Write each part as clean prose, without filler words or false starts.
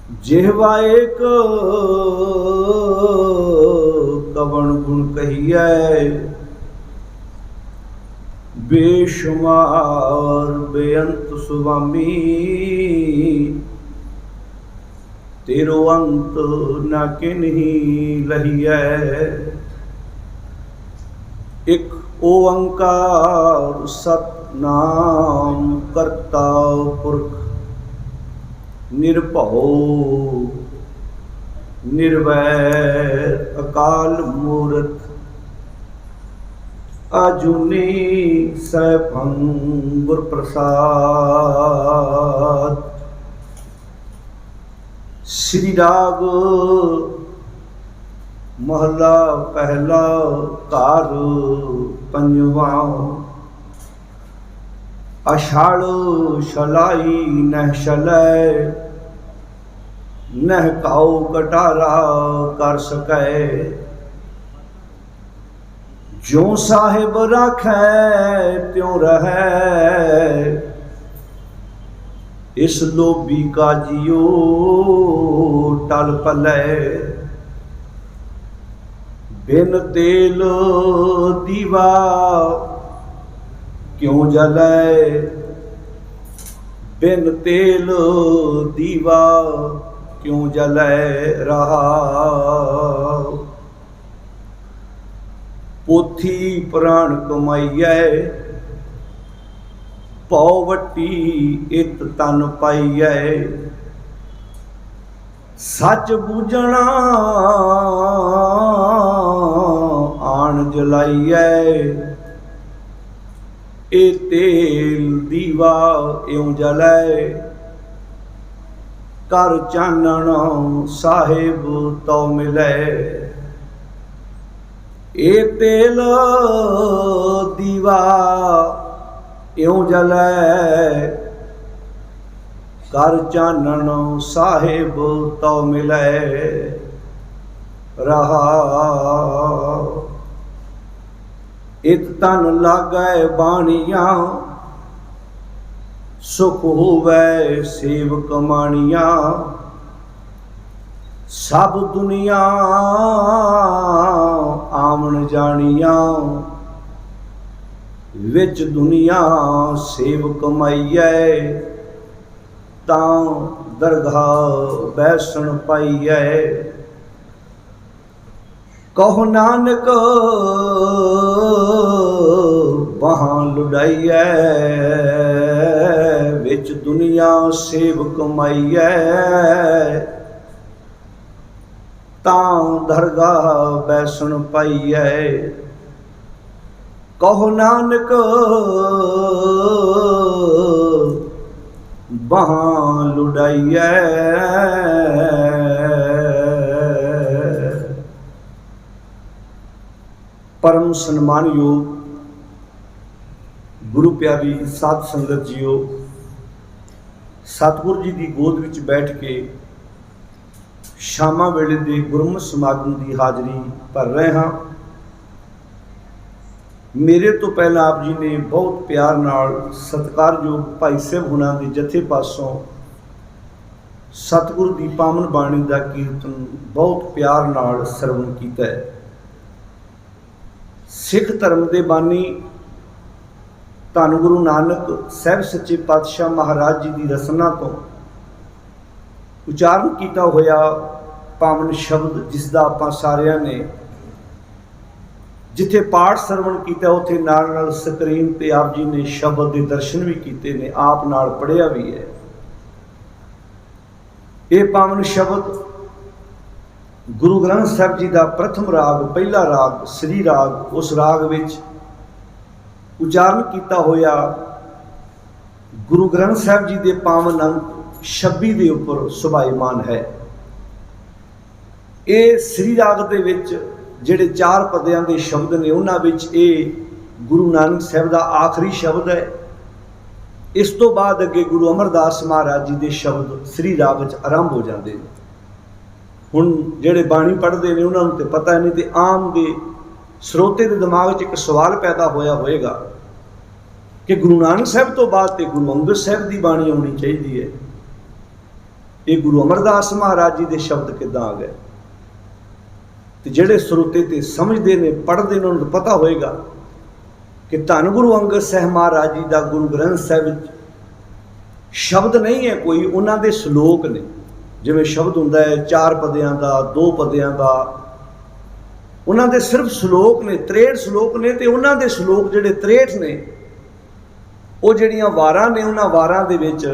जिहवा एक कवण गुण कहिए, बेशुमार बेअंत सुवामी, तेरो अंत न किन्हीं लहिए। एक ओंकार सतनाम करता पुरख, निर्भौ निर्वैर अकाल मूरत, आजुनी सैभं गुर प्रसाद। श्री राग महला पहला कार पंजवा। अषाढ़ शलाई नह शलै, नह काऊ कटारा कर सकै। ज्यों साहिब राखै त्यों रहै, इस लोभी का जियो टल पलै। बिन तेल दीवा क्यों जलै, बिन तेल दीवा क्यों जलै रहा। पोथी प्राण कमाइए, पौवटी इत तन पाइए। सच बूझना आन जलाइए, ए तेल दीवा इउं जलै। कर चानण साहिब तो मिलै, ए तेल दीवा इउं जलै। कर चानण साहिब तो मिलै रहा। इत तन लागै बाणियां, सुख होवै सेव कमाणियां। सब दुनिया आमन जानियां, विच दुनिया सेव कमाइए। तां दरगाह बैसन पाइए। कहो नानक बाहां लुढ़ाइए, विच दुनिया सेव कमाइए। तां दरगाह बैसन पाइए। कहो नानक बाहां लुढ़ाइए। परम सन्मान योग गुरु प्यारी साध संगत जीओ, सतगुरु जी की गोद विच बैठ के शामा वेले दे गुरमत समागम की हाज़री भर रहे हाँ। मेरे तो पहला आप जी ने बहुत प्यार नाल सत्कारयोग भाई साहब हुणां दे जथे पासों सतगुरु की पावन बाणी का कीर्तन बहुत प्यार नाल सरवण कीता है। सिख धर्म के बानी धन गुरु नानक साहब सच्चे पातशाह महाराज जी की रसना तो उचारण किया होया पावन शब्द, जिसका आपां सारियां ने जिथे पाठ सरवण किया उत्थे नाल नाल स्क्रीन ते आप जी ने शब्द के दर्शन भी किए ने, आप नाल पढ़िया भी है। ये पावन शब्द गुरु ग्रंथ साहब जी का प्रथम राग, पहला राग श्री राग, उस राग विच उचारण किया होया गुरु ग्रंथ साहब जी के पावन अंक 26 के उपर सुभाईमान है। ये श्री राग के विच जिहड़े 4 पदियां के शब्द ने उन्हां विच ये गुरु नानक साहब का आखिरी शब्द है। इस तो बाद अगे गुरु अमरदास महाराज जी के शब्द श्री राग च आरंभ हो जाते हैं। हुण जिहड़े बाणी पढ़ते हैं उन्होंने तो पता नहीं, तो आम के ਸਰੋਤੇ ਦੇ ਦਿਮਾਗ 'ਚ ਇੱਕ ਸਵਾਲ ਪੈਦਾ ਹੋਇਆ ਹੋਵੇਗਾ ਕਿ ਗੁਰੂ ਨਾਨਕ ਸਾਹਿਬ ਤੋਂ ਬਾਅਦ ਤੇ ਗੁਰੂ ਅੰਗਦ ਸਾਹਿਬ ਦੀ ਬਾਣੀ ਆਉਣੀ ਚਾਹੀਦੀ ਹੈ। ये गुरु अमरदास महाराज जी के शब्द किदां आ गए। तो जिहड़े श्रोते ते समझते ने पढ़ते हैं उन्होंने पता होएगा कि धन गुरु अंगद साहब महाराज जी का गुरु ग्रंथ साहिब शब्द नहीं है कोई, उन्होंने दे श्लोक ने। जिवें शब्द हुंदा है 4 पदियां दा 2 पदियां दा, उन्होंने दे सिर्फ श्लोक ने 63 श्लोक ने। तो उन्होंने दे श्लोक जिहड़े 63 ने वो जिहड़ियां वारां ने उन्हां वारां दे विच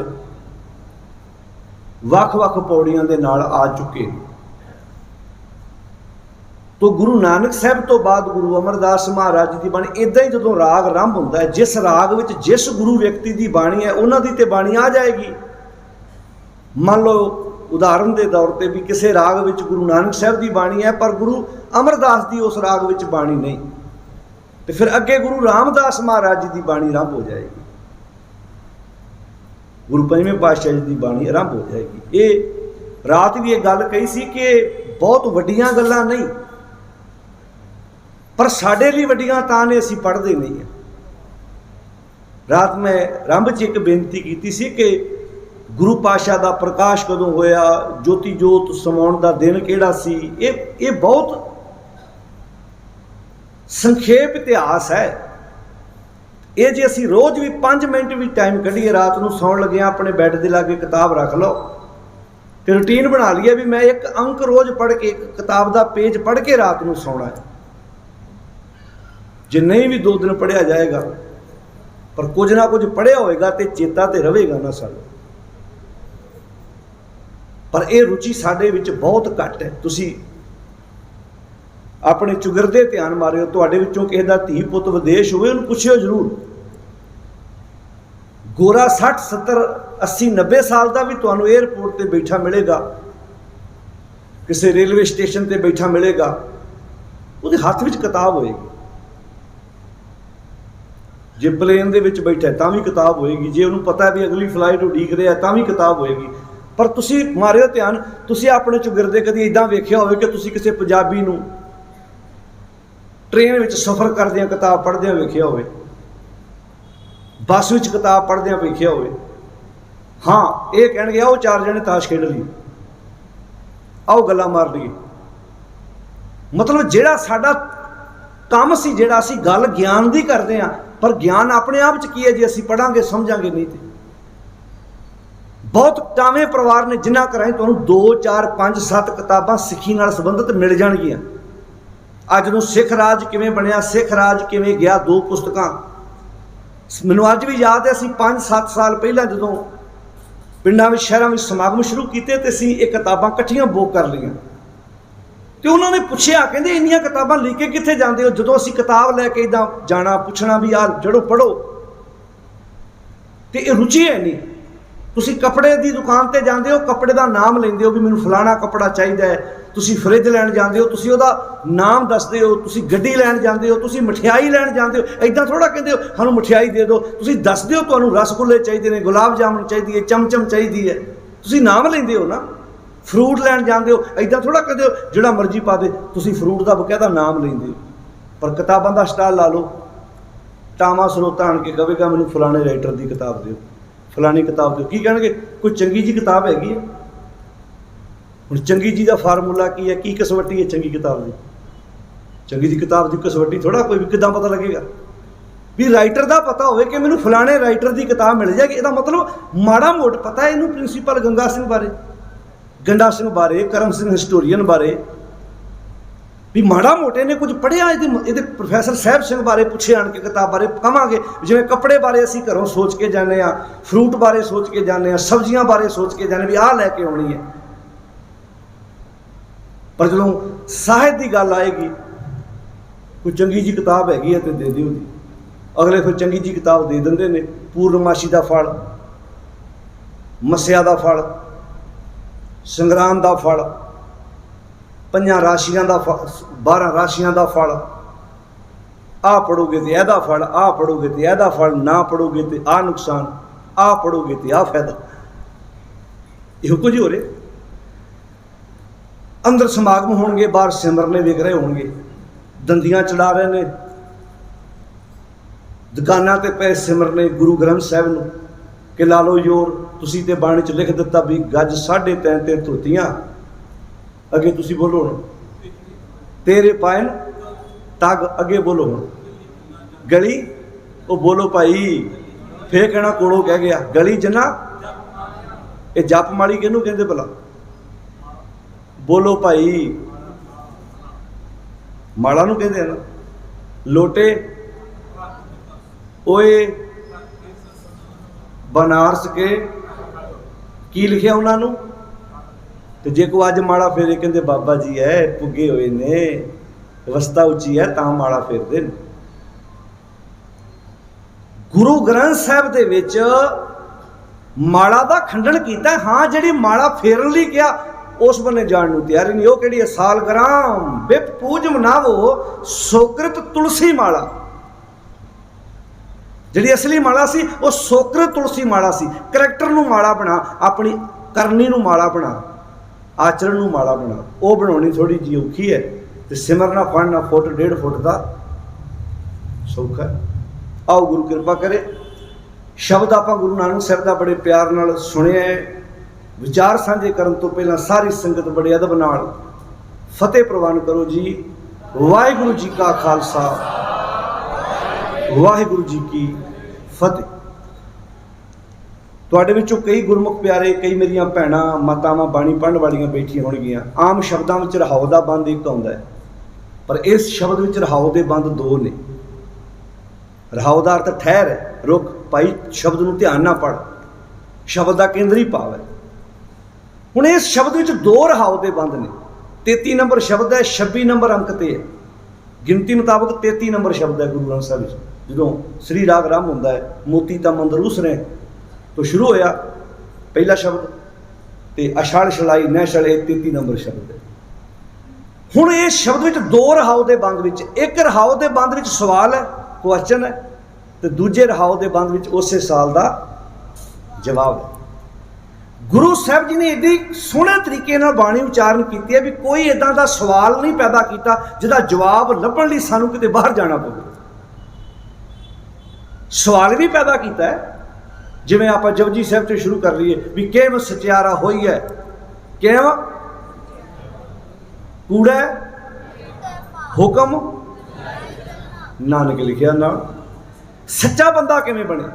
वख-वख पौड़ियां दे नाल आ चुके। तो गुरु नानक साहब तो बाद गुरु अमरदास महाराज जी की बाणी इदां ही जदों राग आरंभ होंदा है, जिस राग विच जिस गुरु व्यक्ति की बाणी है उन्हां दी ते बाणी आ जाएगी। मान लो उदाहरण के तौर पर भी किसी राग विच गुरु नानक साहब की बाणी है पर गुरु अमरदास की उस राग विच बाणी नहीं, तो फिर अगे गुरु रामदास महाराज जी की बाणी आरंभ हो जाएगी, गुरु पंजवें पातशाह जी की बाणी आरंभ हो जाएगी। ये रात भी एक गल कही सी कि बहुत वड्डियां गल्लां नहीं पर साडे लिए वड्डियां तां ने असीं पढ़दे नहीं है। रात मैं आरंभ च एक बेनती की सी कि गुरु पातशाह का प्रकाश कदों होया, ज्योति जोत समाउण का दिन किहड़ा सी। ये बहुत संखेप इतिहास है। ये जे असीं रोज़ भी 5 मिनट भी टाइम कढ़ीए रात नूं सौण लगे अपने बैड के लागे किताब रख लो तो रूटीन बना लिया भी मैं एक अंक रोज़ पढ़ के एक किताब का पेज पढ़ के रात नूं सौना है। जे नहीं भी 2 दिन पढ़िया जाएगा पर कुछ ना कुछ पढ़िया होएगा तो चेता तो रहेगा ना सानूं। पर यह रुचि साडे विच बहुत घट है। तुसीं अपने चुगिरदे ध्यान मारियो, तुहाडे विचों किसी दा धी पुत विदेश होवे उन्हूं पुछियो जरूर। गोरा 60 70 80 90 साल का भी तुहानूं एयरपोर्ट पर बैठा मिलेगा, किसी रेलवे स्टेशन पर बैठा मिलेगा, उहदे हत्थ विच किताब होएगी। जे प्लेन दे विच बैठा है तां भी किताब होएगी, जे उन्होंने पता है भी अगली फ्लाइट उडीक रहा है तां भी किताब होएगी। पर तुसीं मारियो ध्यान, तुसीं अपने चुगिरदे कदी इदां वेखिया होवे कि तुसीं किसी पंजाबी नूं ट्रेन विच सफ़र करदिआं किताब पढ़दिआं वेखिया होवे, बस विच किताब पढ़दिआं वेखिया होवे। हाँ ये कहणगे आओ 4 जने ताश खेड लईए, आओ गल्लां मार लईए। मतलब जिहड़ा साडा काम सी, जिहड़ा असीं गल ज्ञान दी करदे हां, पर ज्ञान अपने आप च की है जे असीं पढ़ांगे समझांगे नहीं। तो बहुत टावें परिवार ने जिन्हां कराई तुहानूं 2 4 5 7 किताबां सिੱਖੀ नाल संबंधित मिल जाणगीआं। अज नूं सिख राज किवें बनिया, सिख राज किवें गया, 2 पुस्तकां मैनूं अज भी याद है। असीं 5 7 साल पहलां जदों पिंडां विच शहरां विच समागम शुरू कीते ते असीं ये किताबां इकट्ठियां बुक कर लईआं। तो उन्होंने पूछया कहते इन्नियां किताबां लेके कित्थे जांदे हो? जदों असीं किताब लैके इदां जाना पुछना भी आ जड़ो पढ़ो, तो ये रुचि है नहीं। तुसीं कपड़े की दुकान पर जाते हो, कपड़े का नाम लेंदे हो भी मैनूं फलाना कपड़ा चाहिए है, तुसीं फ्रिज लैण जाते हो, तुसीं उहदा नाम दसदे हो, तुसीं गड्डी लैण जाते हो, तुसीं मठियाई लैण जाते हो। इदां थोड़ा कहते हो सानूं मठियाई दे दो, तुसीं दसदे हो तुहानूं रसगुल्ले चाहिए ने, गुलाब जामुन चाहिए है, चमचम चाहिए है, तुसीं नाम लेंदे हो ना। फ्रूट लैण जाते हो, इदां थोड़ा कहते हो जिहड़ा मर्जी पा दे, तुसीं फ्रूट का बकायदा नाम लेंदे हो। पर किताबां दा स्टाल ला लो, टामा सरोता आण के कहेगा मैनूं फलाने राइटर की किताब दिओ, फलानी किताब दिओ। की कहणगे कोई चंगी जी किताब हैगी है? हुण चंगी जी का फार्मूला की है, की कसवटी है चंगी किताब की? चंगी जी किताब की कसवटी थोड़ा कोई भी किदां पता लगेगा भी राइटर का पता होवे कि मैनूं फलाने राइटर की किताब मिल जाएगी। इसदा मतलब माड़ा मोट पता है इनू प्रिंसीपल गंगा सिंह बारे, गंडा सिंह बारे, करम सिंह हिस्टोरीयन बारे भी माड़ा मोटे ने कुछ पढ़िया। ये प्रोफैसर साहब सिंह बारे पूछे आण के किताब बारे कहांगे, जिवें कपड़े बारे असीं घरों सोच के जाने आ, फ्रूट बारे सोच के जाने आ, सब्जियां बारे सोच के जाने भी आह लैके आउणी है। पर जदों साहित्य की गल आएगी, कोई चंगी जी किताब हैगी है तो दे दिओ जी। अगले फिर चंगी जी किताब दे दिंदे ने, पूर्णमाशी का फल, मस्या का फल, संग्राम का फल, 5 राशियां का फल, 12 राशियां का फल, आ पढ़ोगे तो यदा फल, आ पढ़ोगे तो यदा फल, ना पढ़ोगे तो आ नुकसान, आ पढ़ोगे तो आ फायदा। यो कुछ हो रहे। अंदर समागम होंगे, बाहर सिमरने विक रहे होंगे, दंदियां चला रहे ने, दुकानां ते पे सिमरने गुरु ग्रंथ साहिब नूं कि ला लो जोर तुसी ते बाणी च लिख दिता भी गज 3.5 धोतियां, अगे तुसी बोलो हुण, तेरे पाए तग, अगे बोलो हुण, गली, वो बोलो भाई, फिर कहना कोलों कह गया गली जना, ये जप माड़ी किनू कहंदे भला, बोलो भाई, माड़ा नू कहंदे ना, लोटे ओए बनारस के की लिखिया उन्होंने, तो जे को अज माड़ा फेरे कहते बाबा जी है पुगे हुए ने, अवस्था उची है तां माड़ा फेरदे ने। गुरु ग्रंथ साहब दे विच माड़ा दा खंडन कीता, हाँ जिहड़ी माड़ा फेरन लई किया उस बन्ने जाण नूं तैयार ही नहीं। वो किहड़ी सालग्राम बिप पूज मनावो सोकृत तुलसी माला, जिहड़ी असली माला सी वो सोकृत तुलसी माला सी। करैक्टर नूं माला बना, अपनी करनी नूं माला बना, आचरण नूं माला बना, वो बनाउणी थोड़ी जी औखी है, ते सिमरना पढ़ना फुट 1.5 फुट का सौखा है। आओ गुरु कृपा करे, शब्द आपां गुरु नानक साहब दा बड़े प्यार नाल सुनिया है। विचार साझे करन तो पहला सारी संगत बड़े अदब नाल फतेह प्रवान करो जी। वाहिगुरू जी का खालसा, वाहिगुरू जी की फतेह। तुहाडे विचों कई गुरमुख प्यारे, कई मेरियां भैणां मातावां बाणी पढ़न वालियां बैठियां होणगीਆਂ। आम शब्दां विच रहाओ दा बंद एक आउंदा है, पर इस शब्द विच रहाओ दे बंद 2 ने। रहाओ दा अर्थ ठहर है, रुक भाई, शब्द नूं ध्यान ना पढ़, शब्द दा केंद्री भाव है। हुण इस शब्द विच 2 रहाओ दे बंद ने। 33 नंबर शब्द है, 26 नंबर अंक ते है, गिनती मुताबक 33 नंबर शब्द है गुरु ग्रंथ साहिब विच। जदों श्री राग आरंभ हुंदा है, मोती ता मंदरूस ने तो शुरू होया पहला शब्द, ते अछड़ छलाई न छड़े 33 नंबर शब्द है। हुण इस शब्द विच 2 रहाओ दे बंद विच, एक रहाओ दे बंद विच सवाल है, क्वेश्चन है, तो दूजे रहाओ दे बंद विच उसे साल दा जवाब है। गुरु साहब जी ने एडी सोहणे तरीके नाल बाणी उच्चारण की है भी कोई इदां दा सवाल नहीं पैदा किया जिहदा जवाब लभण लई सानूं किते बाहर जाना पवे। सवाल भी पैदा किया है, जिवें आपां जपजी साहब तो शुरू कर रही है भी किवें सचियारा होई है, किवें कूड़ा हुक्म नानक लिखिया नाल। सच्चा बंदा किवें बने,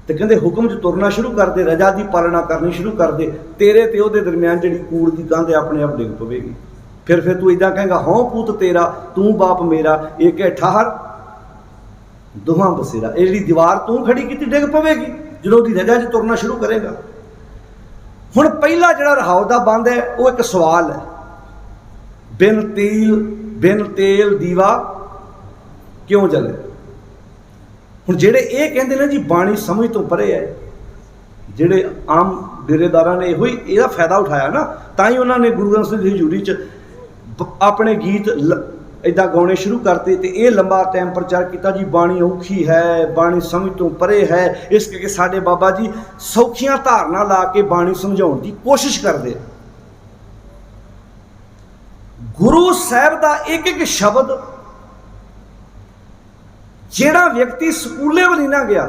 तो कहते हुक्म च तुरना शुरू कर दे, रजा की पालना करनी शुरू कर दे, तेरे ते उहदे दरम्यान जिहड़ी कूड़ की कंध अपने आप डिग पवेगी। फिर तू इदां कहेगा हों पूत तेरा तू बाप मेरा, एक है ठहर दोहां बसेरा। ये जिहड़ी दीवार तू खड़ी की डिग पवेगी जो उसकी रजा च तुरना शुरू करेगा। हुण पहला जिहड़ा रहाओ दा बंद है वो एक सवाल है, बिन तेल दीवा क्यों जले। हुण जिहड़े ये कहंदे ने जी बाणी समझ तो परे है, जिहड़े आम डेरेदारां ने इहो ही इहदा फायदा उठाया ना, तां ही उन्होंने गुरु ग्रंथ साहिब दी हजूरी च अपने गीत इदां गाने शुरू करते, तो ये लंबा टाइम प्रचार किया जी बाणी औखी है, बाणी समझ तो परे है। इस करके साडे बाबा जी सौखियां धारना ला के बाणी समझाउण की कोशिश करते। गुरु साहब का एक एक शब्द जिहड़ा व्यक्ति स्कूले भी नहीं ना गया,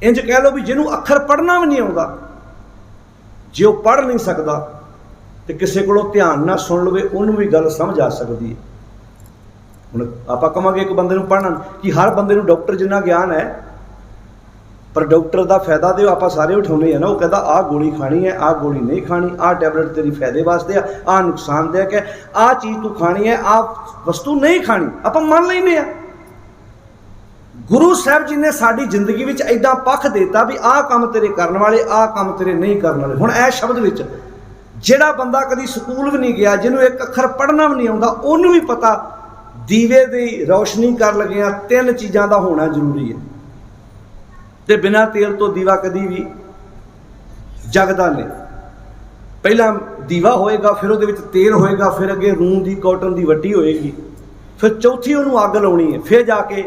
इंज कह लो भी जिन्होंने अखर पढ़ना भी नहीं आता, जो वह पढ़ नहीं सकता तो किसी को ध्यान ना सुन लवे उन्होंने भी गल समझ आ सकती है। हुण आपां कहांगे एक बंदे नूं पढ़ना कि हर बंदे नूं डॉक्टर जिन्ना ज्ञान है, पर डॉक्टर का फायदा तो आप सारे उठाने हैं ना। वो कहता आ गोली खानी है, आ गोली नहीं खानी, आ टैबलेट तेरी फायदे वास्ते आ नुकसानदायक है, आ चीज़ तू खानी है, आ वस्तु नहीं खानी, आप मान लेने। गुरु साहब जी ने साड़ी जिंदगी में इदा पख देता भी आ काम तेरे करने वाले, आ काम तेरे नहीं करने वाले। हुण इस शब्द में जिहड़ा बंदा कभी स्कूल भी नहीं गया, जिन्हों एक अखर पढ़ना भी नहीं आता, उन्होंने भी पता दीवे की रोशनी कर लगे 3 चीज़ों का होना जरूरी है, तो बिना तेल तो दीवा कभी भी जगदा नहीं। पहला दीवा होएगा, फिर वो तेल होएगा, फिर अगे रूं की कॉटन की वट्टी होएगी, फिर चौथी उन्होंने अग लाउणी है, फिर जाके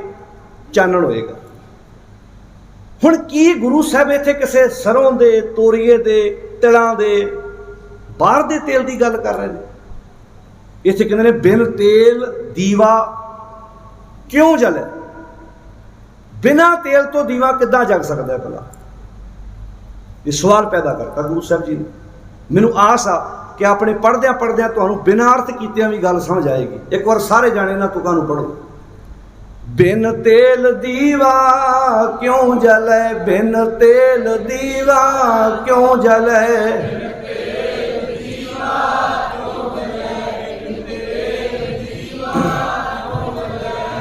चानण होएगा। हुण की गुरु साहब इत्थे किसी सरों दे, तोरीए दे, तिलां दे, बाहर दे तेल की गल कर रहे हैं। इत्थे कहंदे ने बिन तेल दीवा क्यों जले। बिना तेल तो दीवा किद्दां जग सकदा है भला। ये सवाल पैदा करता गुरु साहब जी ने। मैनू आस आ कि अपने पढ़द्या पढ़द्या तुहानू बिना अर्थ कीतियां भी गल समझ आएगी। एक बार सारे जाने ना तुकां नू पढ़ो। बिन तेल दीवा क्यों जले, बिन तेल दीवा क्यों जले,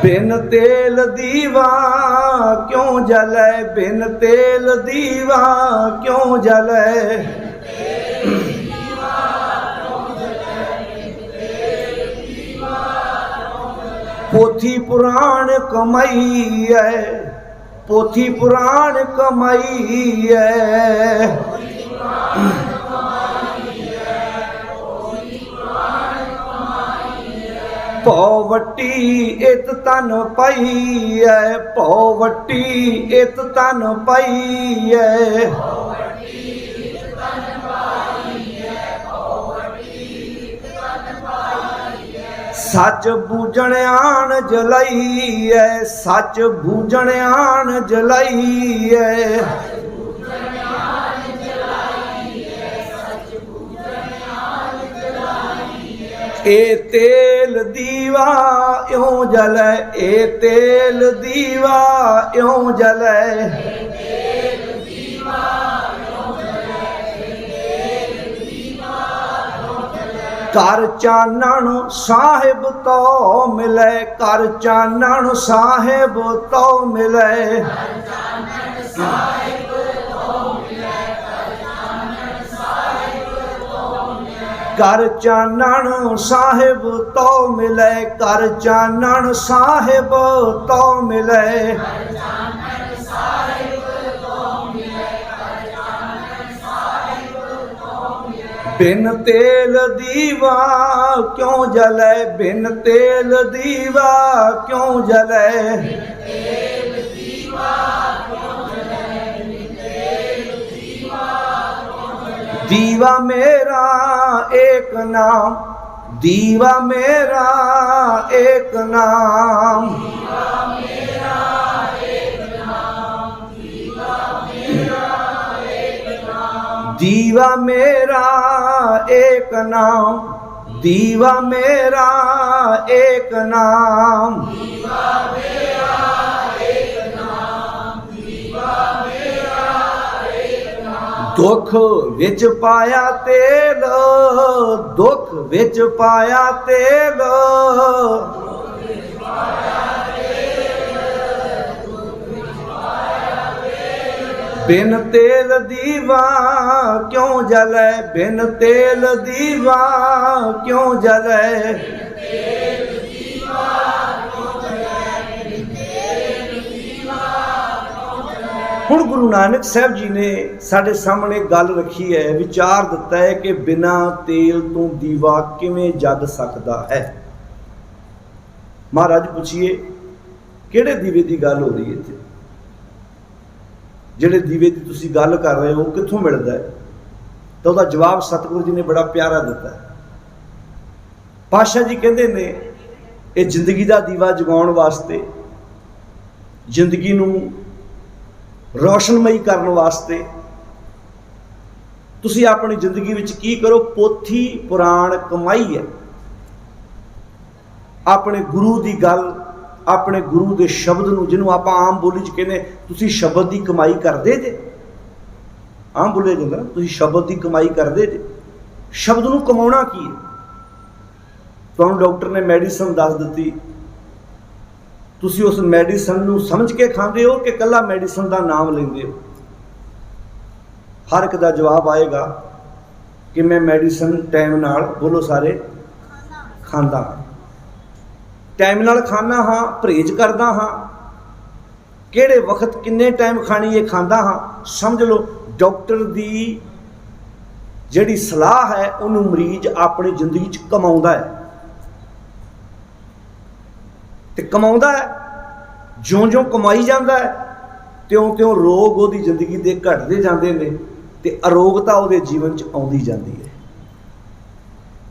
बिन तेल दीवा क्यों जले, बिन तेल दीवा क्यों जले। पोथी पुराण कमाई है, पोथी पुराण कमाई है, पौवटी इत तन पई है, पौवटी इत तन पई है, सच बूझण आण जलाई है, सच बूझण आण जलाई है, ए तेल दीवा यों जले, ए तेल दीवा यों जले, कर चानण साहिब तो मिले, कर चानण साहिब तो मिले, कर चानण साहिब तो मिले, कर चानण साहिब तो मिले, बिन तेल दीवा क्यों जले, बिन तेल दीवा क्यों जले, दीवा मेरा एक नाम, दीवा मेरा एक नाम, दीवा मेरा एक नाम, दीवा मेरा एक नाम, दुख विच पाया तेल, दुख विच पाया तेल, बिन तेल दीवा क्यों जले, बिन तेल दीवा क्यों जले। हुण गुरु नानक साहब जी ने साडे सामने गल रखी है, विचार दिता है कि बिना तेल तो दीवा किवें जग सकदा है। महाराज पूछिए किहड़े दीवे की गल हो रही है इत्थे? जिहड़े दीवे की तुसीं गल कर रहे हो कित्थों मिलदा है? तो उसदा जवाब सतगुरु जी ने बड़ा प्यारा दिता है। पातशाह जी कहंदे ने ये जिंदगी का दीवा जगाउण वास्ते, जिंदगी नूं रोशनमई करने वास्ते तुसी अपनी जिंदगी विच की करो? पोथी पुराण कमाई है। अपने गुरु की गल, अपने गुरु के शब्द नूं, जिन्हों आप आम बोली च कहने तुसी शब्द की कमाई करदे जे, आम बोलिया जांदा ना तुसी शब्द की कमाई करदे जे। शब्द नूं कमाउणा की है? तुहानूं डॉक्टर ने मैडिसन दस दित्ती, तुसी उस मैडिसन नूं समझ के खांदे हो कि कल्ला मैडिसन का नाम लेंदे हो? हर एक का जवाब आएगा कि मैं मैडिसन टाइम नाल, बोलो सारे, खांदा हाँ, टाइम नाल खाना हाँ, परहेज करदा हाँ, किहड़े वक्त किन्ने टाइम खानी है खांदा हाँ। समझ लो डॉक्टर की जिहड़ी सलाह है उन्होंने मरीज अपनी जिंदगी च कमाउंदा है, ते कमाउंदा है। ज्यों ज्यों कमाई जाता है त्यों त्यों रोग उहदी जिंदगी दे घटदे जांदे ने ते अरोगता उहदे जीवन च आउंदी जांदी है।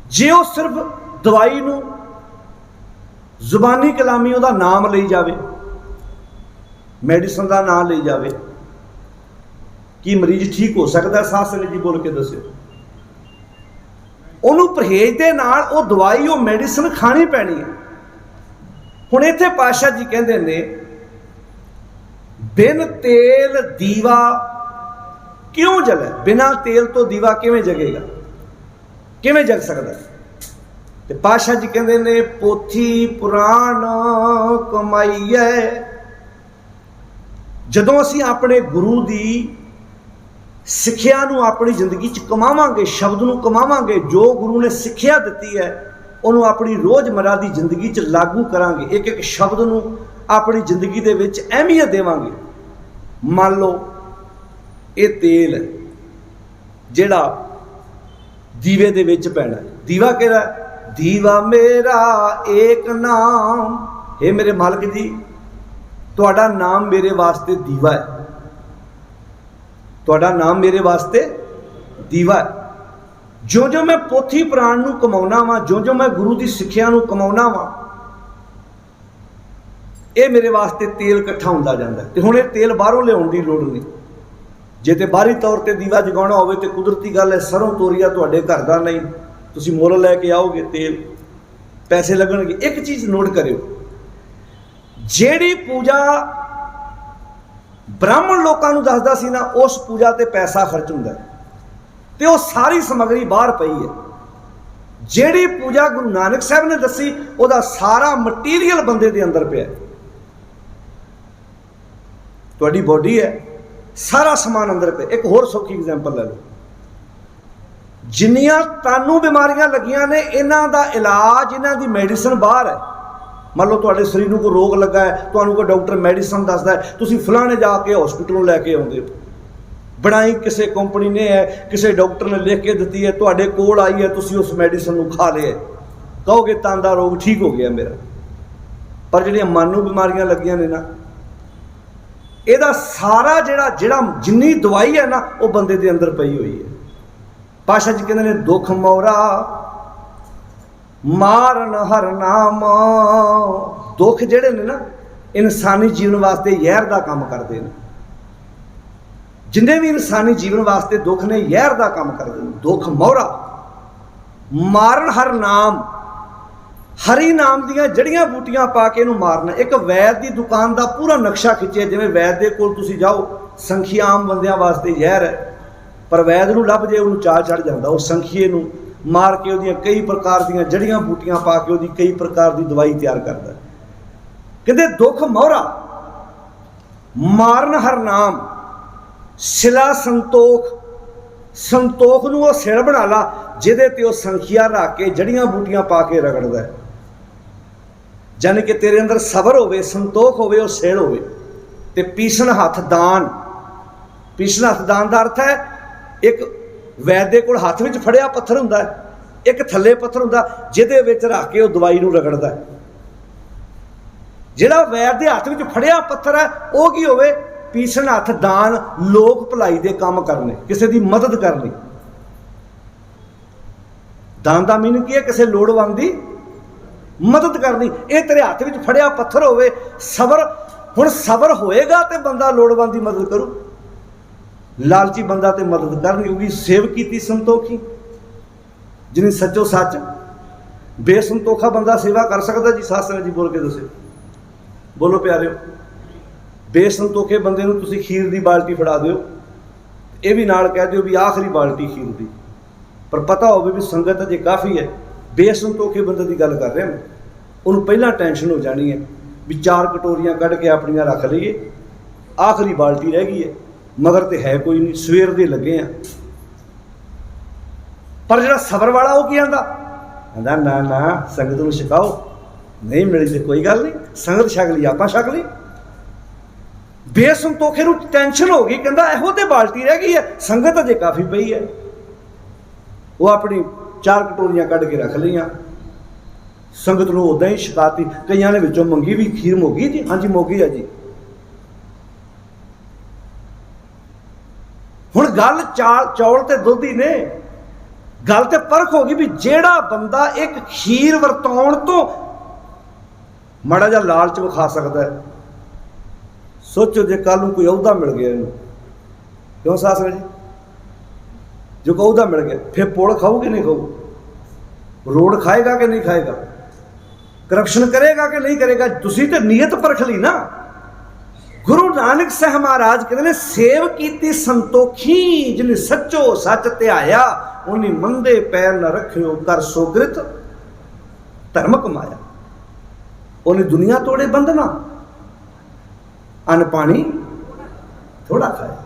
जे वो सिर्फ दवाई नूं जुबानी कलामी उहदा नाम लई जावे, मैडिसन का नाम लई जावे, कि मरीज ठीक हो सकता है? साध संगत जी बोल के दस्यो। ਉਹਨੂੰ ਪਰਹੇਜ਼ ਦੇ ਨਾਲ ਉਹ ਦਵਾਈ ਉਹ ਮੈਡੀਸਨ ਖਾਣੀ ਪੈਣੀ ਹੈ। ਹੁਣ ਇੱਥੇ ਪਾਤਸ਼ਾਹ ਜੀ ਕਹਿੰਦੇ ਨੇ ਬਿਨ ਤੇਲ ਦੀਵਾ ਕਿਉਂ ਜਲੇ? ਬਿਨਾਂ ਤੇਲ ਤੋਂ ਦੀਵਾ ਕਿਵੇਂ ਜਗੇਗਾ, ਕਿਵੇਂ ਜਗ ਸਕਦਾ? ਤੇ ਪਾਤਸ਼ਾਹ ਜੀ ਕਹਿੰਦੇ ਨੇ ਪੋਥੀ ਪੁਰਾਣ ਕਮਾਈਏ। ਜਦੋਂ ਅਸੀਂ ਆਪਣੇ ਗੁਰੂ ਦੀ ਸਿੱਖਿਆ ਨੂੰ ਆਪਣੀ ਜ਼ਿੰਦਗੀ 'ਚ ਕਮਾਵਾਂਗੇ, ਸ਼ਬਦ ਨੂੰ ਕਮਾਵਾਂਗੇ, ਜੋ ਗੁਰੂ ਨੇ ਸਿੱਖਿਆ ਦਿੱਤੀ ਹੈ ਉਹਨੂੰ ਆਪਣੀ ਰੋਜ਼ਮर्रा ਦੀ ਜ਼ਿੰਦਗੀ 'ਚ ਲਾਗੂ ਕਰਾਂਗੇ, ਇੱਕ ਇੱਕ ਸ਼ਬਦ ਨੂੰ ਆਪਣੀ ਜ਼ਿੰਦਗੀ ਦੇ ਵਿੱਚ ਅਹਿਮੀਅਤ ਦੇਵਾਂਗੇ। ਮੰਨ ਲਓ ਇਹ ਤੇਲ ਹੈ ਜਿਹੜਾ ਦੀਵੇ ਦੇ ਵਿੱਚ ਪੈਣਾ। ਦੀਵਾ ਕਿਹੜਾ? ਦੀਵਾ ਮੇਰਾ ਏਕ ਨਾਮ। हे ਮੇਰੇ ਮਾਲਕ ਜੀ, ਤੁਹਾਡਾ ਨਾਮ ਮੇਰੇ ਵਾਸਤੇ ਦੀਵਾ ਹੈ, ਤੁਹਾਡਾ ਨਾਮ ਮੇਰੇ ਵਾਸਤੇ ਦੀਵਾ ਹੈ। ਜੋ ਜੋ ਮੈਂ ਪੋਥੀ ਪ੍ਰਾਣ ਨੂੰ ਕਮਾਉਣਾ ਵਾ, ਜੋ ਜੋ ਮੈਂ ਗੁਰੂ ਦੀ ਸਿੱਖਿਆ ਨੂੰ ਕਮਾਉਣਾ ਵਾ, ਇਹ ਮੇਰੇ ਵਾਸਤੇ ਤੇਲ ਇਕੱਠਾ ਹੁੰਦਾ ਜਾਂਦਾ। ਤੇ ਹੁਣ ਇਹ ਤੇਲ ਬਾਹਰੋਂ ਲਿਆਉਣ ਦੀ ਲੋੜ ਨਹੀਂ। ਜੇ ਤੇ ਬਾਹਰੀ ਤੌਰ ਤੇ ਦੀਵਾ ਜਗਾਉਣਾ ਹੋਵੇ ਤੇ ਕੁਦਰਤੀ ਗੱਲ ਹੈ, ਸਰੋਂ ਤੋਰੀਆ ਤੁਹਾਡੇ ਘਰ ਦਾ ਨਹੀਂ, ਤੁਸੀਂ ਮੁੱਲ ਲੈ ਕੇ ਆਓਗੇ, ਤੇਲ ਪੈਸੇ ਲੱਗਣਗੇ। ਇੱਕ ਚੀਜ਼ ਨੋਟ ਕਰਿਓ, ਜਿਹੜੀ ਪੂਜਾ ਬ੍ਰਾਹਮਣ ਲੋਕਾਂ ਨੂੰ ਦੱਸਦਾ ਸੀ ਨਾ, ਉਸ ਪੂਜਾ ਤੇ ਪੈਸਾ ਖਰਚ ਹੁੰਦਾ ਤੇ ਉਹ ਸਾਰੀ ਸਮੱਗਰੀ ਬਾਹਰ ਪਈ ਹੈ। ਜਿਹੜੀ ਪੂਜਾ ਗੁਰੂ ਨਾਨਕ ਸਾਹਿਬ ਨੇ ਦੱਸੀ ਉਹਦਾ ਸਾਰਾ ਮਟੀਰੀਅਲ ਬੰਦੇ ਦੇ ਅੰਦਰ ਪਿਆ। ਤੁਹਾਡੀ ਬੋਡੀ ਹੈ, ਸਾਰਾ ਸਮਾਨ ਅੰਦਰ ਪਿਆ। ਇੱਕ ਹੋਰ ਸੌਖੀ ਐਗਜ਼ਾਮਪਲ ਲੈ ਲਓ, ਜਿੰਨੀਆਂ ਤੁਹਾਨੂੰ ਬਿਮਾਰੀਆਂ ਲੱਗੀਆਂ ਨੇ ਇਹਨਾਂ ਦਾ ਇਲਾਜ, ਇਹਨਾਂ ਦੀ ਮੈਡੀਸਨ ਬਾਹਰ ਹੈ। ਮੰਨ ਲਓ ਤੁਹਾਡੇ ਸਰੀਰ ਨੂੰ ਕੋਈ ਰੋਗ ਲੱਗਾ ਹੈ, ਤੁਹਾਨੂੰ ਕੋਈ ਡਾਕਟਰ ਮੈਡੀਸਨ ਦੱਸਦਾ ਹੈ, ਤੁਸੀਂ ਫਲਾਣੇ ਜਾ ਕੇ ਹਸਪੀਟਲੋਂ ਲੈ ਕੇ ਆਉਂਦੇ ਹੋ, ਬਣਾਈ ਕਿਸੇ ਕੰਪਨੀ ਨੇ ਹੈ, ਕਿਸੇ ਡਾਕਟਰ ਨੇ ਲਿਖ ਕੇ ਦਿੱਤੀ ਹੈ, ਤੁਹਾਡੇ ਕੋਲ ਆਈ ਹੈ, ਤੁਸੀਂ ਉਸ ਮੈਡੀਸਨ ਨੂੰ ਖਾ ਲਿਆ, ਕਹੋਗੇ ਤਾਂ ਦਾ ਰੋਗ ਠੀਕ ਹੋ ਗਿਆ ਮੇਰਾ। ਪਰ ਜਿਹੜੀਆਂ ਮਨ ਨੂੰ ਬਿਮਾਰੀਆਂ ਲੱਗੀਆਂ ਨੇ ਨਾ, ਇਹਦਾ ਸਾਰਾ ਜਿਹੜਾ ਜਿੰਨੀ ਦਵਾਈ ਹੈ ਨਾ ਉਹ ਬੰਦੇ ਦੇ ਅੰਦਰ ਪਈ ਹੋਈ ਹੈ। ਪਾਤਸ਼ਾਹ ਜੀ ਕਹਿੰਦੇ ਨੇ ਦੁੱਖ ਮੋਰਾ ਮਾਰਨ ਹਰ ਨਾਮ। ਦੁੱਖ ਜਿਹੜੇ ਨੇ ਨਾ ਇਨਸਾਨੀ ਜੀਵਨ ਵਾਸਤੇ ਜ਼ਹਿਰ ਦਾ ਕੰਮ ਕਰਦੇ ਨੇ। ਜਿੰਨੇ ਵੀ ਇਨਸਾਨੀ ਜੀਵਨ ਵਾਸਤੇ ਦੁੱਖ ਨੇ ਜ਼ਹਿਰ ਦਾ ਕੰਮ ਕਰਦੇ ਨੇ। ਦੁੱਖ ਮੋਰਾ ਮਾਰਨ ਹਰ ਨਾਮ। ਹਰੀ ਨਾਮ ਦੀਆਂ ਜੜੀਆਂ ਬੂਟੀਆਂ ਪਾ ਕੇ ਇਹਨੂੰ ਮਾਰਨਾ। ਇੱਕ ਵੈਦ ਦੀ ਦੁਕਾਨ ਦਾ ਪੂਰਾ ਨਕਸ਼ਾ ਖਿੱਚਿਆ, ਜਿਵੇਂ ਵੈਦ ਦੇ ਕੋਲ ਤੁਸੀਂ ਜਾਓ, ਸੰਖੀਆ ਆਮ ਬੰਦਿਆਂ ਵਾਸਤੇ ਜ਼ਹਿਰ ਹੈ, ਪਰ ਵੈਦ ਨੂੰ ਲੱਭ ਜੇ ਉਹਨੂੰ ਚਾਅ ਚੜ ਜਾਂਦਾ, ਉਹ ਸੰਖੀਏ ਨੂੰ ਮਾਰ ਕੇ ਉਹਦੀਆਂ ਕਈ ਪ੍ਰਕਾਰ ਦੀਆਂ ਜੜੀਆਂ ਬੂਟੀਆਂ ਪਾ ਕੇ ਉਹਦੀ ਕਈ ਪ੍ਰਕਾਰ ਦੀ ਦਵਾਈ ਤਿਆਰ ਕਰਦਾ। ਕਹਿੰਦੇ ਦੁੱਖ ਮੋਹਰਾ ਮਾਰਨ ਹਰ ਨਾਮ। ਸਿਲਾ ਸੰਤੋਖ। ਸੰਤੋਖ ਨੂੰ ਉਹ ਸਿਰ ਬਣਾ ਲਾ ਜਿਹਦੇ ਤੇ ਉਹ ਸੰਖੀਆ ਰੱਖ ਕੇ ਜੜੀਆਂ ਬੂਟੀਆਂ ਪਾ ਕੇ ਰਗੜਦਾ ਹੈ। ਜਾਨੀ ਕਿ ਤੇਰੇ ਅੰਦਰ ਸਬਰ ਹੋਵੇ, ਸੰਤੋਖ ਹੋਵੇ, ਉਹ ਸਿਰ ਹੋਵੇ। ਤੇ ਪੀਸਣ ਹੱਥ ਦਾਨ। ਪੀਸਣ ਹੱਥ ਦਾਨ ਦਾ ਅਰਥ ਹੈ ਇੱਕ ਵੈਦ ਦੇ ਕੋਲ ਹੱਥ ਵਿੱਚ ਫੜਿਆ ਪੱਥਰ ਹੁੰਦਾ ਹੈ, ਇੱਕ ਥੱਲੇ ਪੱਥਰ ਹੁੰਦਾ ਜਿਹਦੇ ਵਿੱਚ ਰੱਖ ਕੇ ਉਹ ਦਵਾਈ ਨੂੰ ਰਗੜਦਾ। ਜਿਹੜਾ ਵੈਦ ਦੇ ਹੱਥ ਵਿੱਚ ਫੜਿਆ ਪੱਥਰ ਹੈ ਉਹ ਕੀ ਹੋਵੇ? ਪੀਸਣ ਹੱਥ ਦਾਨ। ਲੋਕ ਭਲਾਈ ਦੇ ਕੰਮ ਕਰਨੇ, ਕਿਸੇ ਦੀ ਮਦਦ ਕਰਨੀ। ਦਾਨ ਦਾ ਮੀਨਿੰਗ ਕੀ ਹੈ? ਕਿਸੇ ਲੋੜਵੰਦ ਦੀ ਮਦਦ ਕਰਨੀ। ਇਹ ਤੇਰੇ ਹੱਥ ਵਿੱਚ ਫੜਿਆ ਪੱਥਰ ਹੋਵੇ। ਸਬਰ। ਹੁਣ ਸਬਰ ਹੋਏਗਾ ਤੇ ਬੰਦਾ ਲੋੜਵੰਦ ਦੀ ਮਦਦ ਕਰੂ। ਲਾਲਚੀ ਬੰਦਾ ਤੇ ਮਦਦ ਕਰਨੀ ਹੋਊਗੀ। ਸੇਵ ਕੀਤੀ ਸੰਤੋਖੀ, ਜਿਹਨੇ ਸੱਚੋ ਸੱਚ। ਬੇਸੰਤੋਖਾ ਬੰਦਾ ਸੇਵਾ ਕਰ ਸਕਦਾ ਜੀ? ਸਾਧ ਸੰਗਤ ਜੀ ਬੋਲ ਕੇ ਦੱਸਿਓ, ਬੋਲੋ ਪਿਆਰਿਓ। ਬੇਸੰਤੋਖੇ ਬੰਦੇ ਨੂੰ ਤੁਸੀਂ ਖੀਰ ਦੀ ਬਾਲਟੀ ਫੜਾ ਦਿਓ, ਇਹ ਵੀ ਨਾਲ ਕਹਿ ਦਿਓ ਵੀ ਆਖਰੀ ਬਾਲਟੀ ਖੀਰ ਦੀ, ਪਰ ਪਤਾ ਹੋਵੇ ਵੀ ਸੰਗਤ ਅਜੇ ਕਾਫੀ ਹੈ। ਬੇਸੰਤੋਖੇ ਬੰਦੇ ਦੀ ਗੱਲ ਕਰ ਰਿਹਾ ਮੈਂ। ਉਹਨੂੰ ਪਹਿਲਾਂ ਟੈਨਸ਼ਨ ਹੋ ਜਾਣੀ ਹੈ ਵੀ 4 ਕਟੋਰੀਆਂ ਕੱਢ ਕੇ ਆਪਣੀਆਂ ਰੱਖ ਲਈਏ, ਆਖਰੀ ਬਾਲਟੀ ਰਹਿ ਗਈ ਹੈ, ਮਗਰ ਤੇ ਹੈ ਕੋਈ ਨਹੀਂ, ਸਵੇਰ ਦੇ ਲੱਗੇ ਆ। ਪਰ ਜਿਹੜਾ ਸਬਰ ਵਾਲਾ ਉਹ ਕੀ ਆਂਦਾ? ਕਹਿੰਦਾ ਨਾ ਨਾ ਸੰਗਤ ਨੂੰ ਛਕਾਓ, ਨਹੀਂ ਮਿਲੀ ਤੇ ਕੋਈ ਗੱਲ ਨਹੀਂ, ਸੰਗਤ ਛਕ ਲਈ, ਆਪਾਂ ਛਕ ਲਈ। ਬੇਸੰਤੋਖੇ ਨੂੰ ਟੈਨਸ਼ਨ ਹੋ ਗਈ, ਕਹਿੰਦਾ ਇਹੋ ਤੇ ਬਾਲਟੀ ਰਹਿ ਗਈ ਹੈ, ਸੰਗਤ ਅਜੇ ਕਾਫੀ ਪਈ ਹੈ। ਉਹ ਆਪਣੀ 4 ਕਟੋਰੀਆਂ ਕੱਢ ਕੇ ਰੱਖ ਲਈਆਂ, ਸੰਗਤ ਨੂੰ ਉਦਾਂ ਹੀ ਛਕਾਤੀ। ਕਈਆਂ ਨੇ ਵਿੱਚੋਂ ਮੰਗੀ ਵੀ, ਖੀਰ ਮੋਗੀ ਜੀ? ਹਾਂਜੀ ਮੋਗੀ ਹੈ ਜੀ। ਹੁਣ ਗੱਲ ਚੌਲ ਤੇ ਦੁੱਧ ਹੀ ਨੇ। ਗੱਲ ਤੇ ਪਰਖ ਹੋ ਗਈ ਵੀ ਜਿਹੜਾ ਬੰਦਾ ਇੱਕ ਖੀਰ ਵਰਤਾਉਣ ਤੋਂ ਮਾੜਾ ਜਿਹਾ ਲਾਲਚ ਵਿਖਾ ਸਕਦਾ ਹੈ, ਸੋਚੋ ਜੇ ਕੱਲ ਨੂੰ ਕੋਈ ਅਹੁਦਾ ਮਿਲ ਗਿਆ ਇਹਨੂੰ, क्यों शास्त्र जी? जो कहू तो मिल गया, फिर पुल खाऊ कि नहीं खाऊ, रोड खाएगा कि नहीं खाएगा, करप्शन करेगा कि नहीं करेगा, तुसी तो नीयत परख ली ना। गुरु नानक साहब महाराज कहते ने सेव कीती संतोखी, जिन्हें सच्चो सच त्याया, उन्हें मंदे पैर न रखियो, कर सोगृत धर्म कमाया। उन्हें दुनिया तोड़े बंधना, अन्न पानी थोड़ा खाया।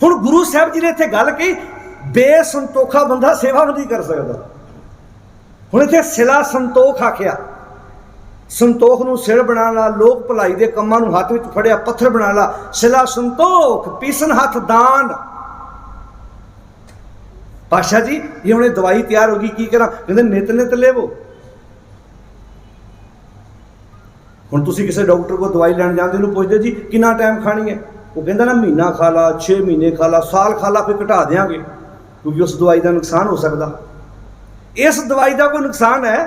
हुण गुरु साहब जी ने इत्थे गल कही, बेसंतोखा बंदा सेवा नहीं कर सकता। हुण इत्थे सिला संतोख आखिया, संतोख नूं सिर बना ला, लोक भलाई दे कम्मां नूं हत्थ विच फड़िया पत्थर बना ला, सिला संतोख, पीसन हथ दान। पाशा जी ये हुणे दवाई तैयार हो गई, की करा? कहंदे नित नित लेवो। हुण तुसीं किसी डॉक्टर को दवाई लैण जांदे हो, पुछदे जी कितना टाइम खानी है, वो कहंदा ना महीना खा ला, 6 महीने खा ला, साल खा ला, फिर घटा देंगे, क्योंकि उस दवाई का नुकसान हो सकता। इस दवाई का कोई नुकसान है?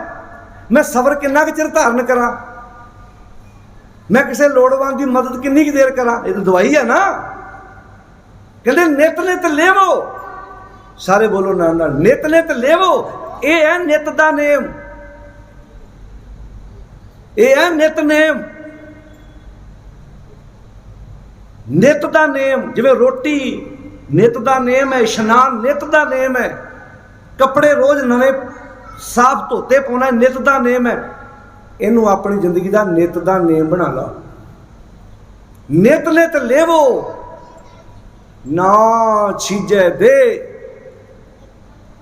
मैं सबर कितना चिर धारण करा, मैं किसी लोड़वंद की मदद कितनी देर करा, ये तो दवाई है ना। कहते नित नित लेवो, सारे बोलो नाल नाल, नित नित लेवो। ये है नित दा नेम, ये है नित नेम, नित दा नेम। जिवें रोटी नित दा नेम है, इशनान नित दा नेम है, कपड़े रोज नवे साफ धोते पाना नित दा नेम है। इनू अपनी जिंदगी का नित दा नेम बना ला। नित नित लेवो ना छीजे दे।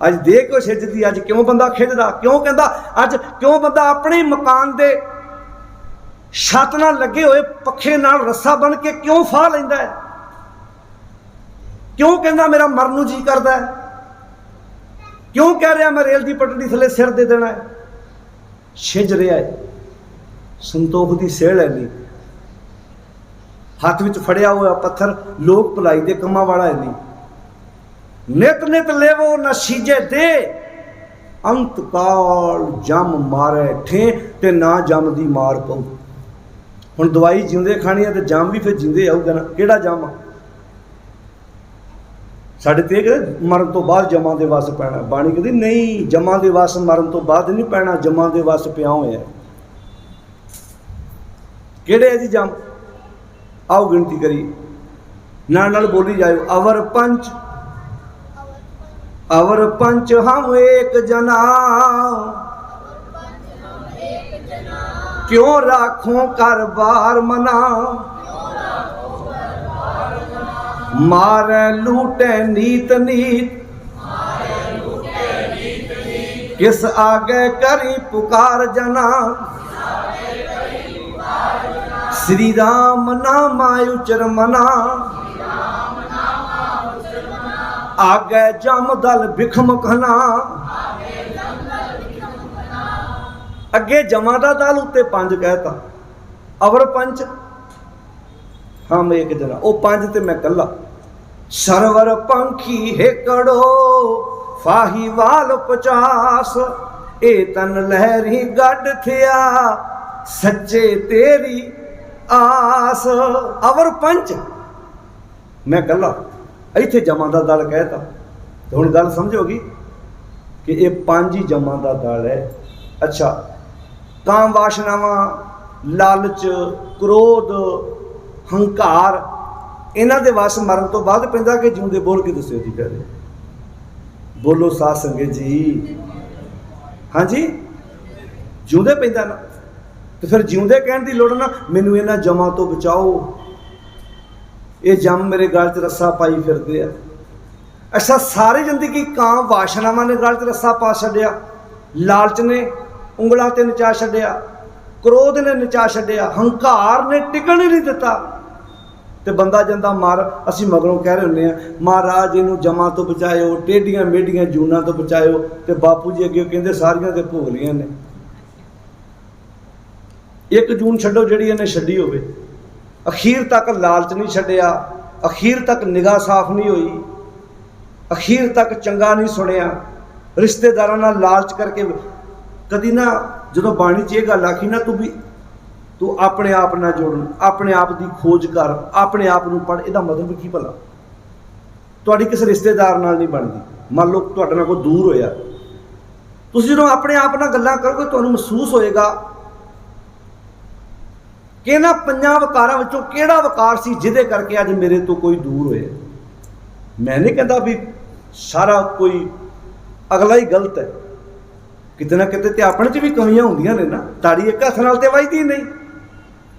अज दे क्यों छिजदी? अज क्यों बंदा खिजदा? क्यों कहंदा? अज क्यों बंदा अपने मकान दे छत नाल लगे हुए पखे नाल रस्सा बन के क्यों फाह लैंदा है? क्यों कहंदा मेरा मरन नूं जी करदा है? क्यों कह रहा मैं रेल की पटड़ी थले सिर दे देना है? छिज रहा है, संतोख की सेल है नहीं, हाथ विच फड़िया हुआ पत्थर लोक भलाई के कम्मां वाला है नहीं। नित नित लेवो न सीजे दे, अंत काल जम मारे ठे, ते ना जम दी मार पऊ। हुण दवाई जिंदे खानी है तो जम भी फिर जिंदे आऊगा ना। किहड़ा जम? साढ़े ते मरण तो बाद जमा के वस पैना। बाणी कहती नहीं, जमा के वस मरण तो बाद नहीं पैना, जमा के वस पिया होया। किहड़े है जी जम? आओ गिनती करी, नाल बोली जाओ। अवर पंच, अवर पंच हम एक जना, क्यों राखों कर बार मना, मारे लूटे नीत नीत, किस आगे करी पुकार जना, श्री राम नाम उचर मना, आगे जम दल भिखम खना। अगे जमा दा दल उत्ते 5 कहता, अवर पंच हम एक जना, वो 5 ते मैं कला। सरवर पंखी हेकड़ो फाही वाल 50, ए तन लहरी गड थिया सच्चे तेरी आस। अवर पंच मैं कला, इत्थे जमा दा दल कहता। तो हुण गल समझोगी कि ये 5 ही जमा दा दल है। अच्छा, काम वासनावां, लालच, क्रोध, हंकार, इन्हां दे वस मरण तो बाद पैंदा कि जिउंदे? बोल के दस्सिओ जी, कहदे बोलो साध संगत जी। हाँ जी, जिउंदे पैंदा ना। तो फिर जिउंदे कहण दी लोड़ ना, मैनूं इन्हां जमां तो बचाओ, ये जम मेरे गल च रस्सा पाई फिरदे आ। अच्छा, सारी जिंदगी काम वासनावां ने गल च रस्सा पा छड्डिया, लालच ने उंगलां ते नचा छड्डिया, क्रोध ने नचा छड्डिया, हंकार ने टिकण ही नहीं दिता, तो बंदा जंदा मर। असीं मगरों कह रहे हुंदे आ महाराज इनू जमा तो बचाओ, टेढ़ियां मेढ़ियां जूनां तो बचाओ, तो बापू जी अगे कहंदे सारियां ते भोगलियां ने। एक जून छड्डो जिहड़ी इहने छड्डी होवे, अखीर तक लालच नहीं छड्डिया, अखीर तक निगाह साफ नहीं हुई, अखीर तक चंगा नहीं सुनिया, रिश्तेदारां नाल लालच करके कदी ना। जो बाणी च ये गल आखी ना, तू अपने आप ना जोड़, अपने आप की खोज कर, अपने आप को पढ़, इसका मतलब की भला? ਤੁਹਾਡੀ ਕਿਸੇ ਰਿਸ਼ਤੇਦਾਰ ਨਾਲ ਨਹੀਂ ਬਣਦੀ। ਮੰਨ ਲਓ ਤੁਹਾਡੇ ਨਾਲ ਕੋਈ ਦੂਰ ਹੋਇਆ, ਤੁਸੀਂ ਜਦੋਂ ਆਪਣੇ ਆਪ ਨਾਲ ਗੱਲਾਂ ਕਰੋਗੇ ਤੁਹਾਨੂੰ ਮਹਿਸੂਸ ਹੋਏਗਾ ਕਿ ਇਹਨਾਂ 5 ਵਕਾਰਾਂ ਵਿੱਚੋਂ ਕਿਹੜਾ ਵਕਾਰ ਸੀ ਜਿਹਦੇ ਕਰਕੇ ਅੱਜ ਮੇਰੇ ਤੋਂ ਕੋਈ ਦੂਰ ਹੋਇਆ। ਮੈਂ ਨਹੀਂ ਕਹਿੰਦਾ ਵੀ ਸਾਰਾ ਕੋਈ ਅਗਲਾ ਹੀ ਗਲਤ ਹੈ, ਕਿਤੇ ਨਾ ਕਿਤੇ ਤੇ ਆਪਣੇ 'ਚ ਵੀ ਕਮੀਆਂ ਹੁੰਦੀਆਂ ਨੇ ਨਾ। ਤਾੜੀ ਇੱਕ ਹੱਥ ਨਾਲ ਤੇ ਵੱਜਦੀ ਨਹੀਂ।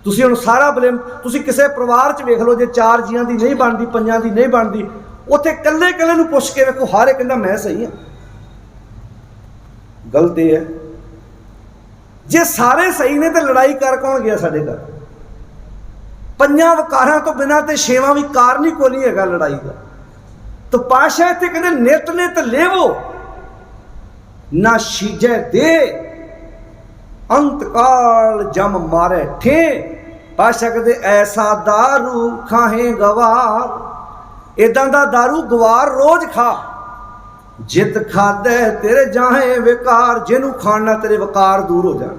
ਤੁਸੀਂ ਹੁਣ ਸਾਰਾ ਬਲੇਮ ਤੁਸੀਂ ਕਿਸੇ ਪਰਿਵਾਰ 'ਚ ਵੇਖ ਲਓ, ਜੇ 4 ਜੀਆਂ ਦੀ ਨਹੀਂ ਬਣਦੀ, 5 ਦੀ ਨਹੀਂ ਬਣਦੀ, ਉੱਥੇ ਇਕੱਲੇ ਇਕੱਲੇ ਨੂੰ ਪੁੱਛ ਕੇ ਵੇਖੋ, ਹਰ ਇੱਕ ਕਹਿੰਦਾ ਮੈਂ ਸਹੀ ਹਾਂ। ਗਲਤ ਇਹ ਹੈ, ਜੇ ਸਾਰੇ ਸਹੀ ਨੇ ਤਾਂ ਲੜਾਈ ਕਰ ਕੌਣ ਗਿਆ ਸਾਡੇ ਘਰ? 5 ਵਕਾਰਾਂ ਤੋਂ ਬਿਨਾਂ ਤੇ 6ਵਾਂ ਵੀ ਕਾਰਨ ਹੀ ਕੋਈ ਨਹੀਂ ਹੈਗਾ ਲੜਾਈ ਦਾ। ਤਾਂ ਪਾਸ਼ਾ ਇੱਥੇ ਕਹਿੰਦੇ ਨਿਤ ਨਿਤ ਲੇਵੋ ਨਾ ਸ਼ੀਜੈ ਦੇ ਅੰਤਕਾਲ ਜਮ ਮਾਰੇ ਠੇ। ਪਾਸ਼ਾ ਕਹਿੰਦੇ ਐਸਾ ਦਾਰੂ ਖਾਹੇ ਗਵਾਰ, ਇਦਾਂ ਦਾ ਦਾਰੂ ਗਵਾਰ ਰੋਜ਼ ਖਾ, ਜਿਤ ਖਾਦੇ ਤੇਰੇ ਜਾਹੇ ਵਿਕਾਰ, ਜਿਹਨੂੰ ਖਾਣਾ ਤੇਰੇ ਵਿਕਾਰ ਦੂਰ ਹੋ ਜਾਣ।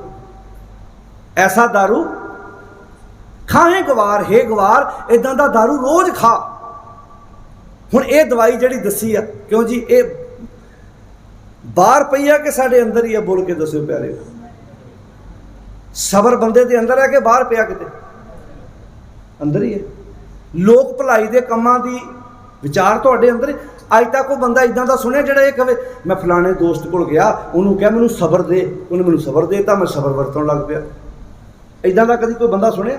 ਐਸਾ ਦਾਰੂ ਖਾਹੇ ਗਵਾਰ, ਹੈ ਗਵਾਰ ਇਦਾਂ ਦਾ ਦਾਰੂ ਰੋਜ਼ ਖਾ। ਹੁਣ ਇਹ ਦਵਾਈ ਜਿਹੜੀ ਦੱਸੀ ਆ, ਕਿਉਂ ਜੀ ਇਹ ਬਾਹਰ ਪਈ ਆ ਕਿ ਸਾਡੇ ਅੰਦਰ ਹੀ ਆ? ਬੋਲ ਕੇ ਦੱਸਿਓ ਪਿਆਰੇ। ਸਬਰ ਬੰਦੇ ਦੇ ਅੰਦਰ ਹੈ ਕਿ ਬਾਹਰ ਪਿਆ? ਕਿਤੇ ਅੰਦਰ ਹੀ ਹੈ। ਲੋਕ ਭਲਾਈ ਦੇ ਕੰਮਾਂ ਦੀ ਵਿਚਾਰ ਤੁਹਾਡੇ ਅੰਦਰ ਹੀ। ਅੱਜ ਤੱਕ ਉਹ ਬੰਦਾ ਇਦਾਂ ਦਾ ਸੁਣਿਆ ਜਿਹੜਾ ਇਹ ਕਹੇ ਮੈਂ ਫਲਾਣੇ ਦੋਸਤ ਕੋਲ ਗਿਆ, ਉਹਨੂੰ ਕਿਹਾ ਮੈਨੂੰ ਸਬਰ ਦੇ, ਉਹਨੇ ਮੈਨੂੰ ਸਬਰ ਦੇ ਤਾਂ ਮੈਂ ਸਬਰ ਵਰਤਣ ਲੱਗ ਪਿਆ। ਇਦਾਂ ਦਾ ਕਦੀ ਕੋਈ ਬੰਦਾ ਸੁਣਿਆ?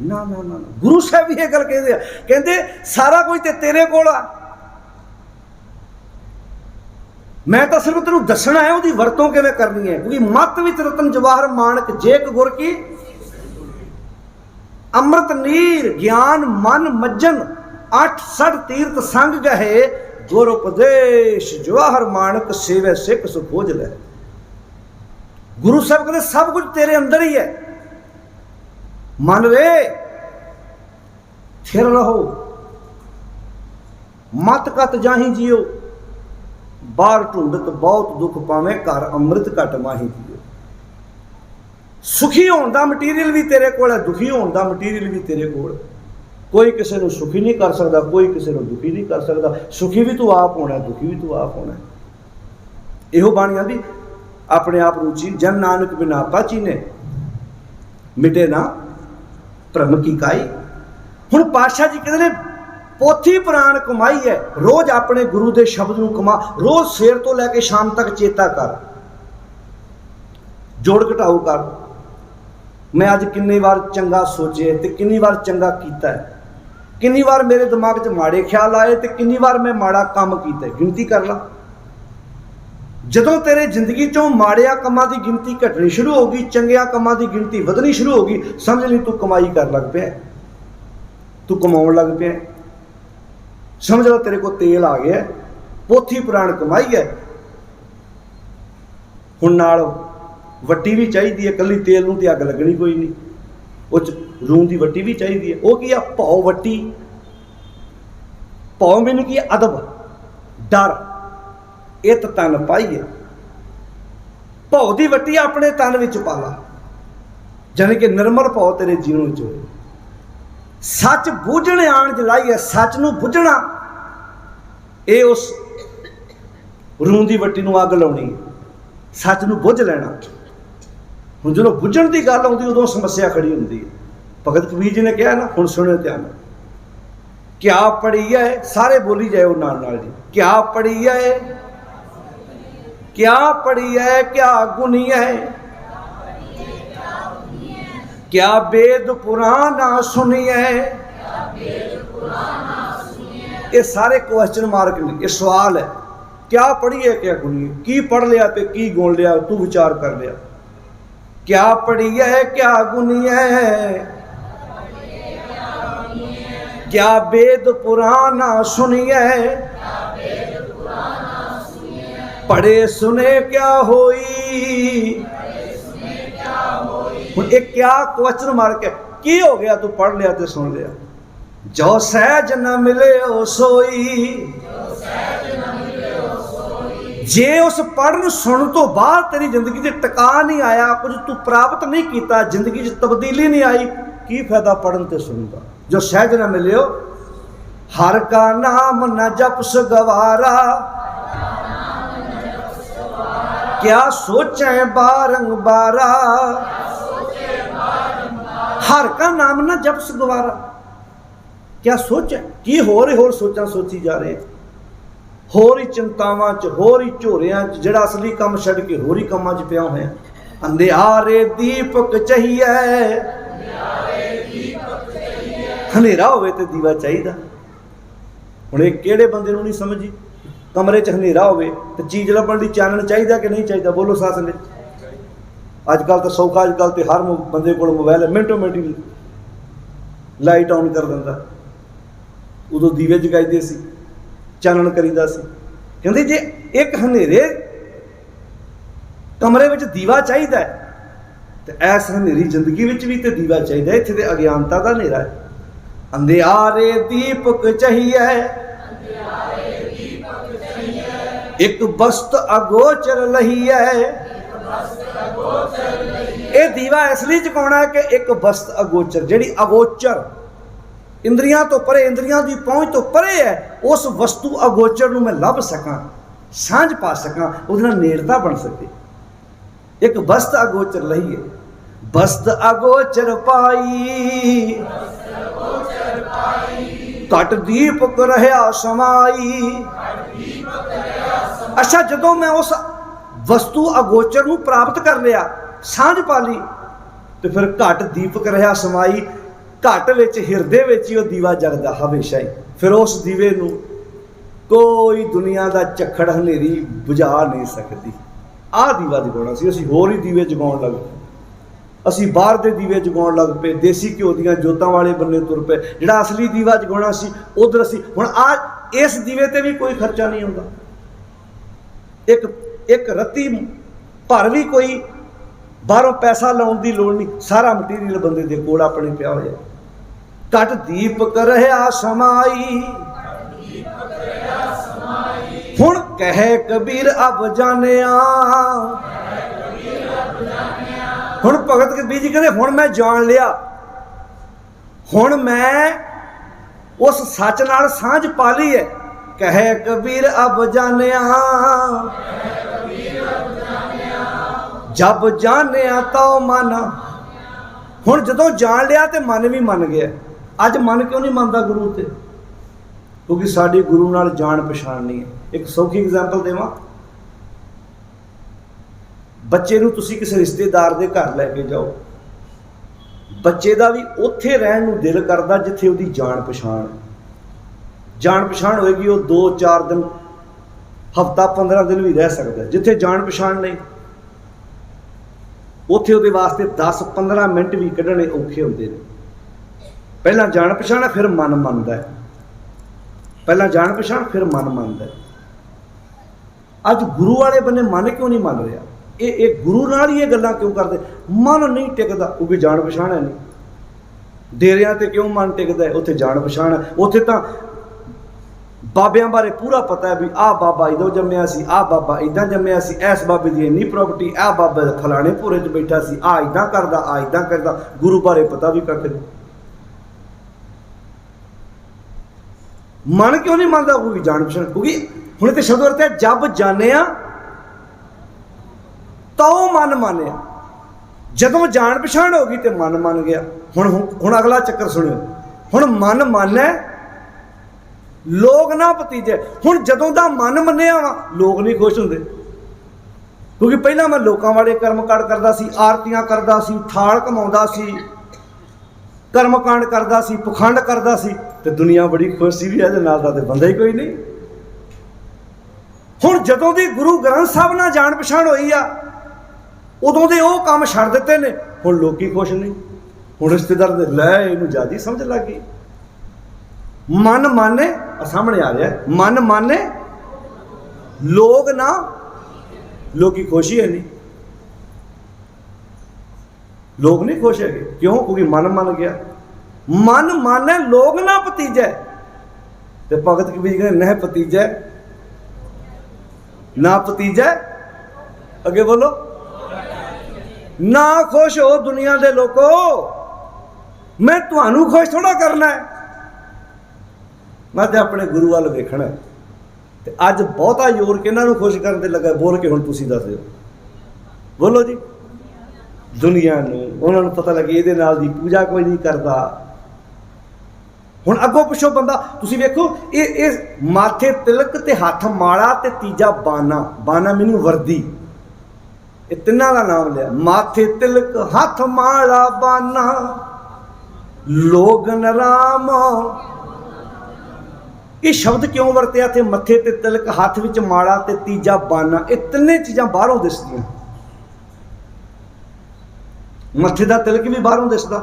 ਨਾ ਨਾ ਨਾ। ਗੁਰੂ ਸਾਹਿਬ ਵੀ ਇਹ ਗੱਲ ਕਹਿੰਦੇ ਆ, ਕਹਿੰਦੇ ਸਾਰਾ ਕੁਝ ਤੇ ਤੇਰੇ ਕੋਲ ਆ, ਮੈਂ ਤਾਂ ਸਿਰਫ ਤੈਨੂੰ ਦੱਸਣਾ ਹੈ ਉਹਦੀ ਵਰਤੋਂ ਕਿਵੇਂ ਕਰਨੀ ਹੈ। ਕਿਉਂਕਿ ਮਤ ਵਿੱਚ ਰਤਨ ਜਵਾਹਰ ਮਾਣਕ ਜੇਕ ਗੁਰ ਕੀ ਅੰਮ੍ਰਿਤ ਨੀਰ ਗਿਆਨ ਮਨ ਮੱਜਨ 8 ਤੀਰਥ ਸੰਗ ਗਏ, ਗੁਰ ਉਪਦੇਸ਼ ਜਵਾਹਰ ਮਾਣਕ ਸੇਵੈ ਸਿੱਖ ਸੁਭੋਜ ਲੈ। ਗੁਰੂ ਸਾਹਿਬ ਕਹਿੰਦੇ ਸਭ ਕੁਝ ਤੇਰੇ ਅੰਦਰ ਹੀ ਹੈ, ਮਨ ਵੇ ਫਿਰ ਰਹੋ, ਮਤ ਕਤ ਜਾਹੀ ਜਿਓ, ਬਾਹਰ ਢੂੰਡਤ ਬਹੁਤ ਦੁੱਖ ਪਾਵੇਂ, ਘਰ ਅੰਮ੍ਰਿਤ ਘਟ ਮਾਹੀ ਜੀਓ। ਸੁਖੀ ਹੋਣ ਦਾ ਮਟੀਰੀਅਲ ਵੀ ਤੇਰੇ ਕੋਲ ਹੈ, ਦੁਖੀ ਹੋਣ ਦਾ ਮਟੀਰੀਅਲ ਵੀ ਤੇਰੇ ਕੋਲ। ਕੋਈ ਕਿਸੇ ਨੂੰ ਸੁਖੀ ਨਹੀਂ ਕਰ ਸਕਦਾ, ਕੋਈ ਕਿਸੇ ਨੂੰ ਦੁਖੀ ਨਹੀਂ ਕਰ ਸਕਦਾ। ਸੁਖੀ ਵੀ ਤੂੰ ਆਪ ਹੋਣਾ, ਦੁਖੀ ਵੀ ਤੂੰ ਆਪ ਹੋਣਾ। ਇਹੋ ਬਾਣੀ ਆਂਦੀ ਆਪਣੇ ਆਪ ਰੁਚੀ ਜਨ ਨਾਨਕ ਬਿਨਾ ਪਾਚੀ ਨੇ, ਮਿਟੇ ਨਾ ਭਰਮ ਕੀ ਕਾਈ। ਹੁਣ ਪਾਤਸ਼ਾਹ ਜੀ ਕਹਿੰਦੇ ਨੇ ਪੋਥੀ ਪੁਰਾਣ ਕਮਾਈ ਹੈ, ਰੋਜ਼ ਆਪਣੇ ਗੁਰੂ ਦੇ ਸ਼ਬਦ ਨੂੰ ਕਮਾ, ਰੋਜ਼ ਸਵੇਰ ਤੋਂ ਲੈ ਕੇ ਸ਼ਾਮ ਤੱਕ ਚੇਤਾ ਕਰ, ਜੋੜ ਘਟਾਓ ਕਰ। ਮੈਂ ਅੱਜ ਕਿੰਨੀ ਵਾਰ ਚੰਗਾ ਸੋਚੇ ਤੇ ਕਿੰਨੀ ਵਾਰ ਚੰਗਾ ਕੀਤਾ ਹੈ, ਕਿੰਨੀ ਵਾਰ ਮੇਰੇ ਦਿਮਾਗ 'ਚ ਮਾੜੇ ਖਿਆਲ ਆਏ ਤੇ ਕਿੰਨੀ ਵਾਰ ਮੈਂ ਮਾੜਾ ਕੰਮ ਕੀਤਾ, ਗਿਣਤੀ ਕਰ ਲਾ। ਜਦੋਂ ਤੇਰੇ ਜ਼ਿੰਦਗੀ 'ਚੋਂ ਮਾੜਿਆਂ ਕੰਮਾਂ ਦੀ ਗਿਣਤੀ ਘਟਣੀ ਸ਼ੁਰੂ ਹੋ ਗਈ, ਚੰਗਿਆਂ ਕੰਮਾਂ ਦੀ ਗਿਣਤੀ ਵਧਣੀ ਸ਼ੁਰੂ ਹੋ ਗਈ, ਸਮਝ ਲਈ ਤੂੰ ਕਮਾਈ ਕਰ ਲੱਗ ਪਿਆ, ਤੂੰ ਕਮਾਉਣ ਲੱਗ ਪਿਆ। ਸਮਝ ਲਓ ਤੇਰੇ ਕੋਲ ਤੇਲ ਆ ਗਿਆ, ਪੋਥੀ ਪੁਰਾਣ ਕਮਾਈ ਹੈ। ਹੁਣ ਨਾਲ ਵੱਟੀ ਵੀ ਚਾਹੀਦੀ ਹੈ, ਇਕੱਲੀ ਤੇਲ ਨੂੰ ਤੇ ਅੱਗ ਲੱਗਣੀ ਕੋਈ ਨਹੀਂ, ਉਹ 'ਚ ਰੂੰ ਦੀ ਵੱਟੀ ਵੀ ਚਾਹੀਦੀ ਹੈ। ਉਹ ਕੀ ਆ? ਭਉ ਵੱਟੀ। ਭਉ ਮੈਨੂੰ ਕੀ? ਅਦਬ, ਡਰ, ਇਤ ਤਨ ਪਾਈਏ। ਭਉ ਦੀ ਵੱਟੀ ਆਪਣੇ ਤਨ ਵਿੱਚ ਪਾ ਲਾ, ਜਾਣੀ ਕਿ ਨਿਰਮਲ ਭਉ ਤੇਰੇ ਜੀਵਨ ਵਿੱਚ ਹੋਏ। ਸੱਚ ਬੁੱਝਣ ਆਣ ਜਲਾਈ ਹੈ, ਸੱਚ ਨੂੰ ਬੁੱਝਣਾ ਇਹ ਉਸ ਰੂੰ ਦੀ ਵੱਟੀ ਨੂੰ ਅੱਗ ਲਾਉਣੀ ਹੈ, ਸੱਚ ਨੂੰ ਬੁੱਝ ਲੈਣਾ। ਹੁਣ ਜਦੋਂ ਬੁੱਝਣ ਦੀ ਗੱਲ ਆਉਂਦੀ ਉਦੋਂ ਸਮੱਸਿਆ ਖੜੀ ਹੁੰਦੀ ਹੈ। ਭਗਤ ਕਬੀਰ ਜੀ ਨੇ ਕਿਹਾ ਨਾ, ਹੁਣ ਸੁਣਿਓ ਧਿਆਨ। ਕਿਆ ਪੜੀ ਹੈ, ਸਾਰੇ ਬੋਲੀ ਜਾਓ ਨਾਲ ਨਾਲ ਜੀ। ਕਿਆ ਪੜੀ ਹੈ, ਕਿਆ ਪੜੀ ਹੈ, ਕਿਆ ਗੁਨੀ ਹੈ, ਕਿਆ ਵੇਦ ਪੁਰਾਣਾ ਸੁਣੀਐ। ਇਹ ਸਾਰੇ ਕੁਐਸਚਨ ਮਾਰਕ ਨੇ, ਇਹ ਸਵਾਲ ਹੈ। ਕਿਆ ਪੜੀਏ, ਕਿਆ ਗੁਣੀ ਹੈ, ਕੀ ਪੜ ਲਿਆ ਤੇ ਕੀ ਗੁਣ ਲਿਆ, ਤੂੰ ਵਿਚਾਰ ਕਰ ਲਿਆ। ਕਿਆ ਪੜੀਏ, ਕਿਆ ਗੁਣੀ ਹੈ, ਕਿਆ ਵੇਦ ਪੁਰਾਣਾ ਸੁਣੀਐ। ਪੜੇ ਸੁਨੇ ਕਿਆ ਹੋਈ। ਹੁਣ ਇਹ ਕਿਆ ਕੁਐਸਚਨ ਮਾਰਕ ਹੈ। ਕੀ ਹੋ ਗਿਆ ਤੂੰ ਪੜ ਲਿਆ ਤੇ ਸੁਣ ਲਿਆ। ਜੋ ਸਹਿਜ ਨਾ ਮਿਲੇ ਉਹ ਸੋਈ। ਜੇ ਉਸ ਪੜ੍ਹਨ ਸੁਣਨ ਤੋਂ ਬਾਅਦ ਤੇਰੀ ਜ਼ਿੰਦਗੀ 'ਚ ਟਿਕਾ ਨਹੀਂ ਆਇਆ, ਕੁਝ ਤੂੰ ਪ੍ਰਾਪਤ ਨਹੀਂ ਕੀਤਾ, ਜ਼ਿੰਦਗੀ 'ਚ ਤਬਦੀਲੀ ਨਹੀਂ ਆਈ, ਕੀ ਫਾਇਦਾ ਪੜ੍ਹਨ ਤੇ ਸੁਣਨ ਦਾ। ਜੋ ਸਹਿਜ ਨਾ ਮਿਲਿਓ हर का नाम न जपस गवारा, क्या सोचे बारंबारा। हर का नाम न जपस गवारा, क्या सोचे की होर सोचा सोची जा रहे, होर ही चिंतावां च, होर ही झोरियां च, जिहड़ा असली काम छड्ड के होर ही कामां च पिया होया। अंधियारे दीपक चाहिए, हनेरा होवे ते दीवा चाहिदा। हुण इह किहड़े बंदे नूं नहीं समझी, कमरे च हनेरा होवे ते चीज़ लभण लई चानण चाहिदा कि नहीं चाहिदा? बोलो साथ में। अजकल तो सौखा, अजकल तो हर बंदे कोल मोबाइल है, मिनटों मिनट ही लाइट ऑन कर दिंदा। उदों दीवे जगाईदे सी, चानण करीदा सी। कहंदे जे एक हनेरे कमरे विच दीवा चाहिदा ते ऐस हनेरी जिंदगी विच भी ते दीवा चाहिदा। इत्थे ते अज्ञानता दा हनेरा है। अंधियारे दीपक चाहिए, एक बस्त अगोचर लही है। ये दीवा इसलिए जगाना है कि एक बस्त अगोचर, जिहड़ी अगोचर इंद्रियां तो परे, इंद्रियां की पहुँच तो परे है, उस वस्तु अगोचर नूं मैं लभ सकां, सांझ पा सकां, उहदे नाल नेड़ता बन सके। एक बस्त अगोचर लही है, बस्त अगोचर पाई, घट दीपक रहा समाई। अच्छा, जदों मैं उस वस्तु अगोचर नूं प्राप्त कर लिया, सांझ पा ली, तो फिर घट दीपक रहा समाई। घट विच हिरदे विच ही दीवा जगदा हमेशा ही। फिर उस दीवे नूं कोई दुनिया का झक्खड़ हनेरी बुझा नहीं सकती। आह दीवा जगाउणा सी। असीं होर ही दीवे जगाउण लग पे, असीं बाहर दे दीवे जगाउण लग पे, देसी घिओ दीआं जोतां वाले बन्ने तुर पे। जिहड़ा असली दीवा जगाउणा सी उधर असीं हुण इस दीवे ते भी कोई खर्चा नहीं आउंदा। एक रत्ती भर भी कोई बाहरों पैसा लाउण दी लोड़ नहीं, सारा मटीरियल बंदे दे कोल अपने पिया होया। घट दीपक रहा समाई, हुण कहे कबीर अब जानिया। हुण भगत कबीर जी कहते हुण मैं जान लिया, हुण मैं उस सच नाल सांझ पा ली है। कहे कबीर अब जानिया, जब जानिया तो मन। हुण जदों जान लिया तो मन भी मन गया। अज मन क्यों नहीं मनता गुरु ते? क्योंकि साडी गुरु नाल जान पछाण नहीं है। एक सौखी एग्जाम्पल देवां, बच्चे नूं तुसीं किसी रिश्तेदार दे घर लैके जाओ, बच्चे का भी उत्थे रहण नूं दिल करदा जिथे उहदी जान पछाण होएगी। वो 2-4 दिन, हफ्ता 15 दिन भी रह सकता। जिथे जान पछाण नहीं, उत्थे उहदे वास्ते 10-15 मिनट भी कढणे औखे हुंदे ने। पहला जान पछाण फिर मन मनदा है, पहला जान पछाण फिर मन मनदा है। अज गुरु वाले बन्ने मन क्यों नहीं मन रहा? ये गुरु नाल ही ये गल्लां क्यों करदे? मन नहीं टिकदा क्योंकि जान पछाण है नहीं। डेरियां ते क्यों मन टिकदा है? उत्थे जान पछाण है। उत्थे तां बाबियां बारे पूरा पता है भी आह बाबा इदों जम्मिया सी, आह बाबा इदां जम्मिया सी, इस बाबे दी इन्नी प्रॉपर्टी, आह बाबा फलाने भोरे च बैठा सी, आह इदां करदा, आह इदां करदा। गुरु बारे पता भी कख नहीं। मन क्यों नहीं मनदा? क्योंकि जान पछाण। क्योंकि हुण ते शब्द अर्थ है जब जानिया तो मन मानिया। जदों जान पछाण हो गई तो मन मन गया। हुण अगला चक्कर सुनियो। हुण मन माने लोग ना भतीजे। हुण जदों दा मन मन्निया वा लोग नहीं खुश हुंदे। क्योंकि पहला मैं लोकां वाले कर्मकांड करदा सी, आरतियां करदा सी, थाल कमाउंदा सी, कर्मकांड करदा सी, पखंड करदा सी, ते दुनिया बड़ी खुश सी। भी इहदे नाल दा ते बंदा ही कोई नहीं। हुण जदों दी गुरु ग्रंथ साहब नाल जान पछाण होई आ, उदों दे ओह काम छड्ड दित्ते ने। हुण लोकी खुश नहीं। हुण रिश्तेदार दे लै इहनूं ज़्यादा समझ लग गई। मन माने सामने आ रहा है, मन माने लोग ना, लोकी खुशी है नहीं। लोग नहीं खुश है। क्यों? क्योंकि मन मन गया। मन माने लोग ना भतीजे। ते भगत कबीर कहते न भतीजे ना भतीजे, अगे बोलो, ना खुश हो दुनिया दे लोगो, मैं तुहानू खुश थोड़ा करना है। मैं तो अपने गुरु वाल वेखना ते अज बहुता जोर किन्हां नूं खुश करन ते लगा बोल के हुण तुसीं दस दिओ बोलो जी दुनिया नूं उन्हां नूं पता लगे इहदे नाल दी पूजा कोई नहीं करदा हुण अगों पिछों बंदा तुसीं वेखो ये माथे तिलक ते हत्थ माला ते तीजा बाना बाना मीनिंग वर्दी ये तिन्हां दा नाम लिया माथे तिलक हत्थ माला बाना लोगन राम ये शब्द क्यों वरत्या थे मथे ते तिलक हाथ विच माला ते तीजा बाना ये तिन्ने चीज़ां बाहरों दिसदियां मथे दा तिलक भी बाहरों दिसदा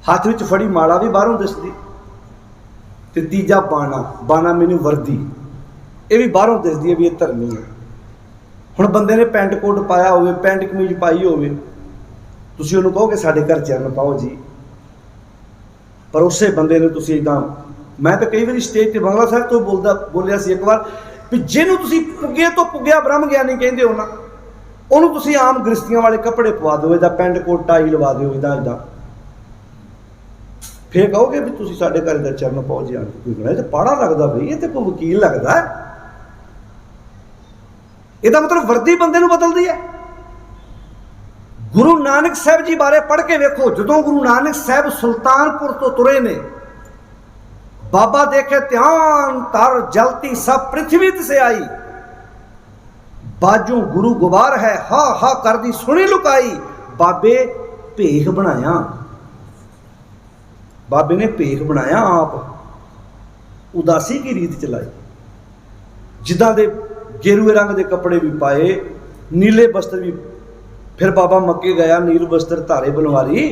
हाथ विच फड़ी माला भी बाहरों दिसदी ते तीजा बाना बाना मैनू वर्दी ये भी बाहरों दिसदी है भी ये धर्मी है हुण बंदे ने पैंट कोट पाया होवे पैंट कमीज पाई होवे तुसीं उहनूं कहोगे साडे घर चरण पाओ जी पर उस बंदे ने तुसीं इदां मैं तो कई बार स्टेज पर बंगला साहब तो बोलिया सी एक बार भी जिन्हों तुसीं पुगे तो पुगया ब्रह्म ज्ञानी कहंदे हो ना उन्होंने तुसीं आम गृहस्थियां वाले कपड़े पवा दो इदा पैंट कोट टाई लवा दो इदा इदा फिर कहोगे भी तुसीं साडे घर दा चरण पाओ जी आके कोई कहना पाड़ा लगदा बई ये तो कोई वकील लगदा है इहदा मतलब वर्दी बंदे नूं बदलदी है गुरु नानक साहब जी बारे पढ़ के वेखो जदों गुरु नानक साहब सुल्तानपुर तो तुरे ने बाबा देखे ध्यान तर जलती सब पृथ्वी से आई बाजू गुरु गुबार है हा हा कर दी सुनी लुकाई बाबे भेख बनाया बाबे ने भेख बनाया आप उदासी की रीत चलाई जिदा दे गेरुए रंग के कपड़े भी पाए नीले वस्त्र भी फिर बाबा मक्के गया नील वस्त्र धारे बनवारी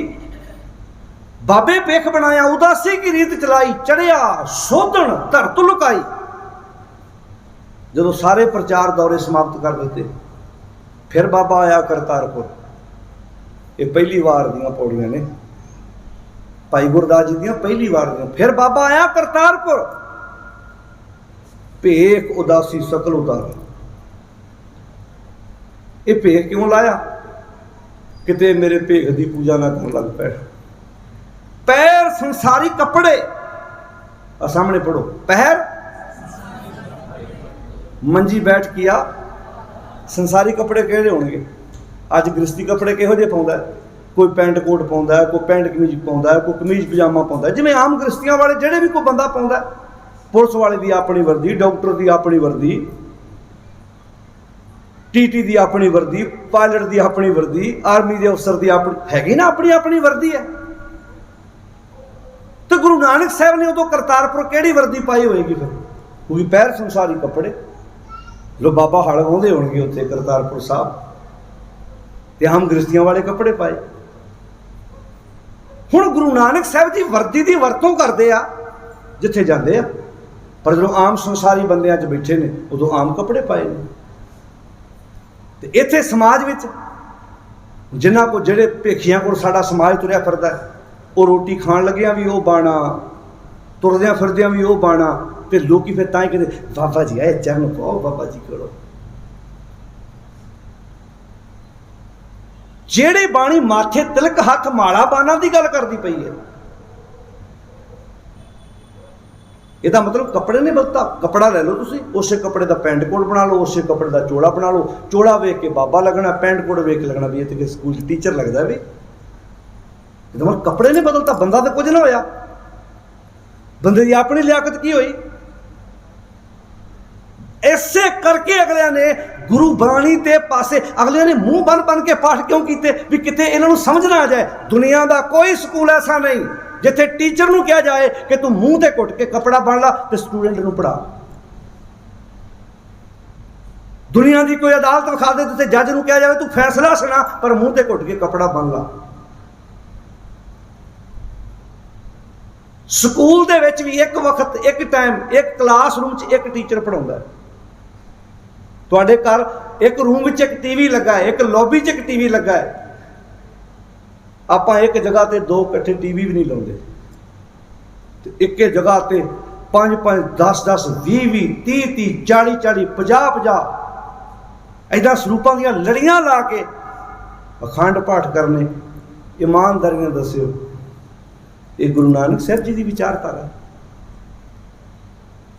बाबे पेख बनाया उदासी की रीत चलाई चढ़िया शोधन धरत लुकाई जदों सारे प्रचार दौरे समाप्त कर देते फिर बाबा आया करतारपुर ये पहली बार दियां पौड़ियां ने भाई गुरदास जी दियां पहली बार दियां फिर बाबा आया करतारपुर भेख उदासी सकल उतार ये भेख क्यों लाया किते मेरे भेख की पूजा ना कर लग पै पैर संसारी कपड़े सामने पढ़ो पैर मंजी बैठ किया संसारी कपड़े केड़े होणगे अज गृहस्थी कपड़े किहो जे पाउंदा कोई पैंट कोट पाउंदा है कोई पैंट कमीज पाउंदा है कोई कमीज पजामा पाउंदा है जिवें आम गृहस्थियां वाले जिहड़े भी कोई बंदा पाउंदा पुलिस वाले दी अपनी वर्दी डॉक्टर दी अपनी वर्दी टीटी दी अपनी वर्दी पायलट दी अपनी वर्दी आर्मी दे अफसर दी अपनी हैगी ना अपनी अपनी वर्दी है तो गुरु नानक साहब ने उदों करतारपुर केड़ी वर्दी पाई होएगी फिर वो भी पैर संसारी कपड़े लो बाबा हल वाउंदे होणगे उत्थे करतारपुर साहब ते आम गृहस्थियां वाले कपड़े पाए हुण गुरु नानक साहब जी वर्दी दी वरतों करदे आ जिथे जांदे आ पर जो आम संसारी बंदियां च बैठे ने उदों आम कपड़े पाए ने ते इत्थे समाज विच जिन्हां को जिहड़े भेखियां कोल साडा समाज तुरिया फिरदा वो रोटी खाण लगियां भी वो बाणा तुरदियां फिरदियां भी वो बाणा ते लोकी फिर तां ही कहंदे बाबा जी आए चरण पाओ बाबा जी करो जेड़े बाणी माथे तिलक हथ माला बाना की गल करती पई है इसका मतलब कपड़े नहीं बदलता कपड़ा ले लो तुसी उस कपड़े का पैंट कोट बना लो उस कपड़े का चोड़ा बना लो चोड़ा वेख के बाबा लगना पैंट कोट वेख के लगना भी ये स्कूल टीचर लगता भी मतलब कपड़े नहीं बदलता बंदा तो कुछ ना होया बंदे की अपनी लियाकत की हुई ऐसे करके अगलिया ने गुरु बाणी के पासे अगलिया ने मुंह बन बन के पाठ क्यों किए भी कितने इन्हों समझ ना आ जाए दुनिया का कोई स्कूल ऐसा नहीं जिथे टीचर नूं कहा जाए कि तू मुंह ते घुट के कपड़ा बन ला तो स्टूडेंट नूं पढ़ा दुनिया की कोई अदालत विखा दे जिथे जज नूं कहा जाए तू फैसला सुना पर मुंह ते घुट के कपड़ा बन ला स्कूल दे विच भी एक वक्त एक टाइम एक क्लासरूम च एक टीचर पढ़ाउंदा है तुहाडे घर एक रूम विच एक टीवी लगा है एक लॉबी च एक टीवी लगा है आप एक जगह ते दो इकट्ठे टीवी भी नहीं लाते एक जगह ते 5-5 10-10 20-20 30-30 40-40 50-50 ऐदा स्वरूपों दी लड़ियां ला के अखंड पाठ करने ईमानदारियां दस्यो ये गुरु नानक साहब जी की विचारधारा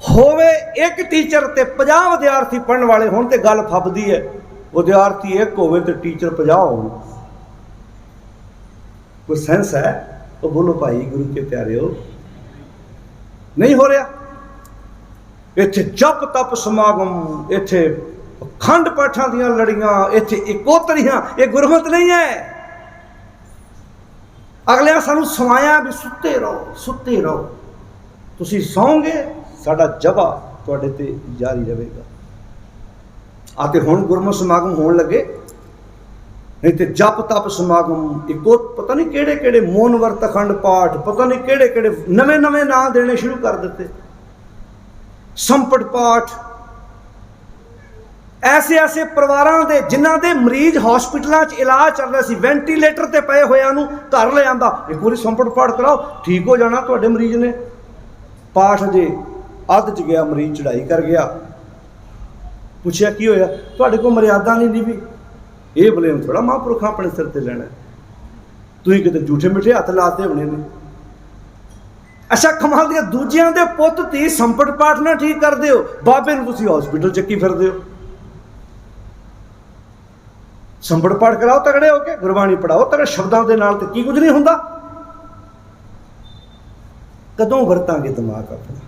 होवे एक टीचर ते 50 विद्यार्थी पढ़ने वाले होने ते गल फबदी है। विद्यार्थी एक होवे ते टीचर 50 हो, कोई सेंस है? तो बोलो भाई गुरु के प्यारे हो, नहीं हो रहा। इत्थे जप तप समागम, इत्थे खंड पाठां दियां लड़ियां, इत्थे इकोतरियां, ये गुरमत नहीं है। अगले सानू सवाया भी सुते रहो सुते रहो, तुसी सौंगे साडा जबा तुहाडे ते जारी रहेगा। आते हुण गुरमत समागम होण लगे, नहीं तो जप तप समागम इको पता नहीं केड़े केड़े मौन वर्त अखंड पाठ, पता नहीं केड़े केड़े नवे नवे नाम देने शुरू कर दिते, संपट पाठ। ऐसे ऐसे परिवारों के जिन्हों के मरीज हॉस्पिटलों इलाज चल रहा सी, वेंटीलेटर ते पे होया नूं घर ले आंदा, एक बार संपट पाठ कराओ ठीक हो जाना तुहाडे मरीज ने। पाठ जे अध च गया, मरीज चढ़ाई कर गया, पूछया की होया, तुहाडे कोल मर्यादा नहीं निभी। ये ब्लेम थोड़ा महापुरखा अपने सिर ते लेना, तुसीं किते झूठे मिठे हथ लाते होने ने। अच्छा कमाल दिया, दूजियां दे पुत्त धी संपट पाठ ना ठीक करदे हो, बाबे नूं तुसीं हॉस्पिटल चक्की फिरदे हो। संपट पाठ कराओ तगड़े होके, गुरबाणी पढ़ाओ तगड़े शब्दों के नाल, ते की कुछ नहीं हुंदा। कदों वरतांगे दिमाग अपना?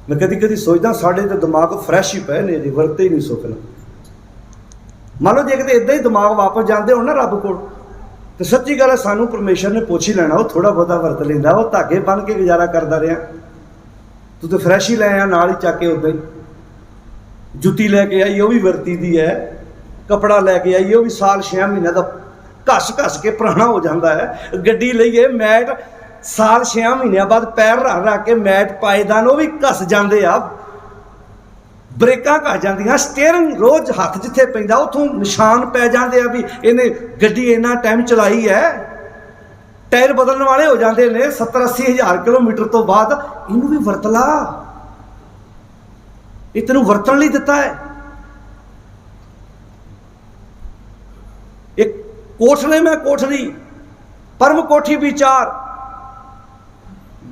मैं कदी कदी सोचदा साडे ते दिमाग फ्रैश ही पे ने, वरते ही नहीं सुखना। मान लो जे किते इदां ही दिमाग वापस जाते हो ना रब कोल, तो सच्ची गल है सानू परमेश्वर ने पुछ ही लेना, वो थोड़ा बहुता वरत लेंदा, वो धागे बन के गुजारा करता रहा। तू तो फ्रैश ही लै आ नाल ही चक के, उदां ही जुत्ती लैके आई वो भी वरती दी है, कपड़ा लैके आई वो भी साल 6 महीने का घस घस के पुराना हो जाता है। गड्डी लईए मैट साल 6 महीनों बाद पैर रख रख के मैट पाएदान वो भी घस जाते आ, ब्रेकां घस जांदियां, स्टेयरिंग रोज हथ जिथे पैंदा उथों निशान पै जाते हैं भी इन्हें गड्डी इन्ना टाइम चलाई है। टायर बदलने वाले हो जाते हैं 70-80 हज़ार किलोमीटर तो बाद। इनू भी वरत ला, ये तेनू वरतन लई दिता है। एक कोठले में कोठरी परम कोठी विचार,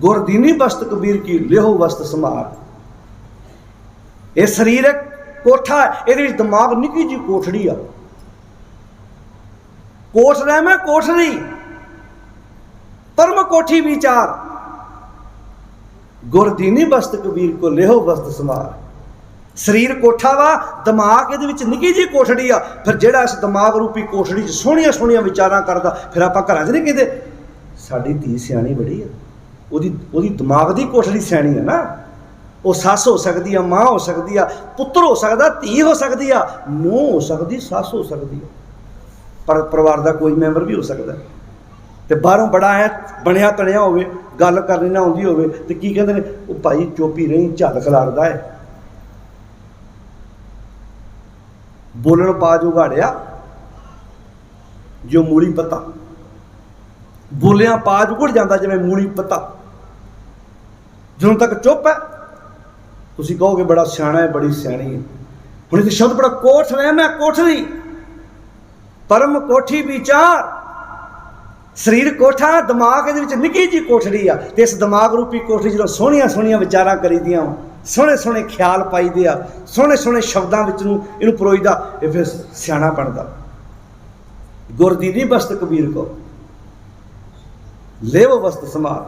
गुरदीनी बस्त कबीर की लेहो वस्त समार। ये शरीर एक कोठा है, ये दिमाग निकी जी कोठड़ी आ, कोठ रह मैं कोठरी परम कोठी विचार, गुरदीनी बस्त कबीर को लेहो वस्त समार। शरीर कोठा वा, दिमाग ये निकी जी कोठड़ी आ। फिर जेड़ा इस दिमाग रूपी कोठड़ी च सोहणियां सोहणियां विचारां करदा, फिर आपां घरां च नहीं कहते साडी धी सियाणी बड़ी है, ओदी दिमाग दी कोठड़ी सियाणी है ना। वो सस हो सकती है, माँ हो सकती है, पुत्र हो सकता, धी हो सकती है, नूंह हो सकती, सस हो सकती है, पर परिवार का कोई मैंबर भी हो सकता है। तो बाहरों बड़ा है बनया तणिया होवे, गल करनी ना आउंदी होवे, ते की कहंदे ने ओ भाई चोपी रही झल खलारदा है, बोलण बाज उगाड़िया जो मूली पत्ता, बोलिया पाज उगड़ जाता जिवें मूली पत्ता। ਜਦੋਂ तक चुप है तुसीं कहोगे बड़ा सियाणा है, बड़ी सियाणी है। हुण इत्थे शब्द बड़ा कोठ रहा, मैं कोठरी परम कोठी विचार। शरीर कोठा, दिमाग ये निकी जी कोठड़ी आ, ते इस दिमाग रूपी कोठड़ी जो सोहणियां सोहणियां विचारां करी दियां, सोहणे सोहणे ख्याल पाई दे आ, सोहणे सोहणे शब्दां विच नूं इहनूं परोईदा, ये फिर सियाणा बनदा। गुरदीनी बस्त कबीर को लेवो वस्त समार।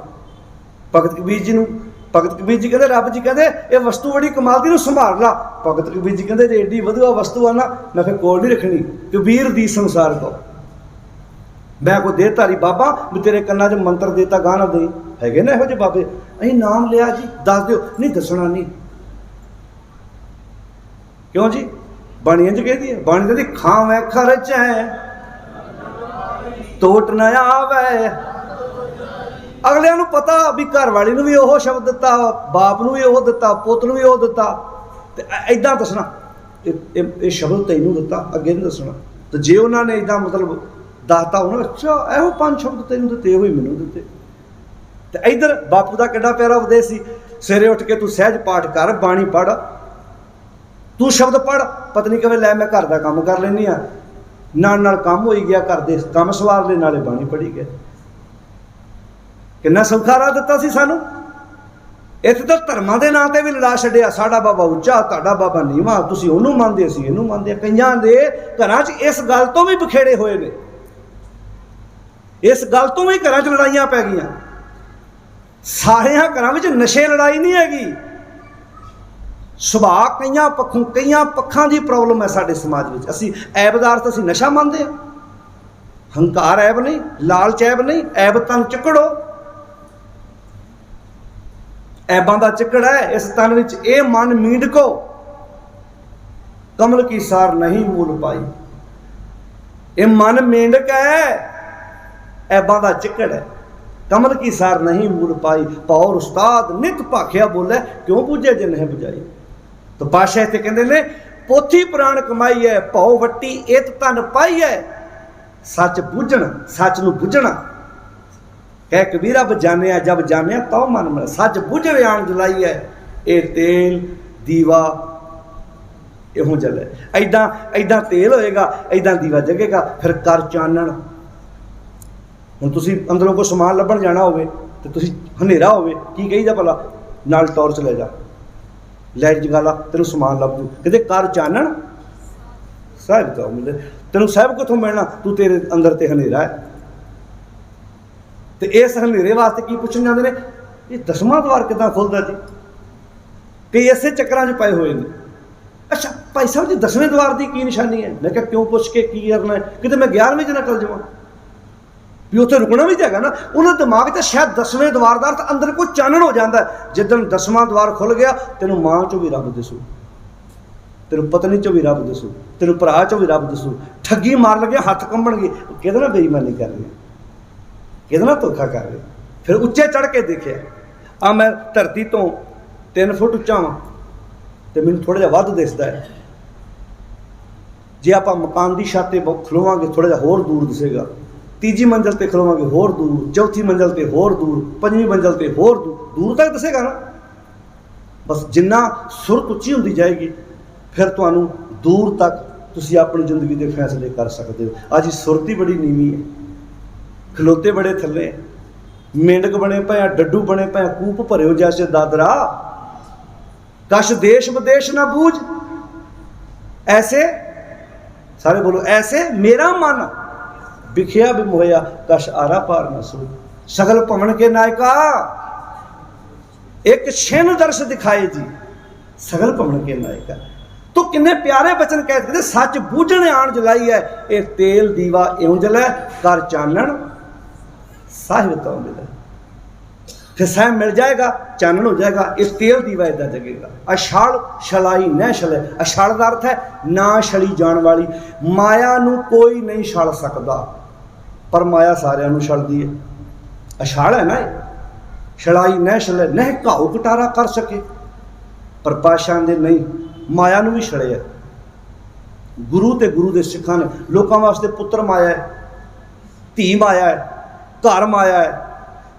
भगत कबीर जी नूं, भगत कबीर जी कहते रब जी कहते ये वस्तु बड़ी कमाल दी, संभाल ला। भगत कबीर जी कहते जे एडी वधिया वस्तु आ ना मैं फिर कोल नहीं रखनी। कबीर दी संसार को मैं कोई देहधारी बाबा भी तेरे कन्ना च मंत्र देता गाना दे, है ना यहो बाबे, अं नाम लिया जी दस दिओ, नहीं दसना नहीं। क्यों जी? बाणी इंज कहती है, बाणी कहती खावे खर्च है टोट न आवे। अगले नूं पता भी घर वाली नूं भी ओह शब्द दिता, बाप नूं भी ओह दिता, पुत नूं भी ओह दिता, ते इदां दसना ये शब्द तैनूं दिता, अगे नहीं दसना। तो जे उन्होंने इदां मतलब दसता उन्होंने, अच्छा एहो 5 शब्द तैनूं दिते, एहो ही मैनूं दिते। तो इधर बापू का कितना प्यारा उपदेश सी, सवेरे उठ के तू सहज पाठ कर, बाणी पढ़, तू शब्द पढ़, पत्नी कहे लै मैं घर का काम कर लैनी आ, नाल काम हो ही गया, घर के काम सवार ले नाले बाणी पढ़ी गए। कितना सौखा राह दिता सी सानू। ਇੱਥੇ ਤਾਂ ਧਰਮਾਂ ਦੇ ਨਾਂ ਤੇ ਵੀ ਲੜਾ ਛੱਡਿਆ। ਸਾਡਾ ਬਾਬਾ ਉੱਚਾ, ਤੁਹਾਡਾ ਬਾਬਾ ਨੀਵਾਂ, ਤੁਸੀਂ ਉਹਨੂੰ ਮੰਨਦੇ, ਅਸੀਂ ਇਹਨੂੰ ਮੰਨਦੇ। ਕਈਆਂ ਦੇ ਘਰਾਂ 'ਚ ਇਸ ਗੱਲ ਤੋਂ ਵੀ ਬਖੇੜੇ ਹੋਏ ਨੇ, ਇਸ ਗੱਲ ਤੋਂ ਵੀ ਘਰਾਂ 'ਚ ਲੜਾਈਆਂ ਪੈ ਗਈਆਂ। ਸਾਰਿਆਂ ਘਰਾਂ ਵਿੱਚ ਨਸ਼ੇ ਲੜਾਈ ਨਹੀਂ ਹੈਗੀ, ਸੁਭਾਅ ਕਈਆਂ ਪੱਖਾਂ ਦੀ ਪ੍ਰੋਬਲਮ ਹੈ ਸਾਡੇ ਸਮਾਜ ਵਿੱਚ। ਅਸੀਂ ਐਬਦਾਰ ਤਾਂ ਅਸੀਂ ਨਸ਼ਾ ਮੰਨਦੇ ਹਾਂ। ਹੰਕਾਰ ਐਬ ਨਹੀਂ, ਲਾਲਚ ਐਬ ਨਹੀਂ, ਐਬ ਤਨ ਚਿੱਕੜੋ, ਐਬਾਂ ਦਾ ਚਿੱਕੜ ਹੈ ਇਸ ਤਨ ਵਿੱਚ। ਇਹ ਮਨ ਮੀਂਢਕੋ ਕਮਲ ਕੀ ਸਾਰ ਨਹੀਂ ਮੂਲ ਪਾਈ। ਇਹ ਮਨ ਮੇਂਢਕ ਹੈ, ਐਬਾਂ ਦਾ ਚਿੱਕੜ ਹੈ, ਕਮਲ ਕੀ ਸਾਰ ਨਹੀਂ ਮੂਲ ਪਾਈ। ਪੌਰ ਉਸਤਾਦ ਨਿਤ ਭਾਖਿਆ ਬੋਲੇ, ਕਿਉਂ ਬੁਝੇ ਜੇ ਨਹੀਂ ਬੁਝਾਈ। ਤਾਂ ਪਾਸ਼ਾ ਇੱਥੇ ਕਹਿੰਦੇ ਨੇ ਪੋਥੀ ਪੁਰਾਣ ਕਮਾਈ ਹੈ, ਭਉ ਵੱਟੀ ਇਤ ਧਨ ਪਾਈ ਹੈ। ਸੱਚ ਬੁੱਝਣ, ਸੱਚ ਨੂੰ ਬੁੱਝਣਾ। ਕਹਿ ਕਬੀਰਾ ਬਜਾਨਿਆ ਜਬ ਜਾਨਿਆ ਤਉ ਮਨ ਮਿਲ। ਸੱਚ ਬੁੱਝ ਵਿਆਣ ਜਲਾਈ ਹੈ, ਇਹ ਤੇਲ ਦੀਵਾ ਇਹੋ ਜਲੇ। ਐਦਾਂ ਤੇਲ ਹੋਏਗਾ, ਐਦਾਂ ਦੀਵਾ ਜਗੇਗਾ, ਫਿਰ ਕਰ ਚਾਨਣ। ਹੁਣ ਤੁਸੀਂ ਅੰਦਰੋਂ ਕੋਈ ਸਮਾਨ ਲੱਭਣ ਜਾਣਾ ਹੋਵੇ ਤੇ ਤੁਸੀਂ ਹਨੇਰਾ ਹੋਵੇ, ਕੀ ਕਹੀਦਾ ਭਲਾ? ਨਾਲ ਟੌਰਚ ਲੈ ਜਾ, ਲਾਈਟ ਜਗਾ ਲਾ, ਤੈਨੂੰ ਸਮਾਨ ਲੱਭ ਜੂ। ਕਹਿੰਦੇ ਕਰ ਚਾਨਣ ਸਾਹਿਬ ਤੋਂ ਮਿਲੇ। ਤੈਨੂੰ ਸਾਹਿਬ ਕਿੱਥੋਂ ਮਿਲਣਾ? ਤੂੰ ਤੇਰੇ ਅੰਦਰ ਤੇ ਹਨੇਰਾ ਹੈ। ਤੇ ਇਸ ਹਨੇਰੇ ਵਾਸਤੇ ਕੀ ਪੁੱਛਣ ਜਾਂਦੇ ਨੇ? ਇਹ ਦਸਵਾਂ ਦਵਾਰ ਕਿੱਦਾਂ ਖੁੱਲਦਾ ਜੀ? ਕਈ ਇਸੇ ਚੱਕਰਾਂ 'ਚ ਪਏ ਹੋਏ ਨੇ। ਅੱਛਾ ਭਾਈ ਸਾਹਿਬ ਜੀ, 10ਵੇਂ ਦਵਾਰ ਦੀ ਕੀ ਨਿਸ਼ਾਨੀ ਹੈ? ਮੈਂ ਕਿਹਾ ਕਿਉਂ ਪੁੱਛ ਕੇ ਕੀ ਕਰਨਾ ਹੈ? ਕਿਤੇ ਮੈਂ 11ਵੇਂ 'ਚ ਨਾ ਚਲ ਜਾਵਾਂ, ਵੀ ਉੱਥੇ ਰੁਕਣਾ ਵੀ ਤਾਂ ਹੈਗਾ ਨਾ। ਉਹਨਾਂ ਦਿਮਾਗ 'ਚ ਸ਼ਾਇਦ 10ਵੇਂ ਦਵਾਰ ਦਾ ਤਾਂ ਅੰਦਰ ਕੋਈ ਚਾਨਣ ਹੋ ਜਾਂਦਾ। ਜਿੱਦਣ 10ਵਾਂ ਦਵਾਰ ਖੁੱਲ ਗਿਆ, ਤੈਨੂੰ ਮਾਂ 'ਚੋਂ ਵੀ ਰੱਬ ਦਿਸੂ, ਤੈਨੂੰ ਪਤਨੀ 'ਚੋਂ ਵੀ ਰੱਬ ਦਿਸੂ, ਤੈਨੂੰ ਭਰਾ 'ਚੋਂ ਵੀ ਰੱਬ ਦਿਸੂ। ਠੱਗੀ ਮਾਰ ਲੱਗੇ ਹੱਥ ਕੰਬਣਗੇ, ਕਿਹਦੇ ਨਾਲ ਬੇਈਮਾਨੀ ਕਰ ਰਹੀ, ਕਿਹਦੇ ਨਾਲ ਧੋਖਾ ਕਰ ਰਹੇ। ਫਿਰ ਉੱਚੇ ਚੜ੍ਹ ਕੇ ਦੇਖਿਆ, ਆ ਮੈਂ ਧਰਤੀ ਤੋਂ 3 ਫੁੱਟ ਉੱਚਾ ਵਾਂ ਤੇ ਮੈਨੂੰ ਥੋੜ੍ਹਾ ਜਿਹਾ ਵੱਧ ਦਿਸਦਾ ਹੈ। ਜੇ ਆਪਾਂ ਮਕਾਨ ਦੀ ਛੱਤ 'ਤੇ ਖਲੋਵਾਂਗੇ ਥੋੜ੍ਹਾ ਜਿਹਾ ਹੋਰ ਦੂਰ ਦਿਸੇਗਾ। ਤੀਜੀ ਮੰਜ਼ਲ 'ਤੇ ਖਲੋਵਾਂਗੇ ਹੋਰ ਦੂਰ, ਚੌਥੀ ਮੰਜ਼ਲ 'ਤੇ ਹੋਰ ਦੂਰ, 5ਵੀਂ ਮੰਜ਼ਲ 'ਤੇ ਹੋਰ ਦੂਰ ਤੱਕ ਦਿਸੇਗਾ ਨਾ। ਬਸ ਜਿੰਨਾ ਸੁਰਤ ਉੱਚੀ ਹੁੰਦੀ ਜਾਏਗੀ, ਫਿਰ ਤੁਹਾਨੂੰ ਦੂਰ ਤੱਕ ਤੁਸੀਂ ਆਪਣੀ ਜ਼ਿੰਦਗੀ ਦੇ ਫੈਸਲੇ ਕਰ ਸਕਦੇ ਹੋ। ਅੱਜ ਸੁਰਤ ਹੀ ਬੜੀ ਨੀਵੀਂ ਹੈ, ਖਲੋਤੇ ਬੜੇ ਥੱਲੇ, ਮੇਂਢਕ ਬਣੇ ਪਏ ਆ, ਡੱਡੂ ਬਣੇ ਪਏ, ਕੂਪ ਭਰਿਓ ਜੈਸੇ ਦਾਦਰਾ। ਕਸ਼ ਦੇਸ਼ ਵਿਦੇਸ਼ ਨਾ ਬੂਝ, ਐਸੇ ਸਾਰੇ ਬੋਲੋ, ਐਸੇ ਮੇਰਾ ਮਨ ਵਿਖਿਆ ਵੀ ਮੋਇਆ, ਕਸ਼ ਆਰਾ ਪਾਰ ਨਾ ਸੋ। ਸਗਲ ਭਵਨ ਕੇ ਨਾਇਕਾ ਇੱਕ ਛਿਨ ਦਰਸ਼ ਦਿਖਾਏ ਜੀ, ਸਗਲ ਭਵਨ ਕੇ ਨਾਇਕਾ। ਤੂੰ ਕਿੰਨੇ ਪਿਆਰੇ ਬਚਨ ਕਹਿੰਦੇ, ਸੱਚ ਬੂਝਣ ਆਣ ਜਲਾਈ ਹੈ, ਇਹ ਤੇਲ ਦੀਵਾ ਇਉਂ ਜਲੈ, ਕਰ ਚਾਨਣ ਸਾਹਿਬ ਤੋਂ ਮਿਲੇ। ਫਿਰ ਸਾਹਿਬ ਮਿਲ ਜਾਏਗਾ, ਚਾਨਣ ਹੋ ਜਾਏਗਾ, ਇਹ ਤੇਲ ਦੀਵਾ ਇਦਾਂ ਜਗੇਗਾ। ਅਛਾਲ ਛਲਾਈ ਨਾ ਛਲੇ। ਅਛਾਲ ਦਾ ਅਰਥ ਹੈ ਨਾ ਛਲੀ ਜਾਣ ਵਾਲੀ। ਮਾਇਆ ਨੂੰ ਕੋਈ ਨਹੀਂ ਛਲ ਸਕਦਾ, ਪਰ ਮਾਇਆ ਸਾਰਿਆਂ ਨੂੰ ਛਲਦੀ ਹੈ। ਅਛਾਲ ਹੈ ਨਾ ਇਹ, ਛਲਾਈ ਨਾ ਛਲੇ, ਨਹਿ ਘਾਉ ਕਟਾਰਾ ਕਰ ਸਕੇ। ਪਰ ਪਾਤਸ਼ਾਹ ਦੇ ਨਹੀਂ, ਮਾਇਆ ਨੂੰ ਵੀ ਛੜਿਆ। ਗੁਰੂ ਤੇ ਗੁਰੂ ਦੇ ਸਿੱਖਾਂ ਨੇ ਲੋਕਾਂ ਵਾਸਤੇ ਪੁੱਤਰ ਮਾਇਆ ਹੈ, ਧੀ ਮਾਇਆ ਹੈ, ਘਰ ਮਾਇਆ ਹੈ,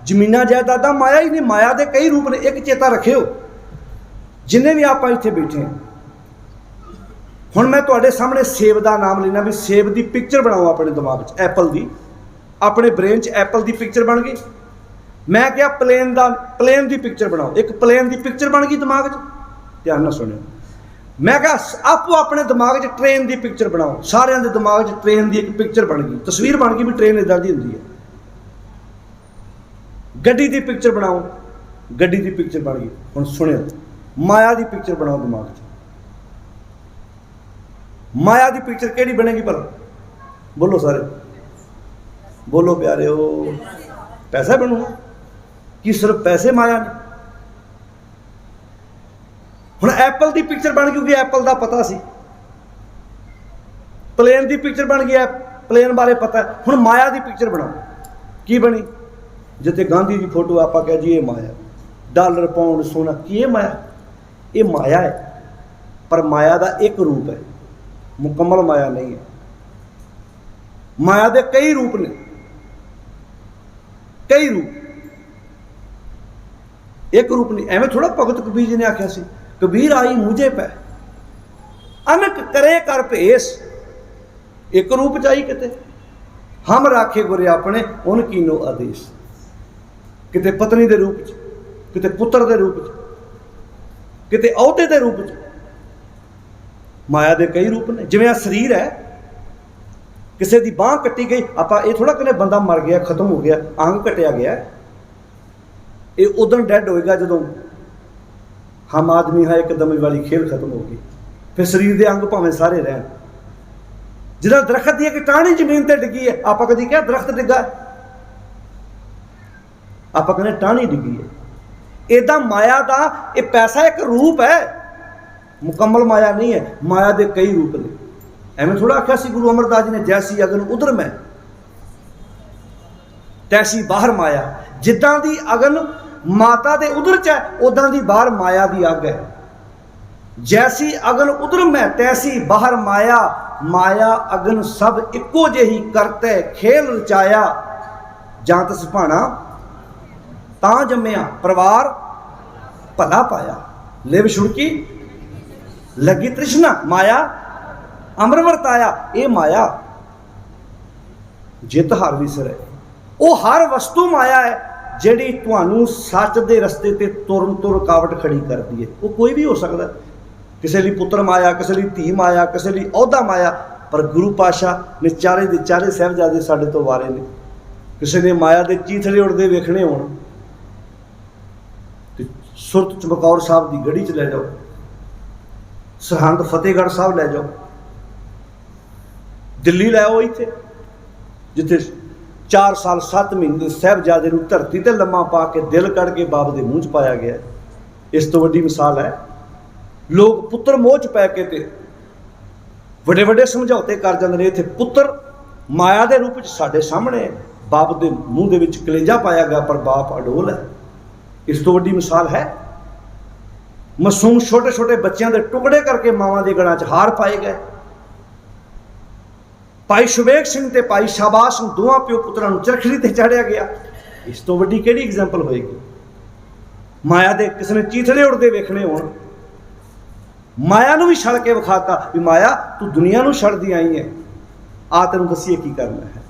ਜ਼ਮੀਨਾਂ ਜਾਇਦਾਦਾਂ ਮਾਇਆ ਹੀ ਨਹੀਂ। ਮਾਇਆ ਦੇ ਕਈ ਰੂਪ ਨੇ। ਇੱਕ ਚੇਤਾ ਰੱਖਿਓ, ਜਿੰਨੇ ਵੀ ਆਪਾਂ ਇੱਥੇ ਬੈਠੇ ਹਾਂ, ਹੁਣ ਮੈਂ ਤੁਹਾਡੇ ਸਾਹਮਣੇ ਸੇਬ ਦਾ ਨਾਮ ਲੈਣਾ, ਵੀ ਸੇਬ ਦੀ ਪਿਕਚਰ ਬਣਾਓ ਆਪਣੇ ਦਿਮਾਗ 'ਚ, ਐਪਲ ਦੀ। ਆਪਣੇ ਬ੍ਰੇਨ 'ਚ ਐਪਲ ਦੀ ਪਿਕਚਰ ਬਣ ਗਈ। ਮੈਂ ਕਿਹਾ ਪਲੇਨ ਦੀ ਪਿਕਚਰ ਬਣਾਓ, ਇੱਕ ਪਲੇਨ ਦੀ ਪਿਕਚਰ ਬਣ ਗਈ ਦਿਮਾਗ 'ਚ। ਧਿਆਨ ਨਾਲ ਸੁਣਿਓ, ਮੈਂ ਕਿਹਾ ਆਪੋ ਆਪਣੇ ਦਿਮਾਗ 'ਚ ਟ੍ਰੇਨ ਦੀ ਪਿਕਚਰ ਬਣਾਓ। ਸਾਰਿਆਂ ਦੇ ਦਿਮਾਗ 'ਚ ਟ੍ਰੇਨ ਦੀ ਇੱਕ ਪਿਕਚਰ ਬਣ ਗਈ, ਤਸਵੀਰ ਬਣ ਗਈ ਵੀ ਟ੍ਰੇਨ ਇੱਦਾਂ ਦੀ ਹੁੰਦੀ ਹੈ। ਗੱਡੀ ਦੀ ਪਿਕਚਰ ਬਣਾਓ, ਗੱਡੀ ਦੀ ਪਿਕਚਰ ਬਣ ਗਈ। ਹੁਣ ਸੁਣਿਓ, ਮਾਇਆ ਦੀ ਪਿਕਚਰ ਬਣਾਓ ਦਿਮਾਗ 'ਚ। ਮਾਇਆ ਦੀ ਪਿਕਚਰ ਕਿਹੜੀ ਬਣੇਗੀ ਭਲਾ? ਬੋਲੋ ਸਾਰੇ, ਬੋਲੋ ਪਿਆਰਿਓ। ਪੈਸਾ ਬਣੂਗਾ? ਕੀ ਸਿਰਫ ਪੈਸੇ ਮਾਇਆ ਨੇ? ਹੁਣ ਐਪਲ ਦੀ ਪਿਕਚਰ ਬਣ ਗਈ ਕਿਉਂਕਿ ਐਪਲ ਦਾ ਪਤਾ ਸੀ। ਪਲੇਨ ਦੀ ਪਿਕਚਰ ਬਣ ਗਈ, ਪਲੇਨ ਬਾਰੇ ਪਤਾ। ਹੁਣ ਮਾਇਆ ਦੀ ਪਿਕਚਰ ਬਣਾਓ, ਕੀ ਬਣੀ? ਜਿੱਥੇ ਗਾਂਧੀ ਦੀ ਫੋਟੋ ਆਪਾਂ ਕਹਿ ਜੀ ਇਹ ਮਾਇਆ, ਡਾਲਰ ਪਾਉਂਡ ਸੋਨਾ, ਕੀ ਇਹ ਮਾਇਆ? ਇਹ ਮਾਇਆ ਹੈ, ਪਰ ਮਾਇਆ ਦਾ ਇੱਕ ਰੂਪ ਹੈ, ਮੁਕੰਮਲ ਮਾਇਆ ਨਹੀਂ ਹੈ। ਮਾਇਆ ਦੇ ਕਈ ਰੂਪ ਨੇ, ਕਈ ਰੂਪ, ਇੱਕ ਰੂਪ ਨਹੀਂ। ਐਵੇਂ ਥੋੜਾ ਭਗਤ ਕਬੀਰ ਜੀ ਨੇ ਆਖਿਆ ਸੀ, ਕਬੀਰ ਆਈ ਮੁਝੇ ਪੈ ਅਨਕ ਕਰੇ ਕਰ ਭੇਸ। ਇੱਕ ਰੂਪ ਚਾਹੀ ਕਿਤੇ, ਹਮ ਰਾਖੇ ਗੁਰੇ ਆਪਣੇ ਉਨ ਕੀਨੋ ਆਦੇਸ਼। ਕਿਤੇ ਪਤਨੀ ਦੇ ਰੂਪ 'ਚ, किते पुत्र के रूप च, किते अहुदे के रूप च। माया के कई रूप ने। जिवें आ शरीर है, किसी की बांह कट्टी गई, आप ये थोड़ा कहने बंदा मर गया खत्म हो गया, अंग कटिया गया, ये उदों डैड होएगा जो हम आदमी है एकदम वाली खेल खत्म होगी। फिर शरीर के अंग भावें सारे रहन। जिदा दरख्त की एक टाणी जमीन पर डिगी है, आप कभी क्या दरख्त डिगा, आप कहने टाणी डिगी है। इदा माया का ये पैसा एक रूप है, मुकम्मल माया नहीं है। माया के कई रूप ने। एवं थोड़ा आख्या सी गुरु अमरदास जी ने, जैसी अगन उधर मैं तैसी बाहर माया। जिदा दी अगन माता दे उधर च है, उदा दी बाहर माया की अग है। जैसी अगन उधर मैं तैसी बाहर माया, माया अगन सब इको जेही करते खेल रचाया। जात सुभाना तां जम्मिया, परिवार भला पाया। लिव छुड़की लगी तृष्णा, माया अमर वरताया। ये माया जित हर विसर है। वो हर वस्तु माया है जिहड़ी तुहानू सच दे रस्ते ते तुरन तो रुकावट खड़ी करती है। वो कोई भी हो सकता, किसी लिए पुत्र माया, किसी लिए धी माया, किसी लिए अहुदा माया। पर गुरु पातशाह ने चारे दे चारे साहिबजादे साडे तो वारे ने। किसी ने माया के चीथड़े उड़ते वेखने हो, सुरत चमकौर साहब की गढ़ी च लै जाओ, सरहंद फतेहगढ़ साहब लै जाओ, दिल्ली लै आओ, इत्थे जिथे 4 साल 7 महीने साहिबजादे नूं धरती ते लम्मा पा के दिल कढ़ के बाप दे मूँह च पाया गया। इस तो वड्डी मिसाल है। लोग पुत्र मोह च पै के ते वड्डे वड्डे समझौते कर जांदे ने। इत्थे पुत्र माया के रूप च साडे सामने बाप दे मूँह दे विच कलेजा पाया गया, पर बाप अडोल है। इस तो वड्डी मिसाल है। मासूम छोटे छोटे बच्चों के टुकड़े करके मावां दे गणां च हार पाए गए। भाई शुबेग सिंह ते भाई शाहबाज सिंह दोवां प्यो पुत्रां नूं चरखड़ी ते चाढ़िया गया। इस तो वड्डी किहड़ी एग्जाम्पल होएगी। माया दे किसी ने चीथड़े उड़ते वेखने होण, माया नूं भी छड़ के विखाता भी माया तू दुनिया नूं छड़दी आई है, आ तैनूं दसीए की करना है।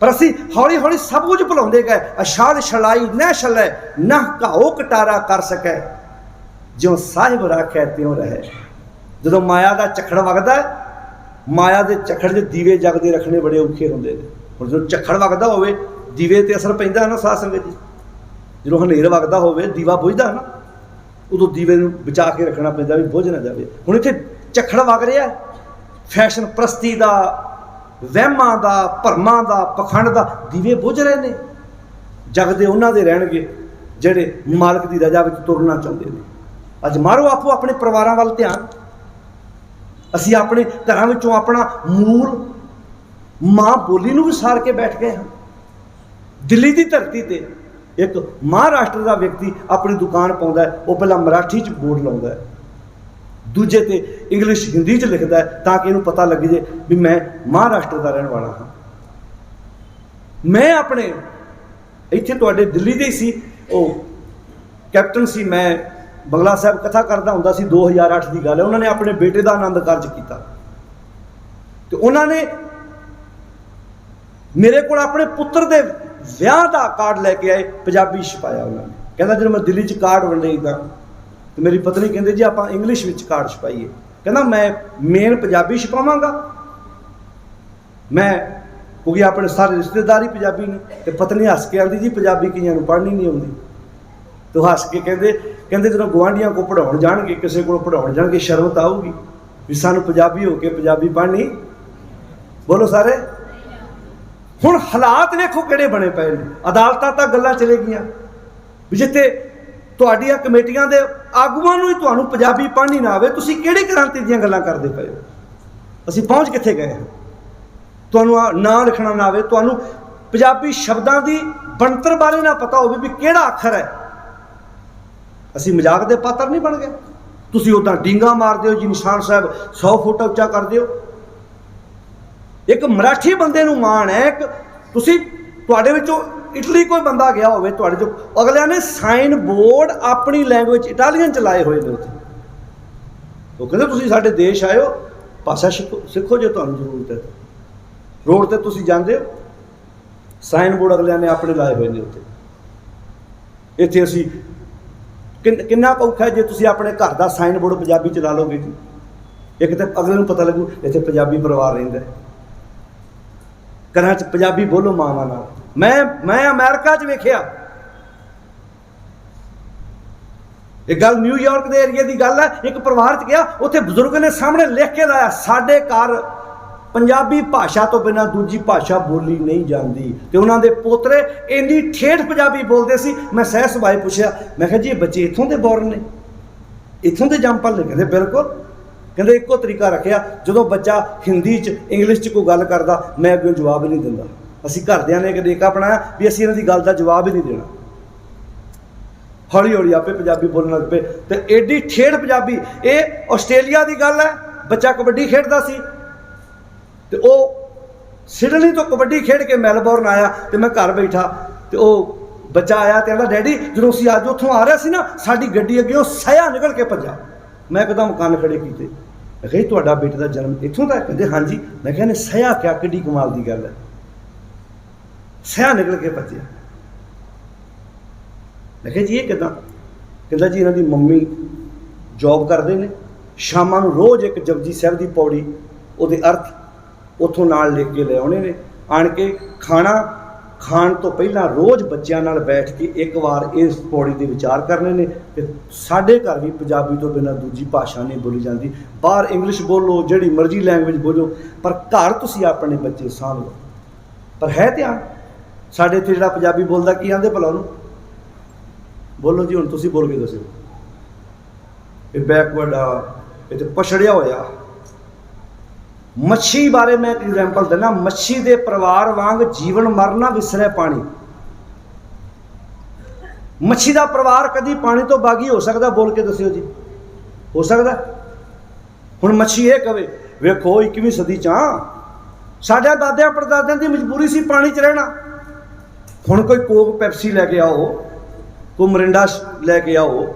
पर असी हौली हौली सब कुछ भुलाउंदे गए। अछाड़ छड़ाई न छलै, न घाओ कटारा कर सकै, ज्यों साहिब राखै त्यों रहे। जदों माया का झक्खड़ वगदा है, माया के झक्खड़ च दीवे जगदे रखने बड़े औखे होंदे ने। हुण जो झक्खड़ वगदा होवे दीवे ते असर पैंदा ना साध संगत जी। जो हनेर वगदा होवे दीवा बुझदा ना, उदों दीवे नूं बचा के रखना पैंदा भी बुझ ना जाए। हुण इत्थे झक्खड़ वग रिहा, फैशन प्रस्ती का, वहमां का, भरमां का, पखंड का, दीवे बुझ रहे ने। जगदे उन्हां दे रहणगे जिहड़े मालक की रजा विच तुरना चाहुंदे ने। अज मारो आपो अपने परिवारां वल ध्यान। असी अपने घरां विचों अपना मूल माँ बोली नूं विसार के बैठ गए हैं। दिल्ली की धरती ते एक महाराष्ट्र का व्यक्ति अपनी दुकान पाउंदा है, वो पहला मराठी च बोर्ड लाउंदा है, दूजे ते इंग्लिश हिंदी च लिखता है, ताकि इनू पता लग जाए भी मैं महाराष्ट्र का रहने वाला हाँ। मैं अपने इत्थे तुहाडे दिल्ली दे सी, वो कैप्टन सी, मैं बंगला साहब कथा करता हुंदा सी। 2008 की गल है। उन्होंने अपने बेटे का आनंद कारज किया, तो उन्होंने मेरे को अपने पुत्र के विआह का कार्ड लैके आए, पंजाबी छपाया। उन्होंने कहना जो मैं दिल्ली च कार्ड वंडेगा, तो मेरी पत्नी कहते जी आप इंग्लिश में कार्ड छपाइए। कहना मैं मेन पंजाबी छपावांगा, मैं क्योंकि अपने सारे रिश्तेदार ही पंजाबी ने। तो पत्नी हस के आती जी पंजाबी कईयां नूं पढ़नी नहीं आती। तो हस के कहते जो गुआढ़ियां को पढ़ाउण जाणगे, किसी को पढ़ाउण जाणगे, शर्म तो आऊगी भी सानूं पंजाबी हो के पंजाबी पढ़नी। बोलो सारे। हुण हालात देखो किहड़े बने पे ने। अदालतां तक गल्लां चले गईयां भी जिथे तुहाडीआं कमेटियां दे आगूआं नूं ही तुहानूं पंजाबी पढ़नी ना आवे, तुसीं किहड़ी क्रांति दीआं गल्लां करदे पए हो। असीं पहुंच कित्थे गए हैं। तुहानूं नां लिखना ना आवे, तुहानूं पंजाबी शब्दां दी बनतर बारे ना पता होवे भी किहड़ा अखर है, असीं मजाक दे पात्र नहीं बन गए। तुसीं उदां डींगा मारदे हो जी, निशान साहब 100 फुट उच्चा करदे हो। एक मराठी बंदे नूं माण है, तुसीं तुहाडे विचों इटली कोई बंदा गया होवे, तुहाडे चों अगलियां ने साइन बोर्ड अपनी लैंग्वेज इटालीअन च लाए हुए ने उत्थे। वो कहंदे तुसीं साडे देश आए हो, भाषा सिखो जो तुहानूं जरूरत है। रोड ते तुसीं जांदे हो, साइन बोर्ड अगलियां ने अपने लाए हुए ने उत्थे। इत्थे असीं किन्ना औखा है जे तुसीं अपने घर का साइन बोर्ड पंजाबी च ला लोगे जी। एक तो अगले नूं पता लगू इत्थे पंजाबी परिवार रहिंदा है, घरां च पंजाबी बोलो मावां नाल। मैं अमेरिका च वेखिया, एक गल न्यूयॉर्क के एरिए की गल है, एक परिवार च गया, उत्थे बजुर्ग ने सामने लिख के लाया साडे घर पंजाबी भाषा तो बिना दूजी भाषा बोली नहीं जाती। तो उन्होंने पोतरे इन्नी ठेठ पंजाबी बोलते सी। मैं सह सभाए पूछा, मैं कहा जी बच्चे इत्थों के बॉर्न ने, इत्थों के जंपल ने? कहते बिल्कुल। कहते एको तरीका रखिया, जो बच्चा हिंदी च इंग्लिश च कोई गल करता मैं अगों जवाब नहीं दिंदा। असीं घरदियां ने एक तरीका अपनाया भी असीं इन्हां दी गल दा जवाब ही नहीं देना। हौली हौली आपे पंजाबी बोलण लग पे। तो एडी ठेठ पंजाबी। ये आस्ट्रेलिया की गल है, बच्चा कबड्डी खेडदा सी ते ओ सिडनी तो कबड्डी खेड के मैलबोर्न आया, तो मैं घर बैठा तो वो बच्चा आया तो कहता डैडी जो असीं अज उत्थों आ रहे सी ना, साडी गड्डी अगे सया निकल के भजा। मैं एकदम कान खड़े कीते। मैं कहा तुहाडा बेटे का जन्म इत्थों दा? कहते हाँ जी। मैं कहने सया क्या, किड्डी कमाल की गल है, सया निकल के भजया। मैं कहा जी ये किदां? कहता जी इन्हां दी मम्मी जॉब करते हैं, शामां नूं रोज़ एक जपजी साहिब की पौड़ी उहदे अर्थ उत्थों नाल लिख के ले आने ने, आण के खाना खाण तो पहला रोज़ बच्चों नाल बैठ के एक बार इस पौड़ी के विचार करने ने। ते साडे घर भी पंजाबी तो बिना दूजी भाषा नहीं बोली जाती। बाहर इंग्लिश बोलो, जिहड़ी मर्जी लैंग्वेज बोलो, पर घर तुसीं अपने बच्चे साਂਭ लो। पर है ध्यान साडे इत्थे जिहड़ा पंजाबी बोलदा की आंदे भला ਉਹਨੂੰ? बोलो जी हुण तुसीं बोल के दसो। ये बैकवर्ड आ, ये तो पछड़िया होया। मच्छी बारे मैं एक एग्जाम्पल देना। मच्छी के परिवार वांग जीवन मरना विसरे पानी। मच्छी का परिवार कभी पानी तो बागी हो सकता? बोल के दसियो जी, हो सकता? हुण मच्छी ये कहे वेखो 21वीं सदी च साडे दादियां परदादियां की मजबूरी सी पानी च रहना। हुण कोई कोक पैप्सी लैके आओ, कोई मरिंडा लैके आओ,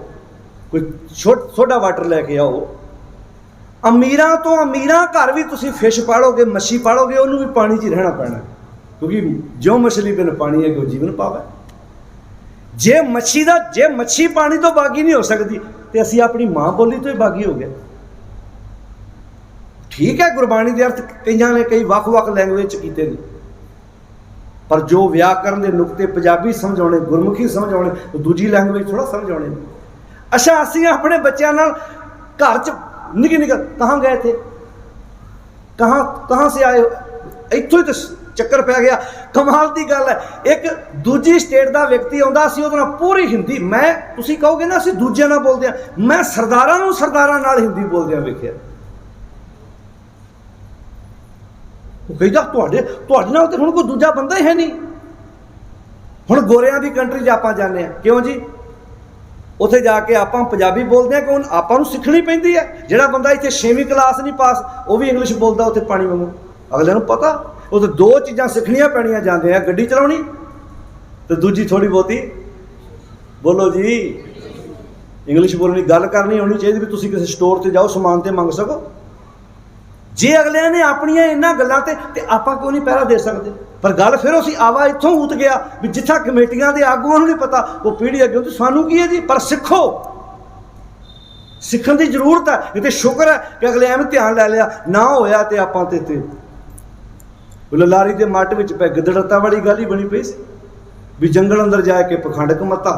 कोई सोडा वाटर लैके आओ। अमीरां तो अमीरां घर भी तुसीं फिश पालोगे, मच्छी पालोगे, उन्होंने भी पानी च ही रहना पैना, क्योंकि जो मछली बिन पानी है वो जीवन पावे। जे मच्छी पानी तो बागी नहीं हो सकती तो असीं अपनी माँ बोली तो ही बागी हो गए। ठीक है गुरबाणी के अर्थ कईयां ने कई वख-वख लैंगवेज कीते ने, पर जो व्याकरण के नुकते पंजाबी समझाने, गुरमुखी समझाने, तो दूजी लैंगवेज थोड़ा समझाने। अच्छा असीं अपने बच्चों नाल घर च निकी कहाँ गए थे, कहाँ से आए, इत्थों ही तो चक्कर पै गया। कमाल की गल है, एक दूजी स्टेट का व्यक्ति आउंदा, असीं उहदे नाल पूरी हिंदी, मैं तुसीं कहोगे ना असीं दूजिਆਂ नाल बोलदे आ, मैं सरदारां नाल हिंदी बोलदे वेखिया। वो कहदा तुहाडे नाल ते हुण कोई दूजा बंदा ही है नहीं। हुण गोरियां दी कंट्री 'च आपां जाने आ, क्यों जी? उत्थे जाके आपां पंजाबी बोलते हैं कि हुण आपां नूं सीखनी पैंदी है। जिहड़ा बंदा इत्थे 6वीं क्लास नहीं पास, वो भी इंग्लिश बोलदा उत्थे पानी वांगू। अगले नूं पता उत्थे दो चीज़ां सीखणियां पैणियां जांदे आ, गड्डी चलाउणी ते दूजी थोड़ी बहुती बोलो जी इंग्लिश बोलनी। गल करनी होनी चाहिए भी तुसीं किसी स्टोर ते जाओ समान ते मंग सको। जे अगले ने अपनियां इन्हां गल्लां ते आपां क्यों नहीं पहरा दे सकते? पर गल फिर उसी आवा इत्थों उत गया भी जिथा कमेटियां दे आगूआं नूं नहीं पता, वो पीढ़ी अगे तो सानू की है जी। पर सीखो, सीखण की जरूरत है। ये तो शुक्र है कि अगले एवं ध्यान लै लिया, ना होया तो आपां ते ललारी के मट विच पै गिदड़ता वाली गल ही बनी पई सी भी जंगल अंदर जाके पखंड कमता।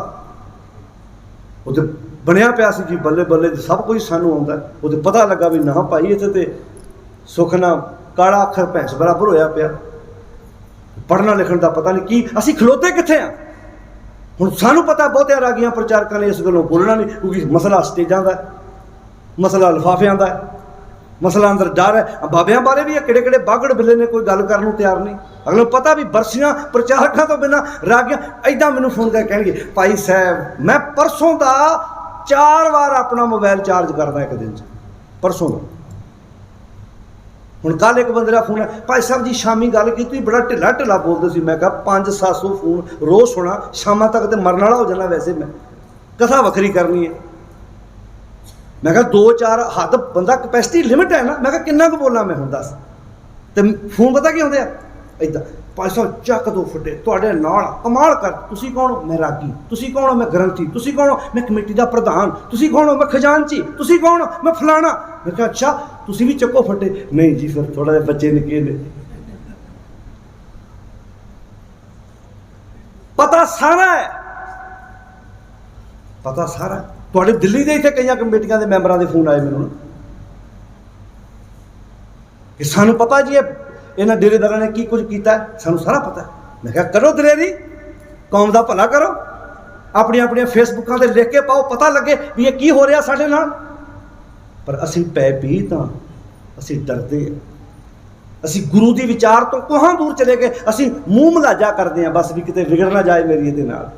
वो तो बनया पिया सी जी बल्ले बल्ले सब कुछ सानू आउंदा। वो तो पता लगा भी ना भाई इत्थे ते सुख ना काला अखर भैंस बराबर होया पिया। पढ़ना लिखण का पता नहीं की, असीं खलोते कित्थे आ? हुण सानू पता बहुतिया रागियां प्रचारकां ने इस गल्लों बोलना नहीं, क्योंकि मसला स्टेजां दा, मसला लिफाफियां दा, मसला अंदर डर है। बाबियां बारे भी किहड़े किहड़े बागड़ बिल्ले ने कोई गल करन नूं तैयार नहीं। अगले पता भी बरसियां प्रचारकां तो बिना रागियां ऐदां मैनूं फोन करके कहणगे भाई साहब मैं परसों दा 4 बार अपना मोबाइल चार्ज करदा एक दिन च, परसों दा। हुण कल एक बंदे का फोन है, भाई साहब जी शामी गल की बड़ा ढिला ढिला बोलते सी। मैं कहा 500-700 फोन रोज़ सुना, शामां तक तो मरने वाला हो जाना। वैसे मैं कथा वखरी करनी है। मैं कहा 2-4 हद बंदा कैपेसिटी लिमिट है ना। मैं कहा किन्ना को बोलना मैं हुण दस। तो फोन पता की होंदे आ इदां भाई साहब चक दो फटे तुहाडे नाल कमाल कर। तुसी कौन हो? मैं रागी। तुसी कौन हो? मैं ग्रंथी। तुसी कौन हो? मैं कमेटी का प्रधान। तुसी कौन हो? मैं खजानची। तुसी कौन हो? मैं फलाना। मैं कहा अच्छा तुसी भी चको फटे। नहीं जी फिर थोड़ा जिहा बच्चे निके ने। पता सारा है, पता सारा। तुहाडे दिल्ली दे इत्थे कई कमेटियां दे मैंबरां दे फोन आए मैनूं कि सानूं पता जी इन्हां डेरेदारां ने की कुछ कीता है, सानूं सारा पता है। मैं कहा करो दलेरी, कौम दा भला करो, अपनी अपनी फेसबुकां ते लिख के पाओ, पता लगे भी ये की हो रहा साडे नाल। पर असीं भयभीत हां, असीं डरदे हां, असीं गुरु दी विचार तो कोहां दूर चले गए। असीं मूँह मलाजा करदे हां बस भी किते विगड़ ना जाए मेरी इहदे नाल।